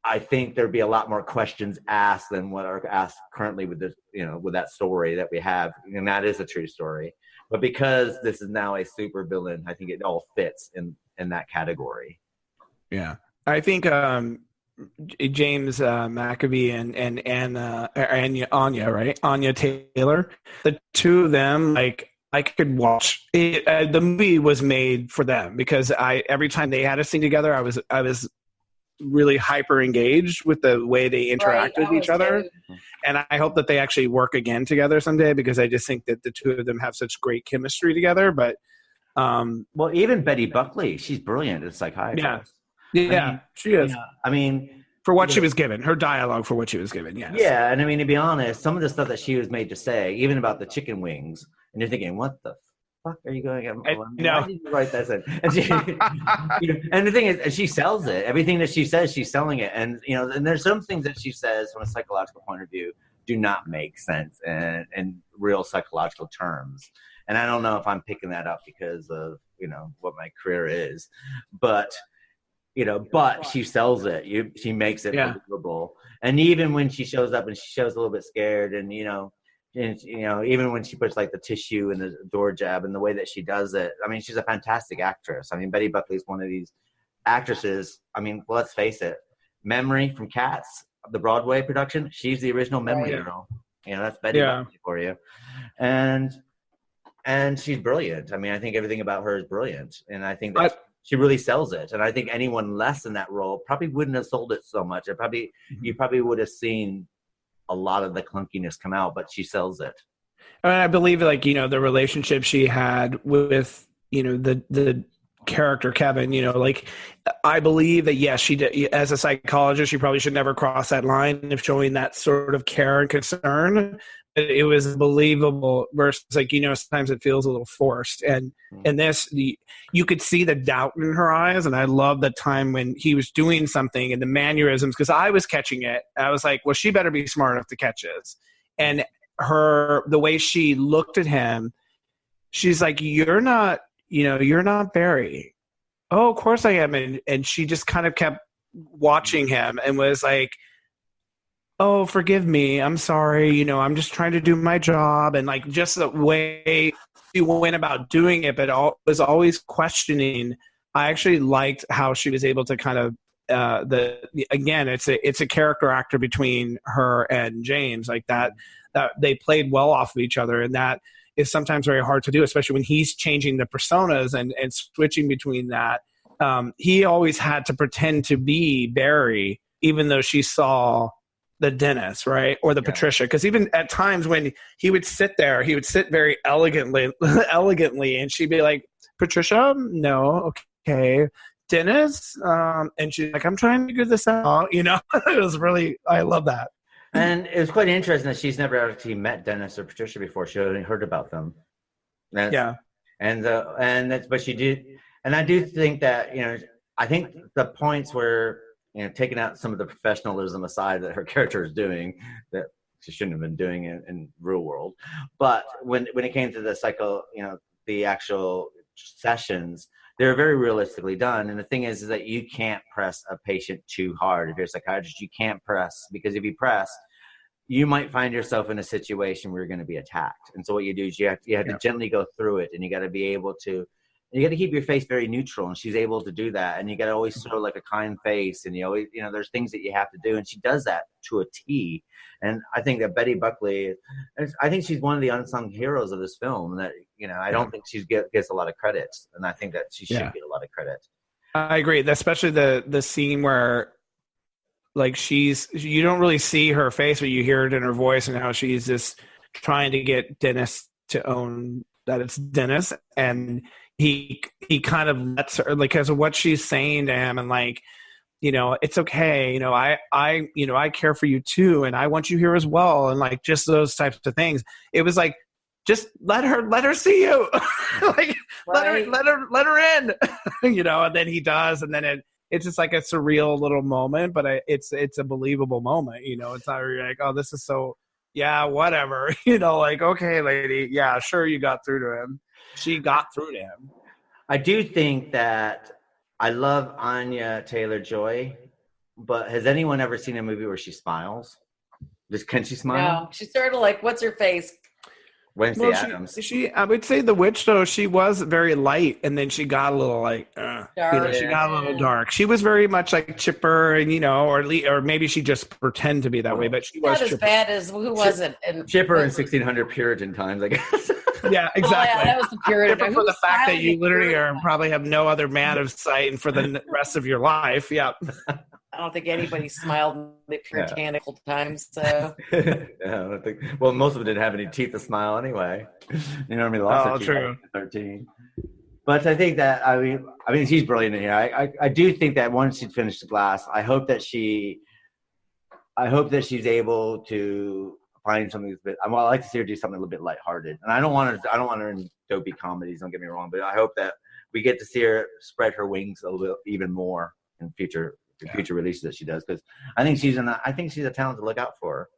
I think there'd be a lot more questions asked than what are asked currently with this, with that story that we have. And that is a true story. But because this is now a super villain, I think it all fits in that category. Yeah. I think James McAvee and Anya, right? Anya Taylor, the two of them, like, I could watch it. The movie was made for them because every time they had a scene together, I was really hyper engaged with the way they interact with each other. And I hope that they actually work again together someday because I just think that the two of them have such great chemistry together. But well, even Betty Buckley, she's brilliant as a psychiatrist. Yeah, she is. I mean, for what she was given, her dialogue for what she was given, yes. Yeah, and I mean, to be honest, some of the stuff that she was made to say, even about the chicken wings, and you're thinking, what the fuck are you going to why did you write that? And the thing is, she sells it. Everything that she says, she's selling it. And, and there's some things that she says from a psychological point of view do not make sense in real psychological terms. And I don't know if I'm picking that up because of, what my career is. But she sells it. She makes it believable. And even when she shows up and she shows a little bit scared and, even when she puts like the tissue in the door jab and the way that she does it, I mean, she's a fantastic actress. I mean, Betty Buckley's one of these actresses. I mean, let's face it, Memory from Cats, the Broadway production, she's the original Memory girl. That's Betty Buckley for you. And she's brilliant. I mean, I think everything about her is brilliant. And I think that she really sells it. And I think anyone less in that role probably wouldn't have sold it so much. You probably would have seen a lot of the clunkiness come out, but she sells it. And I believe the relationship she had with, the character Kevin, I believe that, yes, she did, as a psychologist, she probably should never cross that line of showing that sort of care and concern. It was believable versus sometimes it feels a little forced. And in this, you could see the doubt in her eyes. And I love the time when he was doing something and the mannerisms, because I was catching it. I was like, well, she better be smart enough to catch this. And the way she looked at him, she's like, you're not Barry. Oh, of course I am. And she just kind of kept watching him and was like, oh, forgive me. I'm sorry. I'm just trying to do my job. And just the way she went about doing it, but was always questioning. I actually liked how she was able to kind of, again, it's a character actor between her and James, like that they played well off of each other. And that is sometimes very hard to do, especially when he's changing the personas and switching between that. He always had to pretend to be Barry, even though she saw the Dennis, right? Or the Patricia. Because even at times when he would sit there, he would sit very elegantly, and she'd be like, Patricia? No. Okay. Dennis? And she's like, I'm trying to figure this out. It was really, I love that. And it was quite interesting that she's never actually met Dennis or Patricia before. She only heard about them. But she did, and I do think that I think the points where taking out some of the professionalism aside that her character is doing that she shouldn't have been doing in real world, but when it came to the the actual sessions, they're very realistically done. And the thing is that you can't press a patient too hard. If you're a psychiatrist, you can't press, because if you press, you might find yourself in a situation where you're going to be attacked. And so what you do is you have to gently go through it, and you got to be able to, you got to keep your face very neutral, and she's able to do that. And you got to always throw like a kind face, and you always, there's things that you have to do, and she does that to a T. And I think that Betty Buckley, I think she's one of the unsung heroes of this film. That I don't think she gets a lot of credit, and I think that she should get a lot of credit. I agree, especially the scene where, like, you don't really see her face, but you hear it in her voice, and how she's just trying to get Dennis to own that it's Dennis, and he kind of lets her, like, because of what she's saying to him, and like, it's okay, I care for you too, and I want you here as well, and like just those types of things. It was like, just let her see you, like let her in, and then he does, and then it's just like a surreal little moment, but it's a believable moment. It's not really like, oh, this is so, yeah, whatever. Like, okay, lady, yeah, sure, you got through to him. She got through to him. I do think that I love Anya Taylor-Joy, but has anyone ever seen a movie where she smiles? Can she smile? No, she's sort of like, what's her face? Wednesday Addams. I would say The Witch, though, she was very light, and then she got a little like, she got a little dark. She was very much like chipper, and or maybe she just pretended to be that way, but she was not as chipper. bad as who was it? Chipper in 1600 Puritan times, I guess. Yeah, exactly. Oh, yeah, that was the Puritan. Chipper for the fact that you literally probably have no other man of sight, and for the rest of your life, yeah. I don't think anybody smiled in the puritanical times. So I don't think. Well, most of them didn't have any teeth to smile anyway. They lost their teeth at 13. But I think that I mean she's brilliant in here. I do think that once she'd finished the glass, I hope that she's able to find something that's I like to see her do something a little bit lighthearted. And I don't want her in dopey comedies. Don't get me wrong, but I hope that we get to see her spread her wings a little bit even more in future releases that she does, because I think she's a talent to look out for.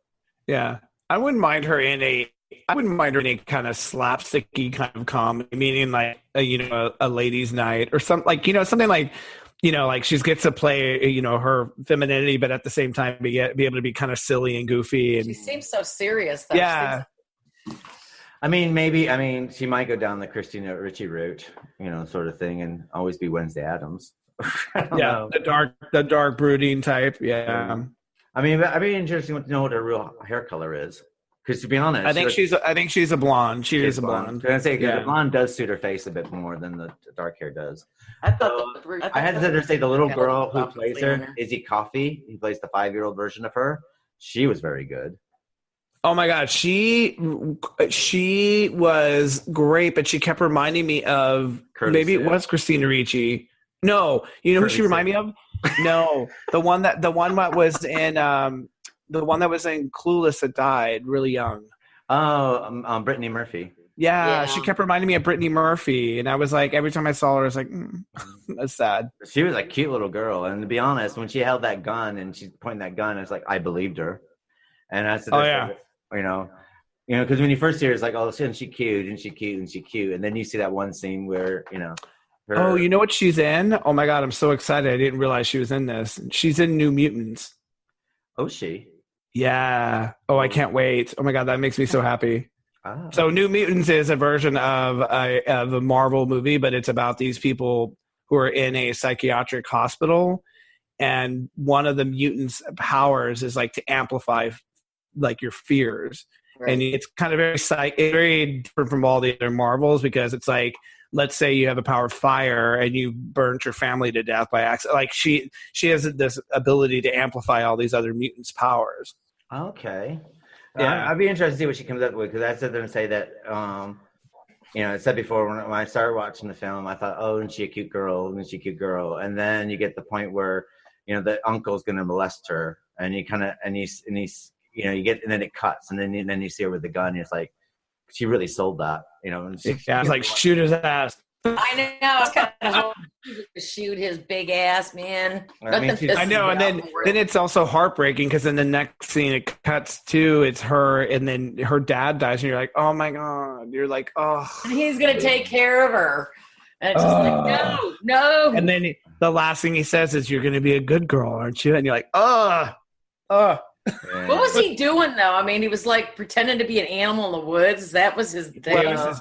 Yeah, I wouldn't mind her in any kind of slapsticky kind of comedy, meaning like a ladies' night or something, like something like like she gets to play her femininity, but at the same time be able to be kind of silly and goofy. And she seems so serious, though. Yeah. Maybe she might go down the Christina Ricci route, sort of thing, and always be Wednesday Addams. Yeah, the dark brooding type. Yeah. I mean, it'd be interesting to know what her real hair color is. Because to be honest, I think she's a blonde. She is a blonde. I was gonna say, the blonde does suit her face a bit more than the dark hair does. I had to say the little girl who plays her, Izzy Coffey, who plays the 5-year-old version of her. She was very good. Oh my God, she was great, but she kept reminding me of maybe it was Christina Ricci. No, who she reminded me of? No, the one that was in Clueless that died really young. Oh, Brittany Murphy. Yeah, she kept reminding me of Brittany Murphy, and I was like, every time I saw her, I was like, that's sad. She was a cute little girl, and to be honest, when she held that gun and she's pointing that gun, it's like I believed her, and I said, because when you first see her, it's like, oh, isn't she cute? And she cute, and she cute, and then you see that one scene where Oh, you know what she's in? Oh my God, I'm so excited! I didn't realize she was in this. She's in New Mutants. Oh, she? Yeah. Oh, I can't wait. Oh my God, that makes me so happy. So New Mutants is a version of a Marvel movie, but it's about these people who are in a psychiatric hospital, and one of the mutants' powers is like to amplify like your fears. Right. And it's kind of very different from all the other Marvels, because it's like, let's say you have a power of fire and you burnt your family to death by accident. Like she has this ability to amplify all these other mutants' powers. Okay. Yeah, I'd be interested to see what she comes up with, because I said there and say that, I said before when I started watching the film, I thought, oh, isn't she a cute girl? Isn't she a cute girl? And then you get the point where, the uncle's going to molest her, and you kind of, and then it cuts, and then you see her with the gun. And it's like, she really sold that, and she, Yeah, it's like shoot his ass. I know. I was kind of hoping to shoot his big ass, man. I mean, I know, and then it's also heartbreaking because in the next scene it cuts to it's her, and then her dad dies, and you're like, oh my god, you're like, oh. And he's gonna take care of her, and it's just like, no. And then the last thing he says is, "You're gonna be a good girl, aren't you?" And you're like, What was he doing though? I mean, he was like pretending to be an animal in the woods. That was his thing.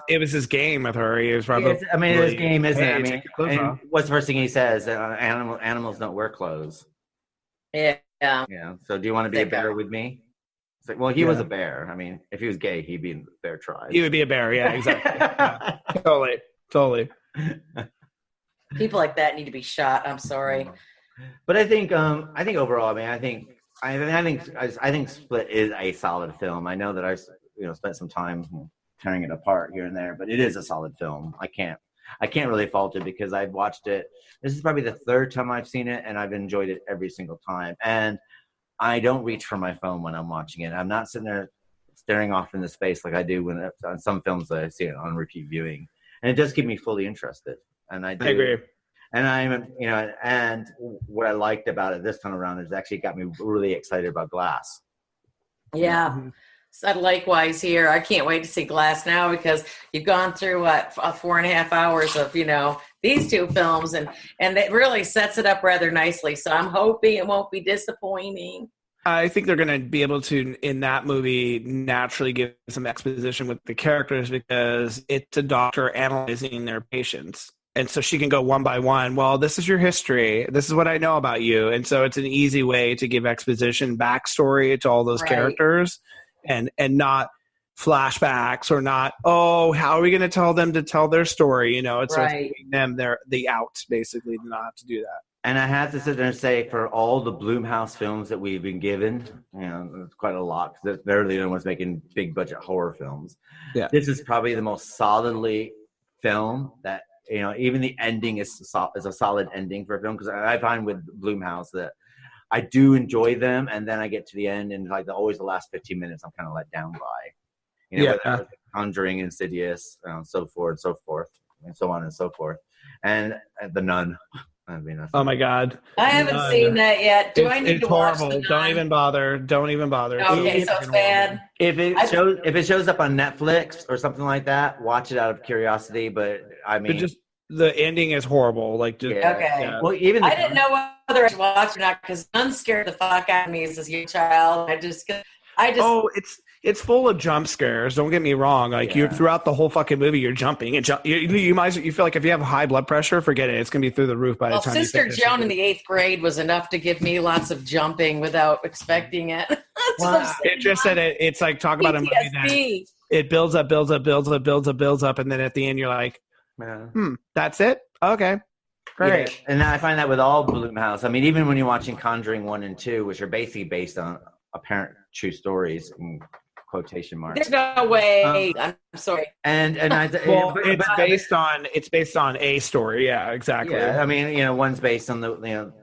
It was his game with her. He was probably. I mean, his game, isn't it? I mean, and what's the first thing he says? Animals don't wear clothes. Yeah. Yeah. So, do you want to be a bear with me? It's like, well, he was a bear. I mean, if he was gay, he'd be in the bear tribe. He would be a bear. Yeah, exactly. Yeah. Totally. People like that need to be shot. I'm sorry, but I think overall, I think Split is a solid film. I know that I've spent some time tearing it apart here and there, but it is a solid film. I can't really fault it because I've watched it. This is probably the third time I've seen it, and I've enjoyed it every single time. And I don't reach for my phone when I'm watching it. I'm not sitting there staring off into space like I do when on some films that I see it on repeat viewing, and it does keep me fully interested. And I agree. And and what I liked about it this time around is it actually got me really excited about Glass. Yeah. So likewise here. I can't wait to see Glass now because you've gone through 4.5 hours of, these two films and it really sets it up rather nicely. So I'm hoping it won't be disappointing. I think they're going to be able to, in that movie, naturally give some exposition with the characters because it's a doctor analyzing their patients. And so she can go one by one. Well, this is your history. This is what I know about you. And so it's an easy way to give exposition, backstory to all those characters and not flashbacks or not, how are we going to tell them to tell their story? It's giving them the out, basically, to not have to do that. And I have to sit there and say, for all the Blumhouse films that we've been given, it's quite a lot because they're the only ones making big budget horror films. Yeah. This is probably the most solidly film that, even the ending is a solid ending for a film because I find with Blumhouse that I do enjoy them, and then I get to the end and always the last 15 minutes I'm kind of let down by, whether it's Conjuring, Insidious, so forth and so forth, and so on and so forth, and The Nun. I mean, oh my God! I haven't seen that yet. Do I need to watch The Nun? Don't even bother. Okay, so it's bad. If it shows up on Netflix or something like that, watch it out of curiosity. But I mean, the ending is horrible. Okay. Yeah. Well, even I didn't know whether I should watch or not because Nun scared the fuck out of me as a young child. I just. It's full of jump scares. Don't get me wrong. You're throughout the whole fucking movie, you're jumping and you feel like if you have high blood pressure, forget it. It's gonna be through the roof by the time. Sister Joan in the 8th grade was enough to give me lots of jumping without expecting it. It just said it's like talk about a movie that it builds up, and then at the end you're like, that's it. Okay, great. Yeah. And I find that with all Blumhouse. I mean, even when you're watching Conjuring 1 and 2, which are basically based on apparent true stories. Quotation marks. There's no way. I'm sorry. It's based on a story. Yeah, exactly. Yeah, I mean, one's based on the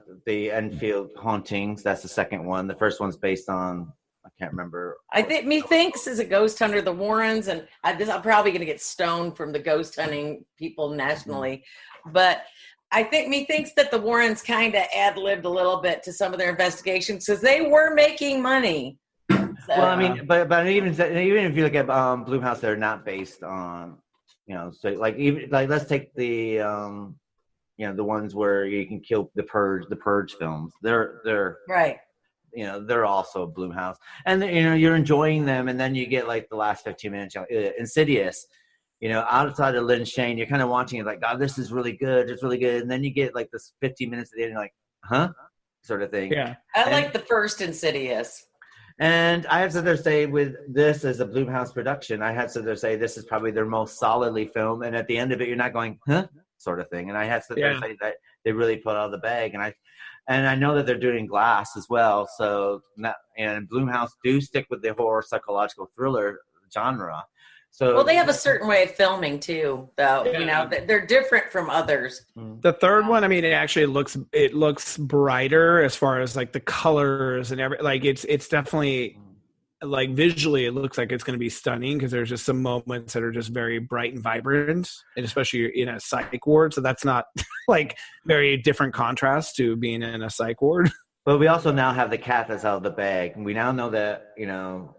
Enfield hauntings. That's the second one. The first one's based on I can't remember. I think methinks is a ghost hunter. The Warrens and I'm probably going to get stoned from the ghost hunting people nationally, but I think methinks that the Warrens kind of ad-libbed a little bit to some of their investigations because they were making money. So. Well, I mean, but even if you look at Blumhouse, they're not based on, so let's take the the ones where you can kill the Purge films. They're right. They're also Blumhouse, and you're enjoying them, and then you get the last 15 minutes. Insidious, outside of Lynn Shane, you're kind of watching it like, God, this is really good. It's really good, and then you get this 15 minutes at the end, you're like, huh, sort of thing. Yeah, I like the first Insidious. And I have to there say with this as a Blumhouse production, I have to there say this is probably their most solidly filmed. And at the end of it, you're not going, huh, sort of thing. And I have to there say that they really put out of the bag. And I know that they're doing Glass as well. So and Blumhouse do stick with the horror psychological thriller genre. So they have a certain way of filming too, though. They're different from others. The third one, I mean, it looks brighter as far as the colors and everything. It's definitely like visually it looks like it's going to be stunning because there's just some moments that are just very bright and vibrant, and especially in a psych ward. So that's not like very different contrast to being in a psych ward. But we also now have the cat that's out of the bag. And we now know that, you know,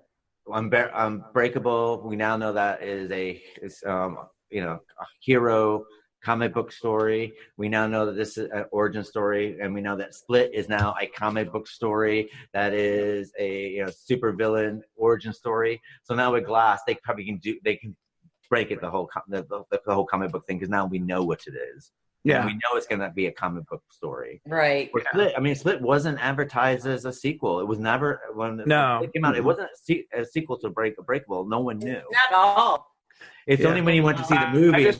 Unbreakable, we now know that is a hero comic book story. We now know that this is an origin story, and we know that Split is now a comic book story that is a super villain origin story. So now with Glass, they can break it the whole comic book thing, because now we know what it is. Yeah, we know it's going to be a comic book story. Right. Split wasn't advertised as a sequel. It was never when it came out. It wasn't a sequel to Breakable. No one knew. Not at all. It's only when you went to see the movie.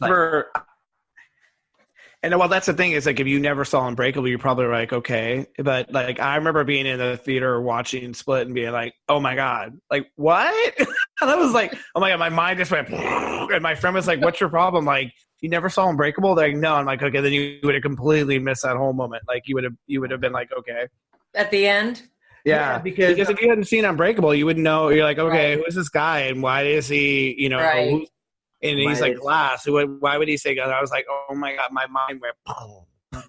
And well, that's the thing is like if you never saw Unbreakable, you're probably like, okay. But like I remember being in the theater watching Split and being like, oh my God, like what? And I was like, oh my God, my mind just went. And my friend was like, what's your problem? Like, you never saw Unbreakable? They're like, no. I'm like, okay, then you would have completely missed that whole moment. Like you would have been like, okay. At the end? Yeah, because if you hadn't seen Unbreakable, you wouldn't know. You're like, okay, who is this guy and why is he, and he's like Glass. Why would he say Glass? I was like, oh my God, my mind went. Boom.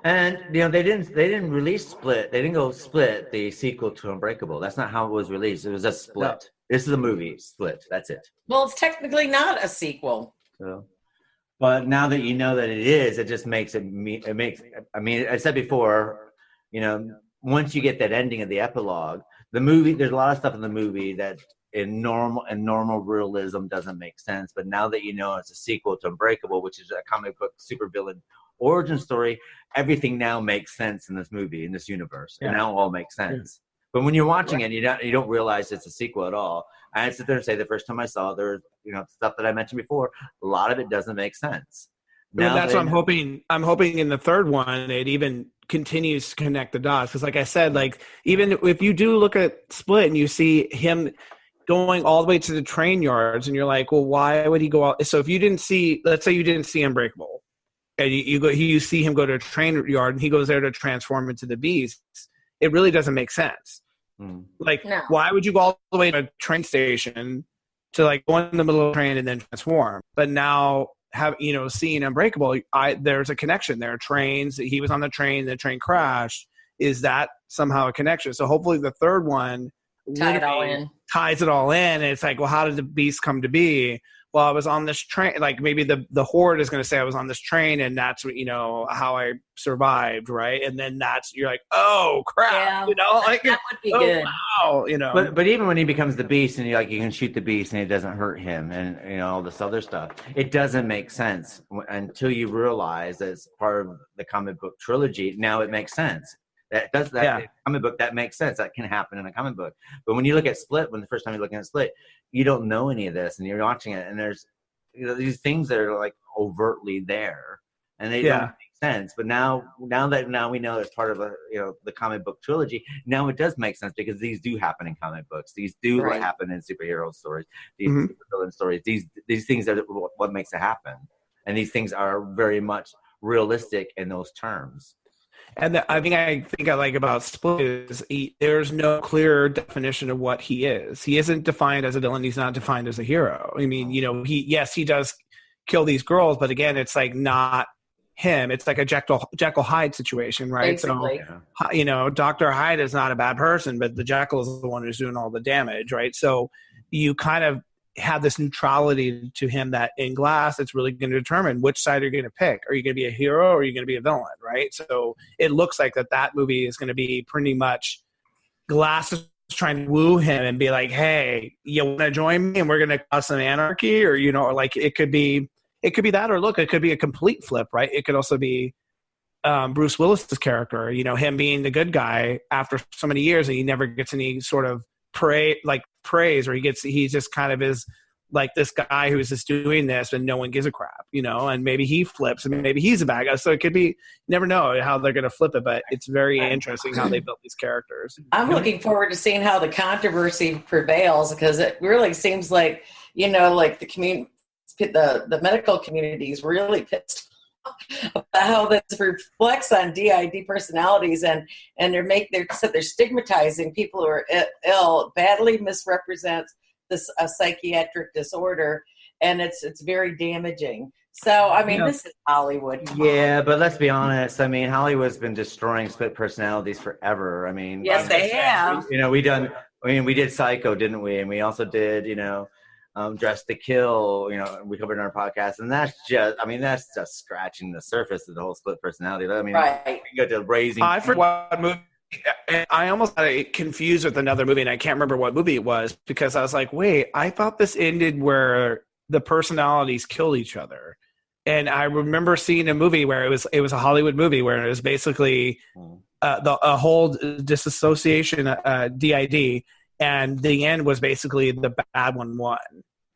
And they didn't release Split. They didn't go Split, the sequel to Unbreakable. That's not how it was released. It was just Split. No. This is a movie, Split. That's it. Well, it's technically not a sequel. So, but now that you know that it is, it just makes it. I mean, I said before, once you get that ending of the epilogue, the movie. There's a lot of stuff in the movie that in normal realism doesn't make sense. But now that you know it's a sequel to Unbreakable, which is a comic book supervillain origin story, everything now makes sense in this movie, in this universe. Yeah. It now all makes sense. Yeah. But when you're watching it, you don't realize it's a sequel at all. I sit there and say the first time I saw it, there was stuff that I mentioned before. A lot of it doesn't make sense. Now that's what I'm hoping. I'm hoping in the third one it even continues to connect the dots. Because like I said, like even if you do look at Split and you see him going all the way to the train yards, and you're like, well, why would he go out? So if you didn't see, let's say you didn't see Unbreakable, and you see him go to a train yard and he goes there to transform into the Beast, it really doesn't make sense. Why would you go all the way to a train station to like go in the middle of the train and then transform? But now seeing Unbreakable, there's a connection there. Trains, he was on the train crashed. Is that somehow a connection? So hopefully the third one ties it all in, and it's like, well, how did the Beast come to be? Well, I was on this train. Like maybe the Horde is going to say I was on this train, and that's what how I survived, right? And then you're like, oh crap, that would be good. Wow, But even when he becomes the Beast, and you can shoot the Beast, and it doesn't hurt him, and all this other stuff, it doesn't make sense until you realize that it's part of the comic book trilogy. Now it makes sense. Comic book, that makes sense. That can happen in a comic book. But when you look at Split, when the first time you're looking at Split, you don't know any of this, and you're watching it, and there's these things that are like overtly there, and they don't make sense. But now we know it's part of the comic book trilogy. Now it does make sense because these do happen in comic books. These do happen in superhero stories. These supervillain stories. These things are what makes it happen, and these things are very much realistic in those terms. And the thing I like about Split is there's no clear definition of what he is. He isn't defined as a villain. He's not defined as a hero. I mean, he does kill these girls, but again, it's like not him. It's like a Jekyll Hyde situation, right? Basically. So, Dr. Hyde is not a bad person, but the Jekyll is the one who's doing all the damage, right? So you kind of have this neutrality to him that in Glass, it's really going to determine which side you're going to pick. Are you going to be a hero or are you going to be a villain, right? So it looks like that movie is going to be pretty much Glass is trying to woo him and be like, hey, you want to join me and we're going to cause some anarchy? Or, like it could be that, or look, it could be a complete flip, right? It could also be Bruce Willis's character, him being the good guy after so many years and he never gets any sort of praise, or he just kind of is like this guy who's just doing this and no one gives a crap, and maybe he flips and maybe he's a bad guy. So it could be, you never know how they're going to flip it, but it's very interesting how they built these characters. I'm looking forward to seeing how the controversy prevails, because it really seems like, like the medical community is really pissed how this reflects on DID personalities, and they're stigmatizing people who are ill. Badly misrepresents this a psychiatric disorder, and it's very damaging. So I mean, this is Hollywood. Yeah, but let's be honest. I mean, Hollywood's been destroying split personalities forever. I mean, Yes, they have. We did Psycho, didn't we? And we also did, Dress to Kill. We covered in our podcast, and that's just scratching the surface of the whole split personality. I mean, right. We go to Raising. I forgot what movie. I almost got it confused with another movie, and I can't remember what movie it was because I was like, wait, I thought this ended where the personalities kill each other. And I remember seeing a movie where it was a Hollywood movie where it was basically a whole disassociation, DID, and the end was basically the bad one won.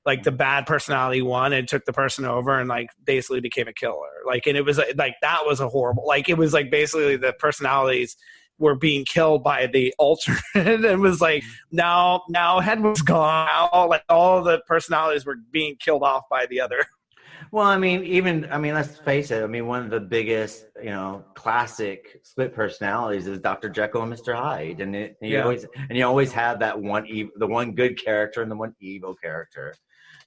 Like the bad personality won and took the person over and like basically became a killer. Like, and it was like that was a horrible. Like it was like basically the personalities were being killed by the alternate. It was like now head was gone. Like all the personalities were being killed off by the other. Well, let's face it. I mean, one of the biggest, classic split personalities is Dr. Jekyll and Mr. Hyde, and you always have that the one good character and the one evil character.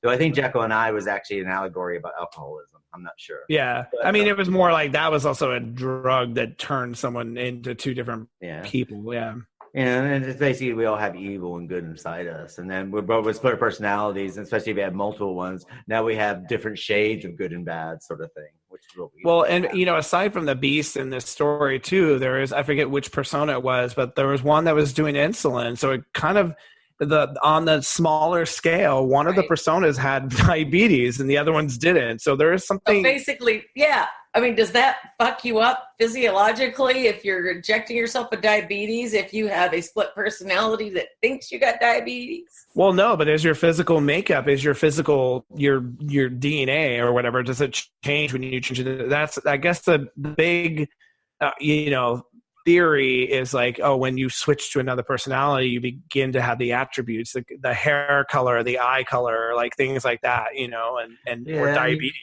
Though I think Jekyll and Hyde was actually an allegory about alcoholism. I'm not sure. Yeah, but, I mean, it was more like that was also a drug that turned someone into two different people. Yeah. And it's basically we all have evil and good inside us, and then we're both with split personalities, and especially if we have multiple ones. Now we have different shades of good and bad, sort of thing. Which is what we and aside from the beast in this story too, there is, I forget which persona it was, but there was one that was doing insulin, so it kind of on the smaller scale, one of the personas had diabetes and the other ones didn't. So there is something. So basically, yeah. I mean, does that fuck you up physiologically if you're injecting yourself with diabetes, if you have a split personality that thinks you got diabetes? Well, no, but is your physical makeup, is your physical, your DNA or whatever, does it change when you change it? That's, I guess, the big, theory is like, when you switch to another personality, you begin to have the attributes, the hair color, the eye color, like things like that, or diabetes.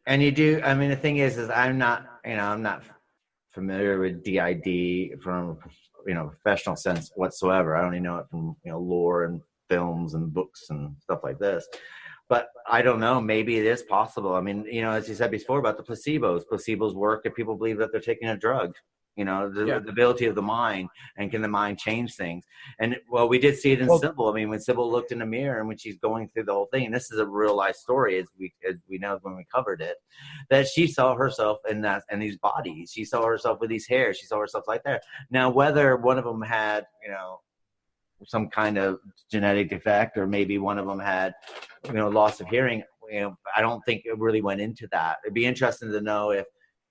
And you do. I mean, the thing is I'm not familiar with DID from professional sense whatsoever. I only know it from lore and films and books and stuff like this. But I don't know. Maybe it is possible. I mean, as you said before about the placebos work if people believe that they're taking a drug. The ability of the mind, and can the mind change things? And we did see it in Sybil. I mean, when Sybil looked in the mirror and when she's going through the whole thing, and this is a real life story, as we know when we covered it, that she saw herself in these bodies. She saw herself with these hairs. She saw herself like that. Now, whether one of them had, some kind of genetic defect, or maybe one of them had, loss of hearing, I don't think it really went into that. It'd be interesting to know if.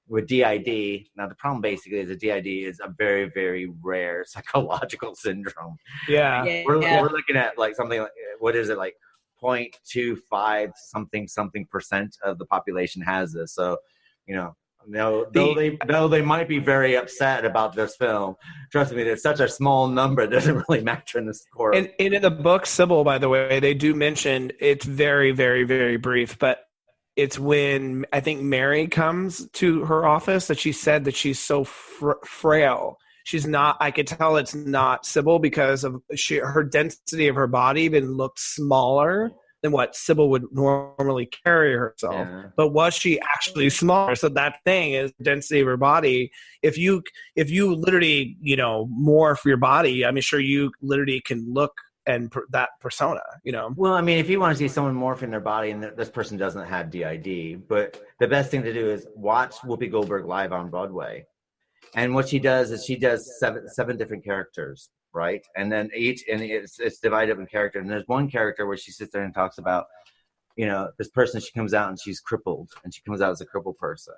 With DID, now the problem basically is that DID is a very, very rare psychological syndrome. Yeah. We're looking at like something like, what is it, like 0.25 something percent of the population has this. So, though they might be very upset about this film, trust me, it's such a small number, it doesn't really matter in the score. And in the book, Sybil, by the way, they do mention, it's very, very, very brief, but it's when I think Mary comes to her office that she said that she's so frail. She's not, I could tell it's not Sybil because of her density of her body even looked smaller than what Sybil would normally carry herself. Yeah. But was she actually smaller? So that thing is the density of her body. If you literally, morph your body, I'm sure you literally can look and that persona, Well, I mean, if you want to see someone morphing their body, and this person doesn't have DID, but the best thing to do is watch Whoopi Goldberg live on Broadway. And what she does is she does seven different characters, right? And then it's divided up in characters. And there's one character where she sits there and talks about, this person, she comes out and she's crippled, and she comes out as a crippled person.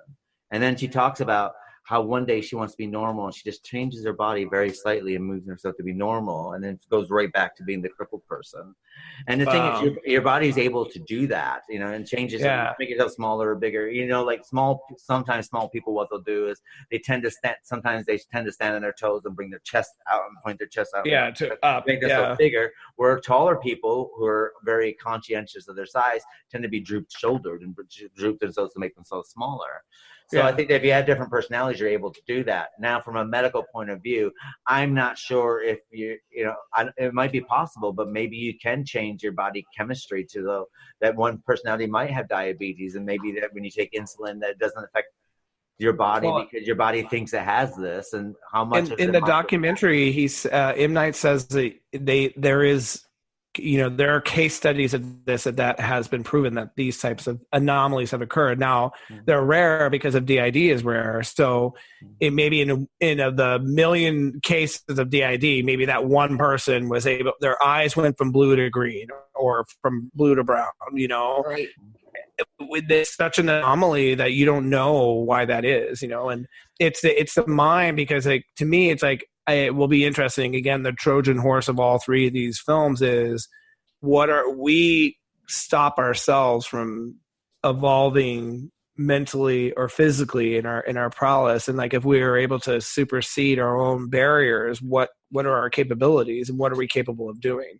And then she talks about how one day she wants to be normal, and she just changes her body very slightly and moves herself to be normal, and then goes right back to being the crippled person. And the thing is, your body is able to do that, and changes, make yourself smaller or bigger. Sometimes small people, what they'll do is they tend to stand on their toes and bring their chest out and point their chest out. Make themselves bigger. Where taller people who are very conscientious of their size tend to be drooped shouldered and droop themselves to make themselves smaller. So I think that if you have different personalities, you're able to do that. Now, from a medical point of view, I'm not sure if it might be possible, but maybe you can change your body chemistry to that one personality might have diabetes, and maybe that when you take insulin, that doesn't affect your body because your body thinks it has this, and how much in the documentary, M. Night says that there are case studies of this that has been proven that these types of anomalies have occurred. Now they're rare because of DID is rare. So it maybe in the million cases of DID, maybe that one person was their eyes went from blue to green or from blue to brown, Right. It's such an anomaly that you don't know why that is, and it's the mind, because to me, it's like, it will be interesting. Again, the Trojan horse of all three of these films is we stop ourselves from evolving mentally or physically in our prowess, and like if we are able to supersede our own barriers, what are our capabilities and what are we capable of doing?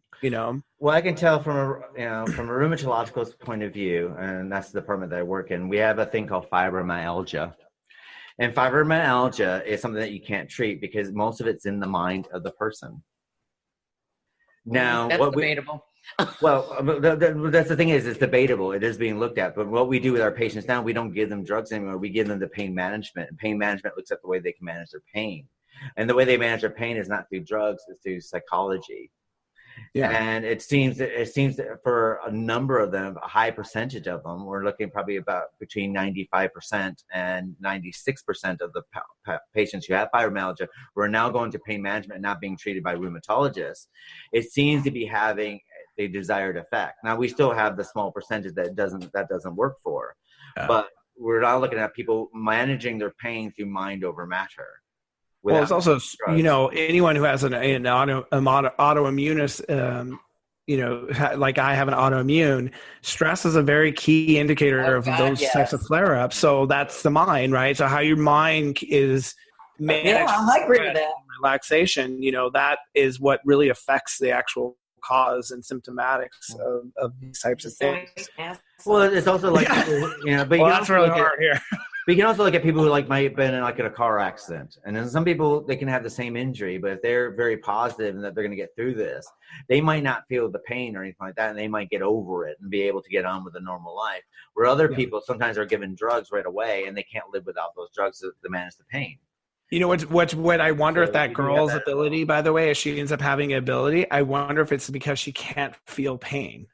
Well, I can tell from a rheumatological point of view, and that's the department that I work in. We have a thing called fibromyalgia. And fibromyalgia is something that you can't treat because most of it's in the mind of the person. Now, that's debatable. Well, that's the thing it's debatable. It is being looked at. But what we do with our patients now, we don't give them drugs anymore. We give them the pain management. And pain management looks at the way they can manage their pain. And the way they manage their pain is not through drugs, it's through psychology. Yeah. And it seems that for a number of them, a high percentage of them, we're looking probably about between 95% and 96% of the patients who have fibromyalgia who are now going to pain management and not being treated by rheumatologists. It seems to be having the desired effect. Now, we still have the small percentage that doesn't work for, but we're now looking at people managing their pain through mind over matter. Well, it's also, anyone who has an autoimmune, like I have an autoimmune, stress is a very key indicator of those types of flare-ups. So that's the mind, right? So how your mind is managed, I agree with that. Relaxation, that is what really affects the actual cause and symptomatics of these types of things. Well, it's also like, but that's really hard here. But you can also look at people who might have been in a car accident. And then some people, they can have the same injury, but if they're very positive and that they're going to get through this, they might not feel the pain or anything like that, and they might get over it and be able to get on with a normal life. Where other people sometimes are given drugs right away and they can't live without those drugs to manage the pain. What I wonder if that girl's ability, by the way, if she ends up having an ability, I wonder if it's because she can't feel pain.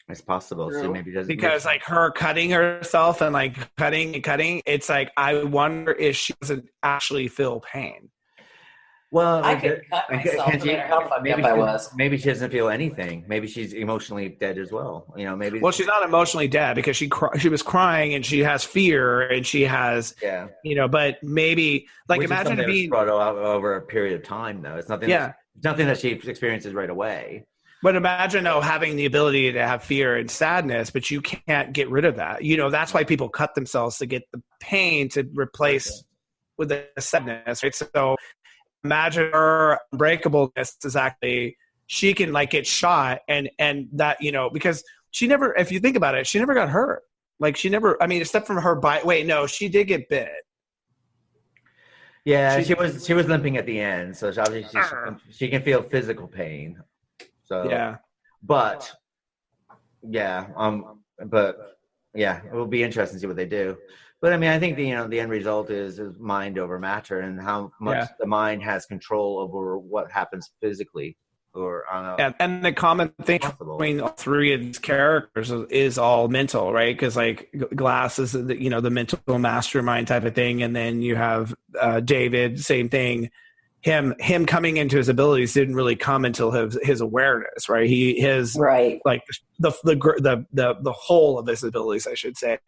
It's possible. So maybe doesn't, because like her cutting herself and like cutting, it's like, I wonder if she doesn't actually feel pain. Well, I could cut myself no matter how fucked up I was. Maybe she doesn't feel anything. Maybe she's emotionally dead as well. Maybe. Well, she's not emotionally dead because she was crying and she has fear and she has, but maybe like which imagine it being brought out over a period of time though. It's nothing. Nothing that she experiences right away. But imagine having the ability to have fear and sadness, but you can't get rid of that. That's why people cut themselves to get the pain to replace with the sadness, right? So imagine her unbreakableness is actually, she can like get shot and that, because she never, if you think about it, she never got hurt. Like she never, except from her bite. Wait, no, she did get bit. Yeah, she was limping at the end, so obviously she can feel physical pain. So it will be interesting to see what they do. But I think the end result is mind over matter, and how much the mind has control over what happens physically. And the common thing between all three of these characters is all mental, right? Because like Glass is the mental mastermind type of thing, and then you have David, same thing. Him coming into his abilities didn't really come until his awareness, right? Like the whole of his abilities, I should say.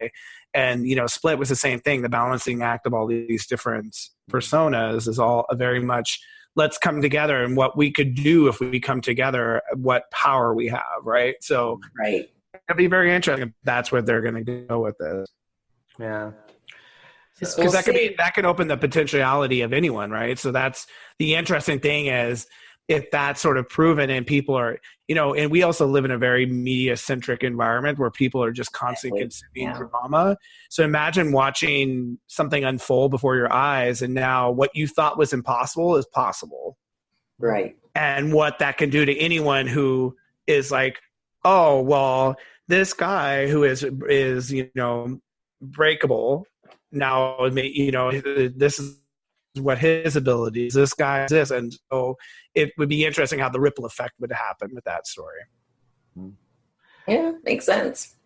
And Split was the same thing. The balancing act of all these different personas is all very much, let's come together and what we could do if we come together, what power we have, right? So it'll be very interesting if that's what they're going to go with this. Yeah. Because that could open the potentiality of anyone, right? So that's the interesting thing is if that's sort of proven and people are, and we also live in a very media centric environment where people are just constantly consuming drama. So imagine watching something unfold before your eyes, and now what you thought was impossible is possible. Right. And what that can do to anyone who is like, oh, well, this guy who is breakable now, this is what his abilities, this guy is this. And so it would be interesting how the ripple effect would happen with that story. Yeah, makes sense.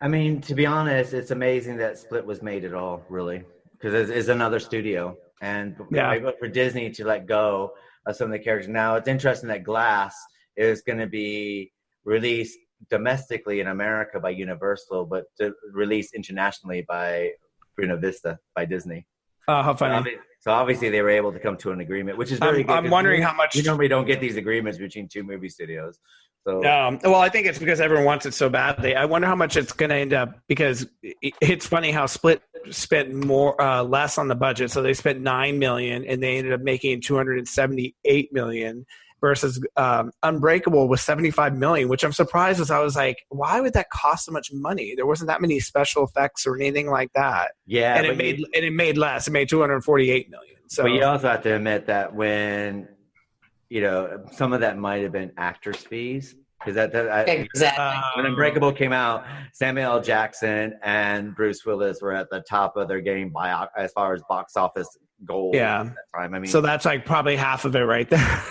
I mean, to be honest, it's amazing that Split was made at all, really, because it's another studio. And for Disney to let go of some of the characters. Now, it's interesting that Glass is going to be released domestically in America by Universal, but released internationally by Buena Vista, by Disney. How funny. So obviously they were able to come to an agreement, which is very good. I'm wondering how much... You normally don't get these agreements between two movie studios. So well, I think it's because everyone wants it so badly. I wonder how much it's going to end up, because it's funny how Split spent less on the budget. So they spent $9 million and they ended up making $278 million versus Unbreakable was $75 million, which I'm surprised, as I was like, why would that cost so much money? There wasn't that many special effects or anything like that. Yeah. And it made less. It made $248 million. So, but you also have to admit that when, some of that might have been actors' fees. Because exactly. When Unbreakable came out, Samuel L. Jackson and Bruce Willis were at the top of their game as far as box office goals at that time. I mean, so that's like probably half of it right there.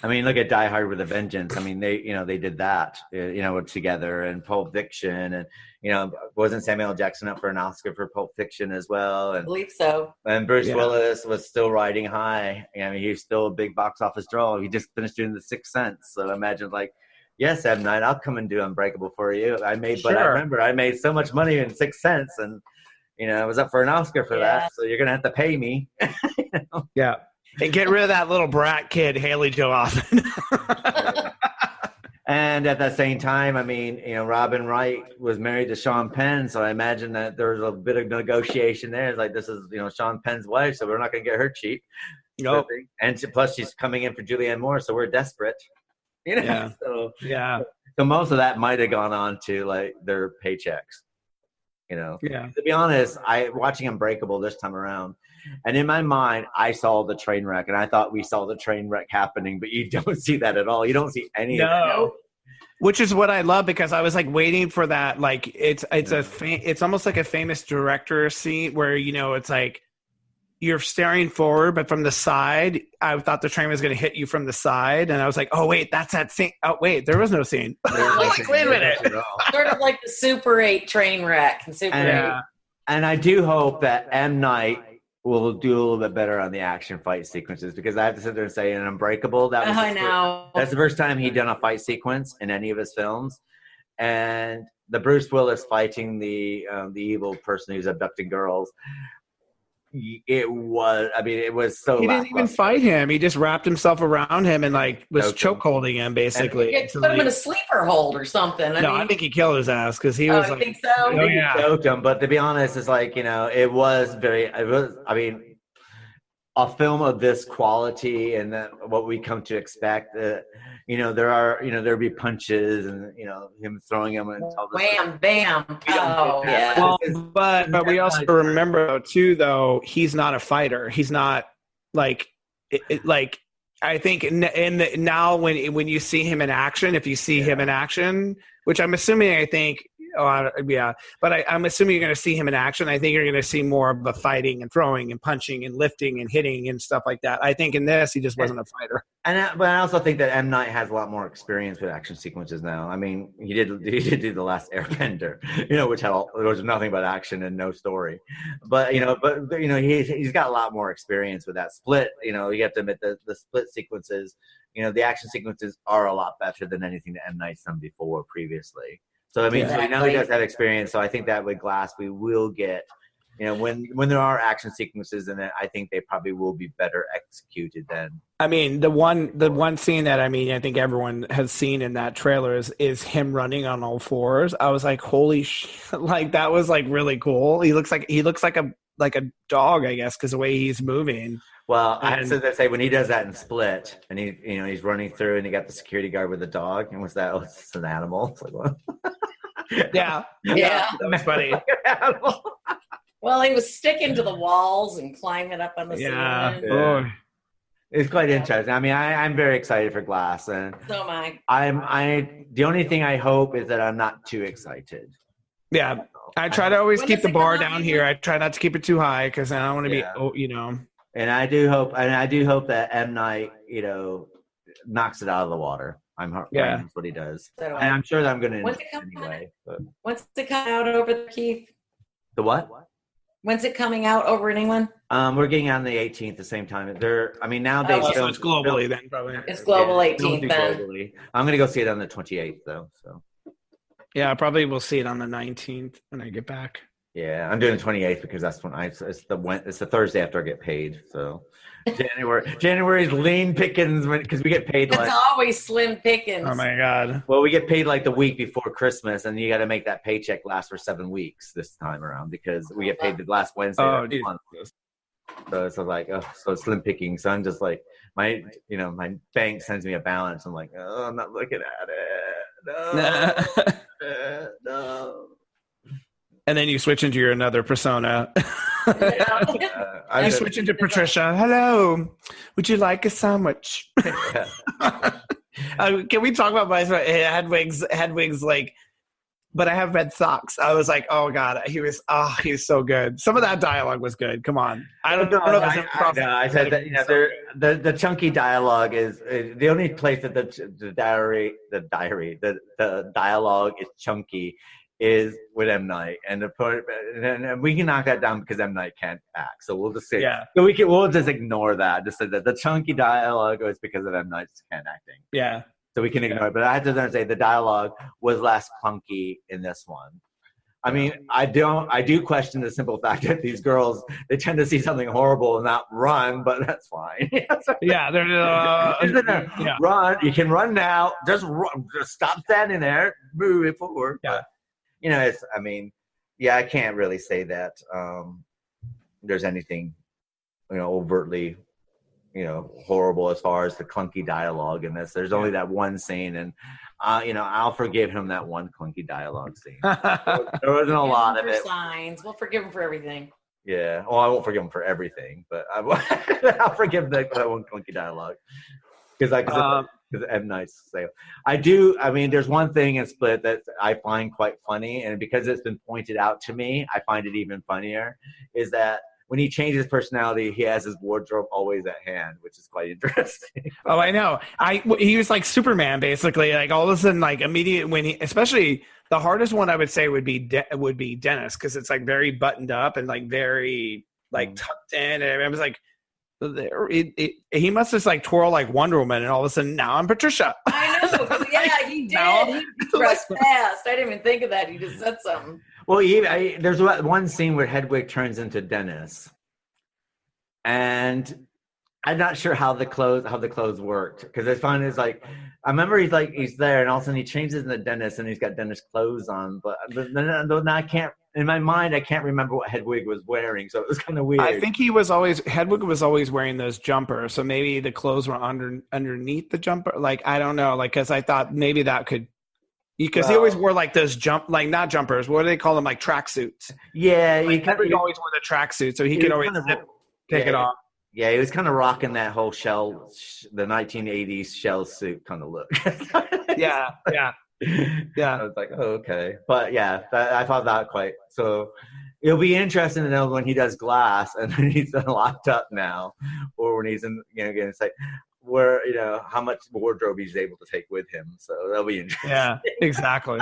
I mean, look at Die Hard with a Vengeance. I mean, they did that, together, and Pulp Fiction, and wasn't Samuel L. Jackson up for an Oscar for Pulp Fiction as well? And I believe so. And Bruce Willis was still riding high. I mean, he's still a big box office draw. He just finished doing The Sixth Sense. So imagine, like, yes, M. Night, I'll come and do Unbreakable for you. But I remember I made so much money in Sixth Sense, and I was up for an Oscar for that. So you're gonna have to pay me. Yeah. And get rid of that little brat kid, Haley Joel Osment. And at the same time, I mean, Robin Wright was married to Sean Penn, so I imagine that there was a bit of negotiation there. It's like, this is, Sean Penn's wife, so we're not going to get her cheap. Nope. And plus, she's coming in for Julianne Moore, so we're desperate. Yeah. So So most of that might have gone on to like their paychecks. Yeah. To be honest, watching Unbreakable this time around, and in my mind, I saw the train wreck, and I thought we saw the train wreck happening, but you don't see that at all. You don't see any of that. Which is what I love, because I was like waiting for that. Like it's almost like a famous director scene where, it's like you're staring forward, but from the side, I thought the train was going to hit you from the side. And I was like, oh wait, that's that scene. Oh wait, there was no scene. Like, wait a minute. Sort of like the Super 8 train wreck and Super 8. And I do hope that M. Night will do a little bit better on the action fight sequences, because I have to sit there and say, in Unbreakable, that's the first time he'd done a fight sequence in any of his films. And the Bruce Willis fighting the evil person who's abducting girls, it was so he didn't even fight him. He just wrapped himself around him and was chokeholding him, basically. He put him in a sleeper hold or something. I think he killed his ass, because he was I like, think so. He choked him, but to be honest, it's like, a film of this quality and what we come to expect, there'll be punches and, him throwing him and wham, bam. Oh, yeah. Well, but we also remember though, he's not a fighter. He's not like, I think now when you see him in action, if you see him in action, which I'm assuming, but I'm assuming you're going to see him in action. I think you're going to see more of the fighting and throwing and punching and lifting and hitting and stuff like that. I think in this, he just wasn't a fighter. But I also think that M. Night has a lot more experience with action sequences now. I mean, he did do The Last Airbender, which there was nothing but action and no story. But he's got a lot more experience with that. Split, you have to admit the Split sequences, the action sequences are a lot better than anything that M. Night's done previously. So I mean, so now he does have experience. So I think that with Glass, we will get, when there are action sequences in it, I think they probably will be better executed then. I mean, the one scene that I think everyone has seen in that trailer is him running on all fours. I was like, holy shit! Like, that was like really cool. He looks like like a dog, I guess, because the way he's moving. Well, I have to say when he does that in Split, and he's running through, and he got the security guard with the dog, and what's that? Oh, it's an animal. It's like what? Yeah, that was funny. Well, he was sticking to the walls and climbing up on the ceiling. Oh. It's quite interesting. I mean, I'm very excited for Glass, and so am I. The only thing I hope is that I'm not too excited. Yeah, I try to always keep the bar down here. I try not to keep it too high because I don't want to be, And I do hope that M Night, knocks it out of the water. That's what he does, and I'm sure that I'm going to anyway. But. When's it come out over there, Keith? The what? When's it coming out over in England? We're getting out on the 18th, the same time. Nowadays so it's globally then, probably. It's global 18th then. Globally. I'm going to go see it on the 28th though. So. Yeah, I probably will see it on the 19th when I get back. Yeah, I'm doing the 28th because that's when it's the Thursday after I get paid. So January's lean pickings because we get paid. It's always slim pickings. Oh my God! Well, we get paid like the week before Christmas, and you got to make that paycheck last for 7 weeks this time around because we get paid the last Wednesday of the month. So it's like, so slim picking. So I'm just like, my bank sends me a balance. I'm like, I'm not looking at it. No. And then you switch into your another persona. You switch into Patricia. Hello. Would you like a sandwich? Can we talk about Hedwig's like, but I have red socks. I was like, oh God, he was so good. Some of that dialogue was good. Come on. I don't know. I said that the chunky dialogue is the only place that the dialogue is chunky is with M Night, and we can knock that down because M Night can't act. So we'll just say, so we'll just ignore that. Just say that the chunky dialogue is because of M Night's can't acting. Yeah. So we can ignore it. But I have to say the dialogue was less clunky in this one. I mean, I do question the simple fact that these girls, they tend to see something horrible and not run, but that's fine. They're run. You can run now. Just run. Just stop standing there. Move it forward. Yeah. I can't really say that there's anything, overtly, horrible as far as the clunky dialogue in this. There's only that one scene, and I'll forgive him that one clunky dialogue scene. There wasn't a lot of it. Signs. We'll forgive him for everything. Yeah. Well, I won't forgive him for everything, but I'll forgive that one clunky dialogue because M Night's sale. There's one thing in Split that I find quite funny, and because it's been pointed out to me, I find it even funnier, is that when he changes his personality, he has his wardrobe always at hand, which is quite interesting. Oh, I know. He was like Superman, basically. Like all of a sudden, like immediate especially the hardest one I would say would be Dennis, because it's like very buttoned up and like very like tucked in. And I was like, he must just like twirl like Wonder Woman, and all of a sudden now I'm Patricia. I know. Yeah, he did. He pressed fast. I didn't even think of that. He just said something. Well, there's one scene where Hedwig turns into Dennis, and I'm not sure how the clothes worked, because it's fun. It's like I remember he's there, and all of a sudden he changes into Dennis, and he's got Dennis clothes on, but then I can't. In my mind, I can't remember what Hedwig was wearing, so it was kind of weird. I think Hedwig was always wearing those jumpers, so maybe the clothes were underneath the jumper. Like I don't know, like because I thought maybe that could, because he always wore like those not jumpers. What do they call them? Like tracksuits. Yeah, Hedwig always wore the tracksuit, so he could always take it off. Yeah, he was kind of rocking that whole the 1980s shell suit kind of look. Yeah. I was like, oh, okay. But yeah, I thought that quite. So it'll be interesting to know when he does Glass and then he's locked up now, or when he's in, again, it's like where, how much wardrobe he's able to take with him. So that'll be interesting. Yeah, exactly.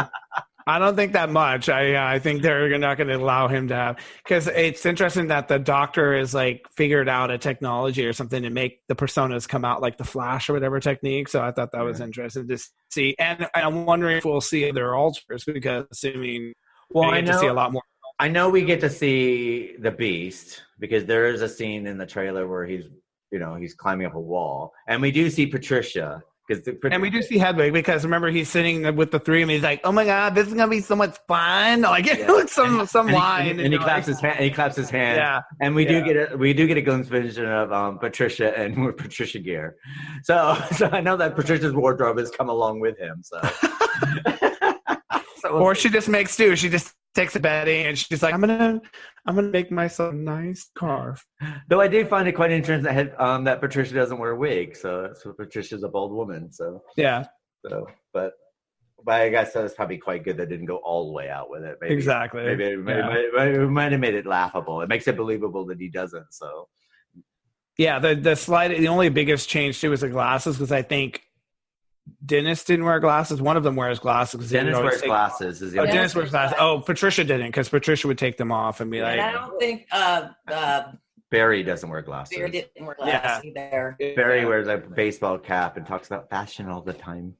I don't think that much. I think they're not going to allow him to have, because it's interesting that the doctor is like figured out a technology or something to make the personas come out like the Flash or whatever technique. So I thought that was interesting to see. And I'm wondering if we'll see their alters, because assuming I get to see a lot more. I know we get to see the Beast, because there is a scene in the trailer where he's climbing up a wall, and we do see Patricia. And we do see Hedwig because remember he's sitting with the three and he's like, "Oh my god, this is gonna be so much fun!" Like some line, and he claps his hand. He claps his hand. Yeah, and we do get a glimpse vision of Patricia and Patricia Gere. So I know that Patricia's wardrobe has come along with him. So, or she just makes do. She just takes a Betty and she's like, I'm gonna make myself a nice scarf. Though I did find it quite interesting that Patricia doesn't wear a wig, so Patricia's a bold woman. So yeah. So but I guess that's probably quite good that didn't go all the way out with it. Maybe, exactly. Maybe it might have made it laughable. It makes it believable that he doesn't. So yeah, the only biggest change too was the glasses because I think Dennis didn't wear glasses. One of them wears glasses. Dennis wears glasses. Dennis wears glasses. Oh, Patricia didn't because Patricia would take them off and be like. And I don't think Barry doesn't wear glasses. Barry didn't wear glasses either. Barry wears a baseball cap and talks about fashion all the time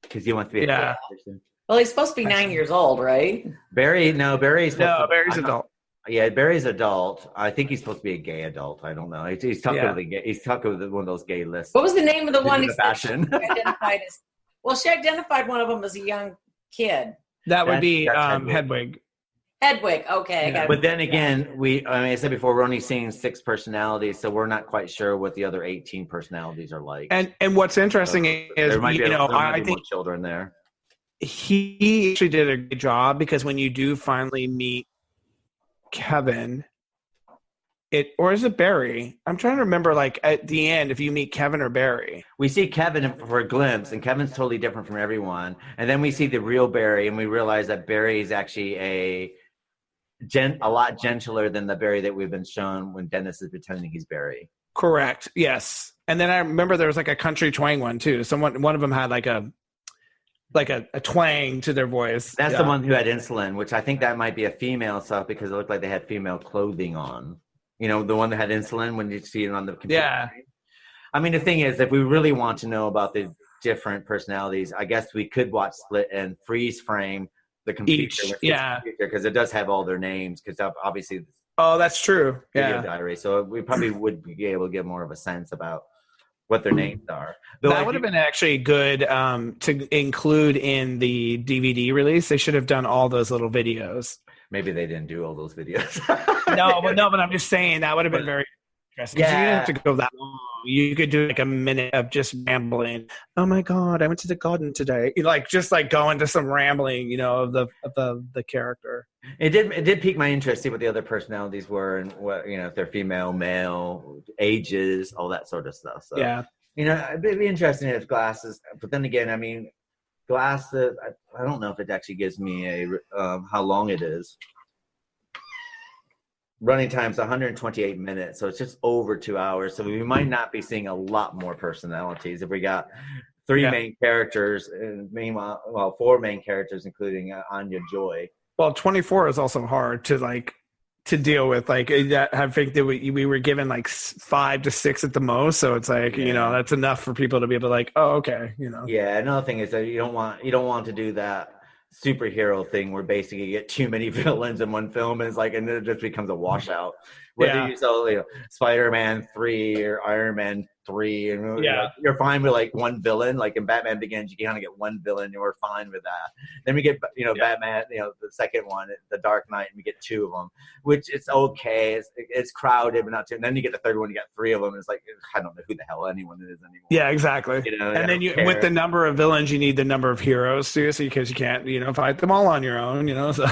because he wants to be a cool person. Well, he's supposed to be 9 years old, right? Barry's Barry's adult. Yeah, Barry's adult. I think he's supposed to be a gay adult. I don't know. He's talking with one of those gay lists. What was the name of the one? Fashion. Identified as, she identified one of them as a young kid. That would be Hedwig. Hedwig. Okay. Yeah. But then again, I said before, we're only seeing 6 personalities, so we're not quite sure what the other 18 personalities are like. And what's interesting is, there might be I think more children there. He actually did a great job because when you do finally meet Kevin, or is it Barry? I'm trying to remember, like at the end, if you meet Kevin or Barry. We see Kevin for a glimpse, and Kevin's totally different from everyone. And then we see the real Barry, and we realize that Barry is actually a lot gentler than the Barry that we've been shown when Dennis is pretending he's Barry. Correct. Yes. And then I remember there was like a country twang one too. One of them had like a twang to their voice. That's the one who had insulin, which I think that might be a female stuff because it looked like they had female clothing on. You know, the one that had insulin when you see it on the computer. Yeah. I mean, the thing is, if we really want to know about the different personalities, I guess we could watch Split and freeze frame the computer. Because it does have all their names because obviously. Oh, that's true. Video diary. So we probably would be able to get more of a sense about what their names are. Though that would have been actually good to include in the DVD release. They should have done all those little videos. Maybe they didn't do all those videos. but I'm just saying that would have been very interesting. Yeah. You didn't have to go that long. You could do like a minute of just rambling. Oh my God, I went to the garden today. Just go into some rambling, of the character. It did pique my interest, see what the other personalities were and what, if they're female, male, ages, all that sort of stuff. So, yeah. It'd be interesting if glasses, but then again, I mean, glasses, I don't know if it actually gives me how long it is. Running time's 128 minutes, so it's just over 2 hours. So we might not be seeing a lot more personalities if we got 3 main characters, and meanwhile, 4 main characters, including Anya Joy. Well, 24 is also hard to deal with. I think that we were given 5 to 6 at the most, so it's that's enough for people to be able to oh, okay, Yeah, another thing is that you don't want to do that superhero thing where basically you get too many villains in one film and and it just becomes a washout. Whether you sell Spider-Man 3 or Iron Man 3, and you're fine with one villain. Like in Batman Begins, you kind of get one villain, and we're fine with that. Then we get Batman, the second one, The Dark Knight, and we get 2 of them, which it's okay. It's crowded, but not too. And then you get the third one, you got 3 of them. It's I don't know who the hell anyone is anymore. Yeah, exactly. And then with the number of villains, you need the number of heroes too, because you can't fight them all on your own. So.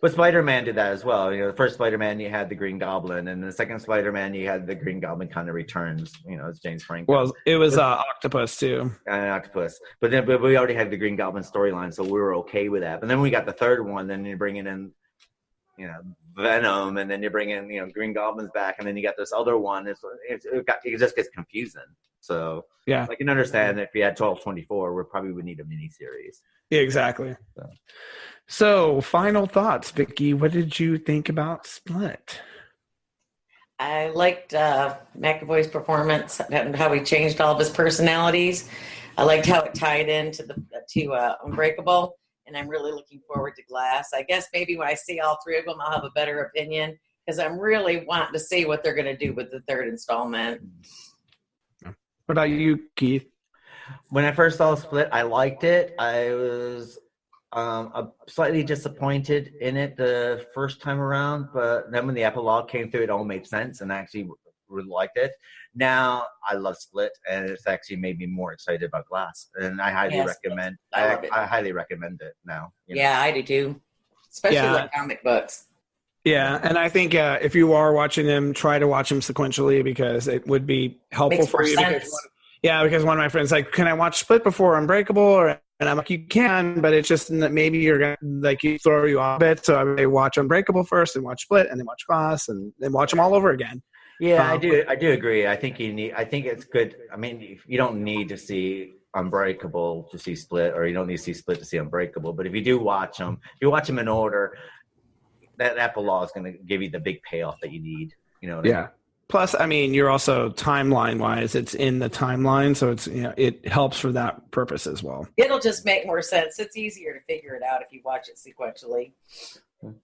But Spider-Man did that as well. The first Spider-Man, you had the Green Goblin, and the second Spider-Man, you had the Green Goblin kind of returns. It's James Franco. Well, it was Octopus too. Octopus, but we already had the Green Goblin storyline, so we were okay with that. But then we got the third one. Then you're bringing in, Venom, and then you're bringing, Green Goblin's back, and then you got this other one. It just gets confusing. So yeah, I can understand that if you had 12/24, we probably would need a mini series. Yeah, exactly. So, final thoughts, Vicky. What did you think about Split? I liked McAvoy's performance and how he changed all of his personalities. I liked how it tied into to Unbreakable, and I'm really looking forward to Glass. I guess maybe when I see all 3 of them, I'll have a better opinion because I'm really wanting to see what they're going to do with the 3rd installment. What about you, Keith? When I first saw Split, I liked it. I was slightly disappointed in it the first time around, but then when the epilogue came through, it all made sense, and I actually really liked it. Now I love Split, and it's actually made me more excited about Glass, and I highly recommend. I highly recommend it now. Yeah, I do too, especially like comic books. Yeah, and I think if you are watching them, try to watch them sequentially because it would be helpful for you. Because one of my friends like, can I watch Split before Unbreakable? And I'm like, you can, but it's just that maybe you're gonna you throw you off a bit. So I would watch Unbreakable first, and watch Split, and then watch Glass, and then watch them all over again. Yeah, I do agree. I think it's good. I mean, you don't need to see Unbreakable to see Split, or you don't need to see Split to see Unbreakable. But if you do watch them, if you watch them in order, that epilogue is going to give you the big payoff that you need. You know what I mean? Plus, I mean, you're also timeline-wise, it's in the timeline, so it's it helps for that purpose as well. It'll just make more sense. It's easier to figure it out if you watch it sequentially.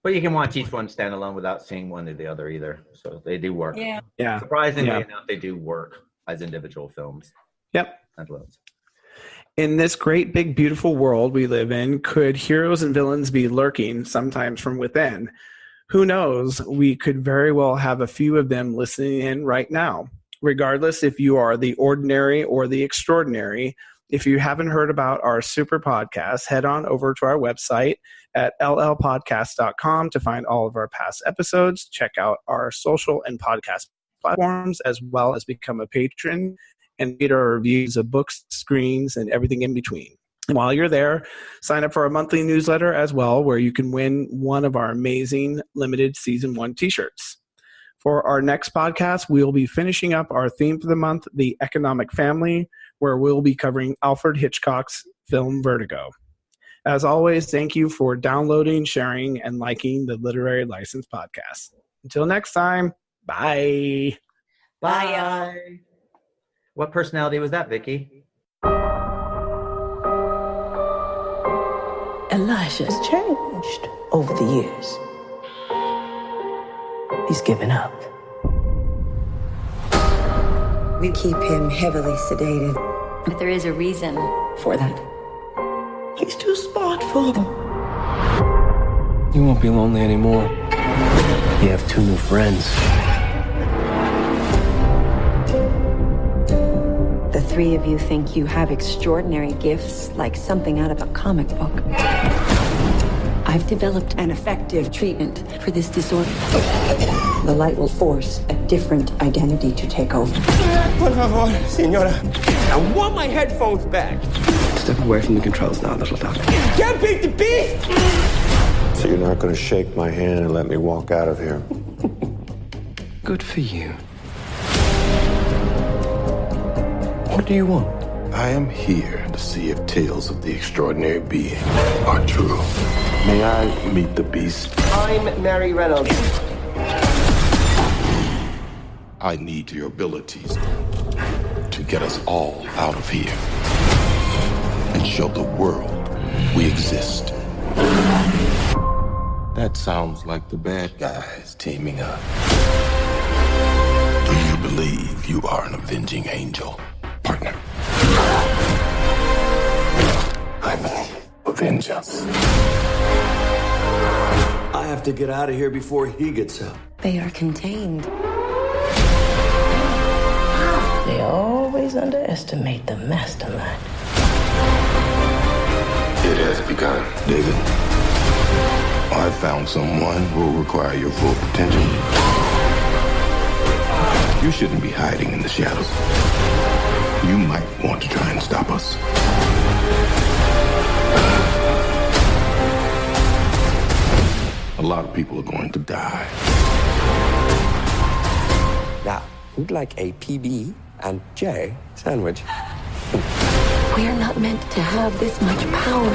But you can watch each one standalone without seeing one or the other either. So they do work. Yeah. Surprisingly enough, they do work as individual films. Yep. Standalones. In this great, big, beautiful world we live in, could heroes and villains be lurking sometimes from within? Who knows? We could very well have a few of them listening in right now. Regardless if you are the ordinary or the extraordinary, if you haven't heard about our super podcast, head on over to our website at llpodcast.com to find all of our past episodes. Check out our social and podcast platforms, as well as become a patron and read our reviews of books, screens, and everything in between. And while you're there, sign up for our monthly newsletter as well, where you can win one of our amazing limited Season 1 t-shirts. For our next podcast, we'll be finishing up our theme for the month, The Economic Family, where we'll be covering Alfred Hitchcock's film Vertigo. As always, thank you for downloading, sharing, and liking the Literary License Podcast. Until next time, bye. Bye. What personality was that, Vicky? Elijah's changed over the years. He's given up. We keep him heavily sedated, but there is a reason for that. He's too smart for them. You won't be lonely anymore. You have 2 new friends. The 3 of you think you have extraordinary gifts, like something out of a comic book. I've developed an effective treatment for this disorder. The light will force a different identity to take over. Por favor, señora. I want my headphones back. Step away from the controls now, little doctor. Can't beat the beast! So you're not going to shake my hand and let me walk out of here? Good for you. What do you want? I am here to see if tales of the extraordinary being are true. May I meet the beast? I'm Mary Reynolds. I need your abilities to get us all out of here and show the world we exist. That sounds like the bad guys teaming up. Do you believe you are an avenging angel, partner? I believe vengeance. I have to get out of here before he gets out. They are contained. They always underestimate the mastermind. It has begun, David. I found someone who will require your full potential. You shouldn't be hiding in the shadows. You might want to try and stop us. A lot of people are going to die. Now, who'd like a PB and J sandwich? We are not meant to have this much power.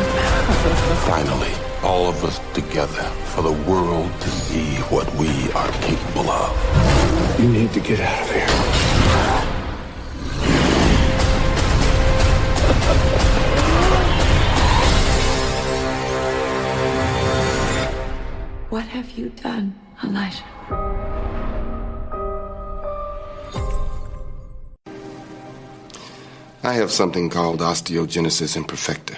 Finally, all of us together for the world to see what we are capable of. You need to get out of here. What have you done, Elijah? I have something called osteogenesis imperfecta.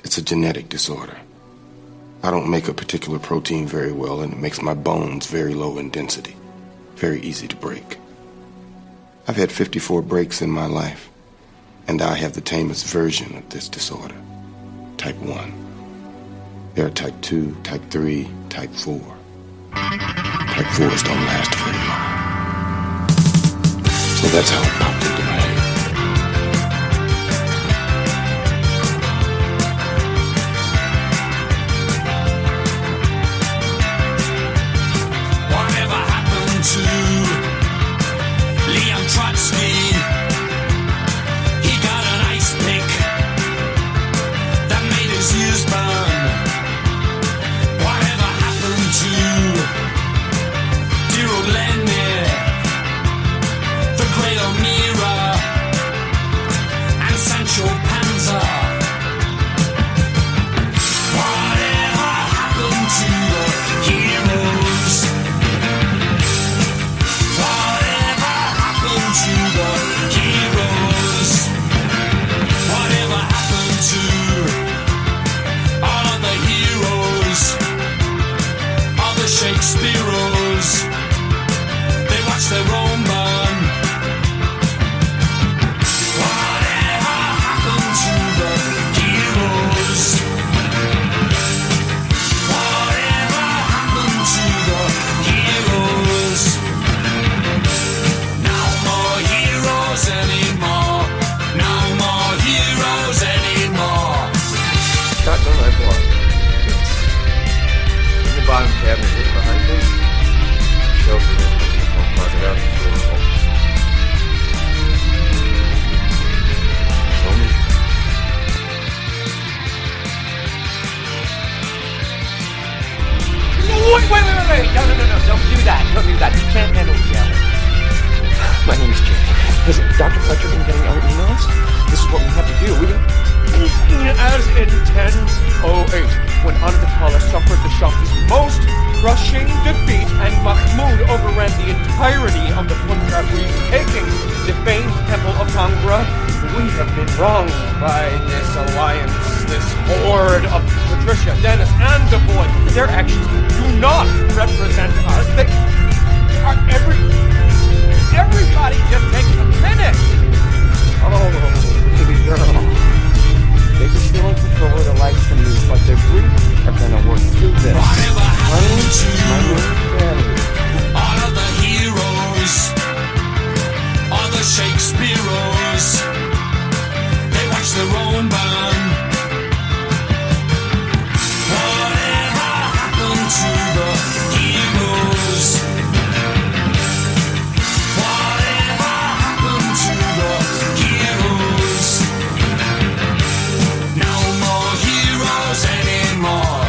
It's a genetic disorder. I don't make a particular protein very well, and it makes my bones very low in density, very easy to break. I've had 54 breaks in my life, and I have the tamest version of this disorder, type 1. There are type 2, type 3, type 4. Type 4s don't last very long. So that's how it popped into my head. Whatever happened to Leon Trotsky? He got an ice pick that made his ears burn. Whatever happened to dear old Lenny, the great O'Meara, and Sancho Panza? Whatever happened to the heroes? Whatever happened to the heroes? Whatever happened to all of the heroes? All the Shakespeareos? They watch their own burn. Whatever happened to the heroes? Whatever happened to the heroes? No more heroes anymore. No more heroes anymore. Shotgun I bought. In the bottom cabinet just behind me. Shelf it in. I'll close it out and throw it home. Show me. Wait. No. Don't do that. Don't do that. You can't handle reality. My name is Jake. Listen, Dr. Fletcher been getting our emails? This is what we have to do. As in 1008, when Anandapala suffered the Shah's most crushing defeat and Mahmud overran the entirety of the Punjab region, taking the famed temple of Kangra, we have been wronged by this alliance, this horde of Patricia, Dennis, and the boy. Their actions do not represent us. They are everybody just take a minute. Oh, baby girl. They were still in control of the lights from me, but the group are gonna work through this. Whatever happened to family? all of the heroes? All the Shakespeareos? They watch their own burn. Whatever happened to the heroes? Whatever happened to the heroes? No more heroes anymore.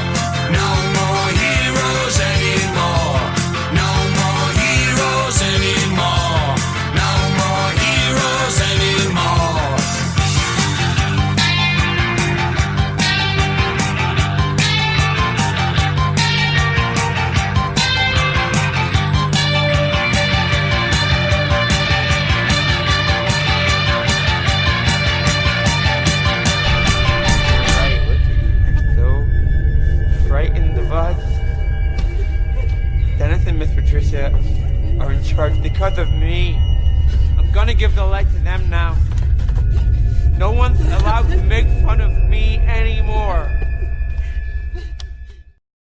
No more heroes anymore. No more heroes anymore. No more heroes anymore. Frightened of us. Dennis and Miss Patricia are in charge because of me. I'm gonna give the light to them now. No one's allowed to make fun of me anymore.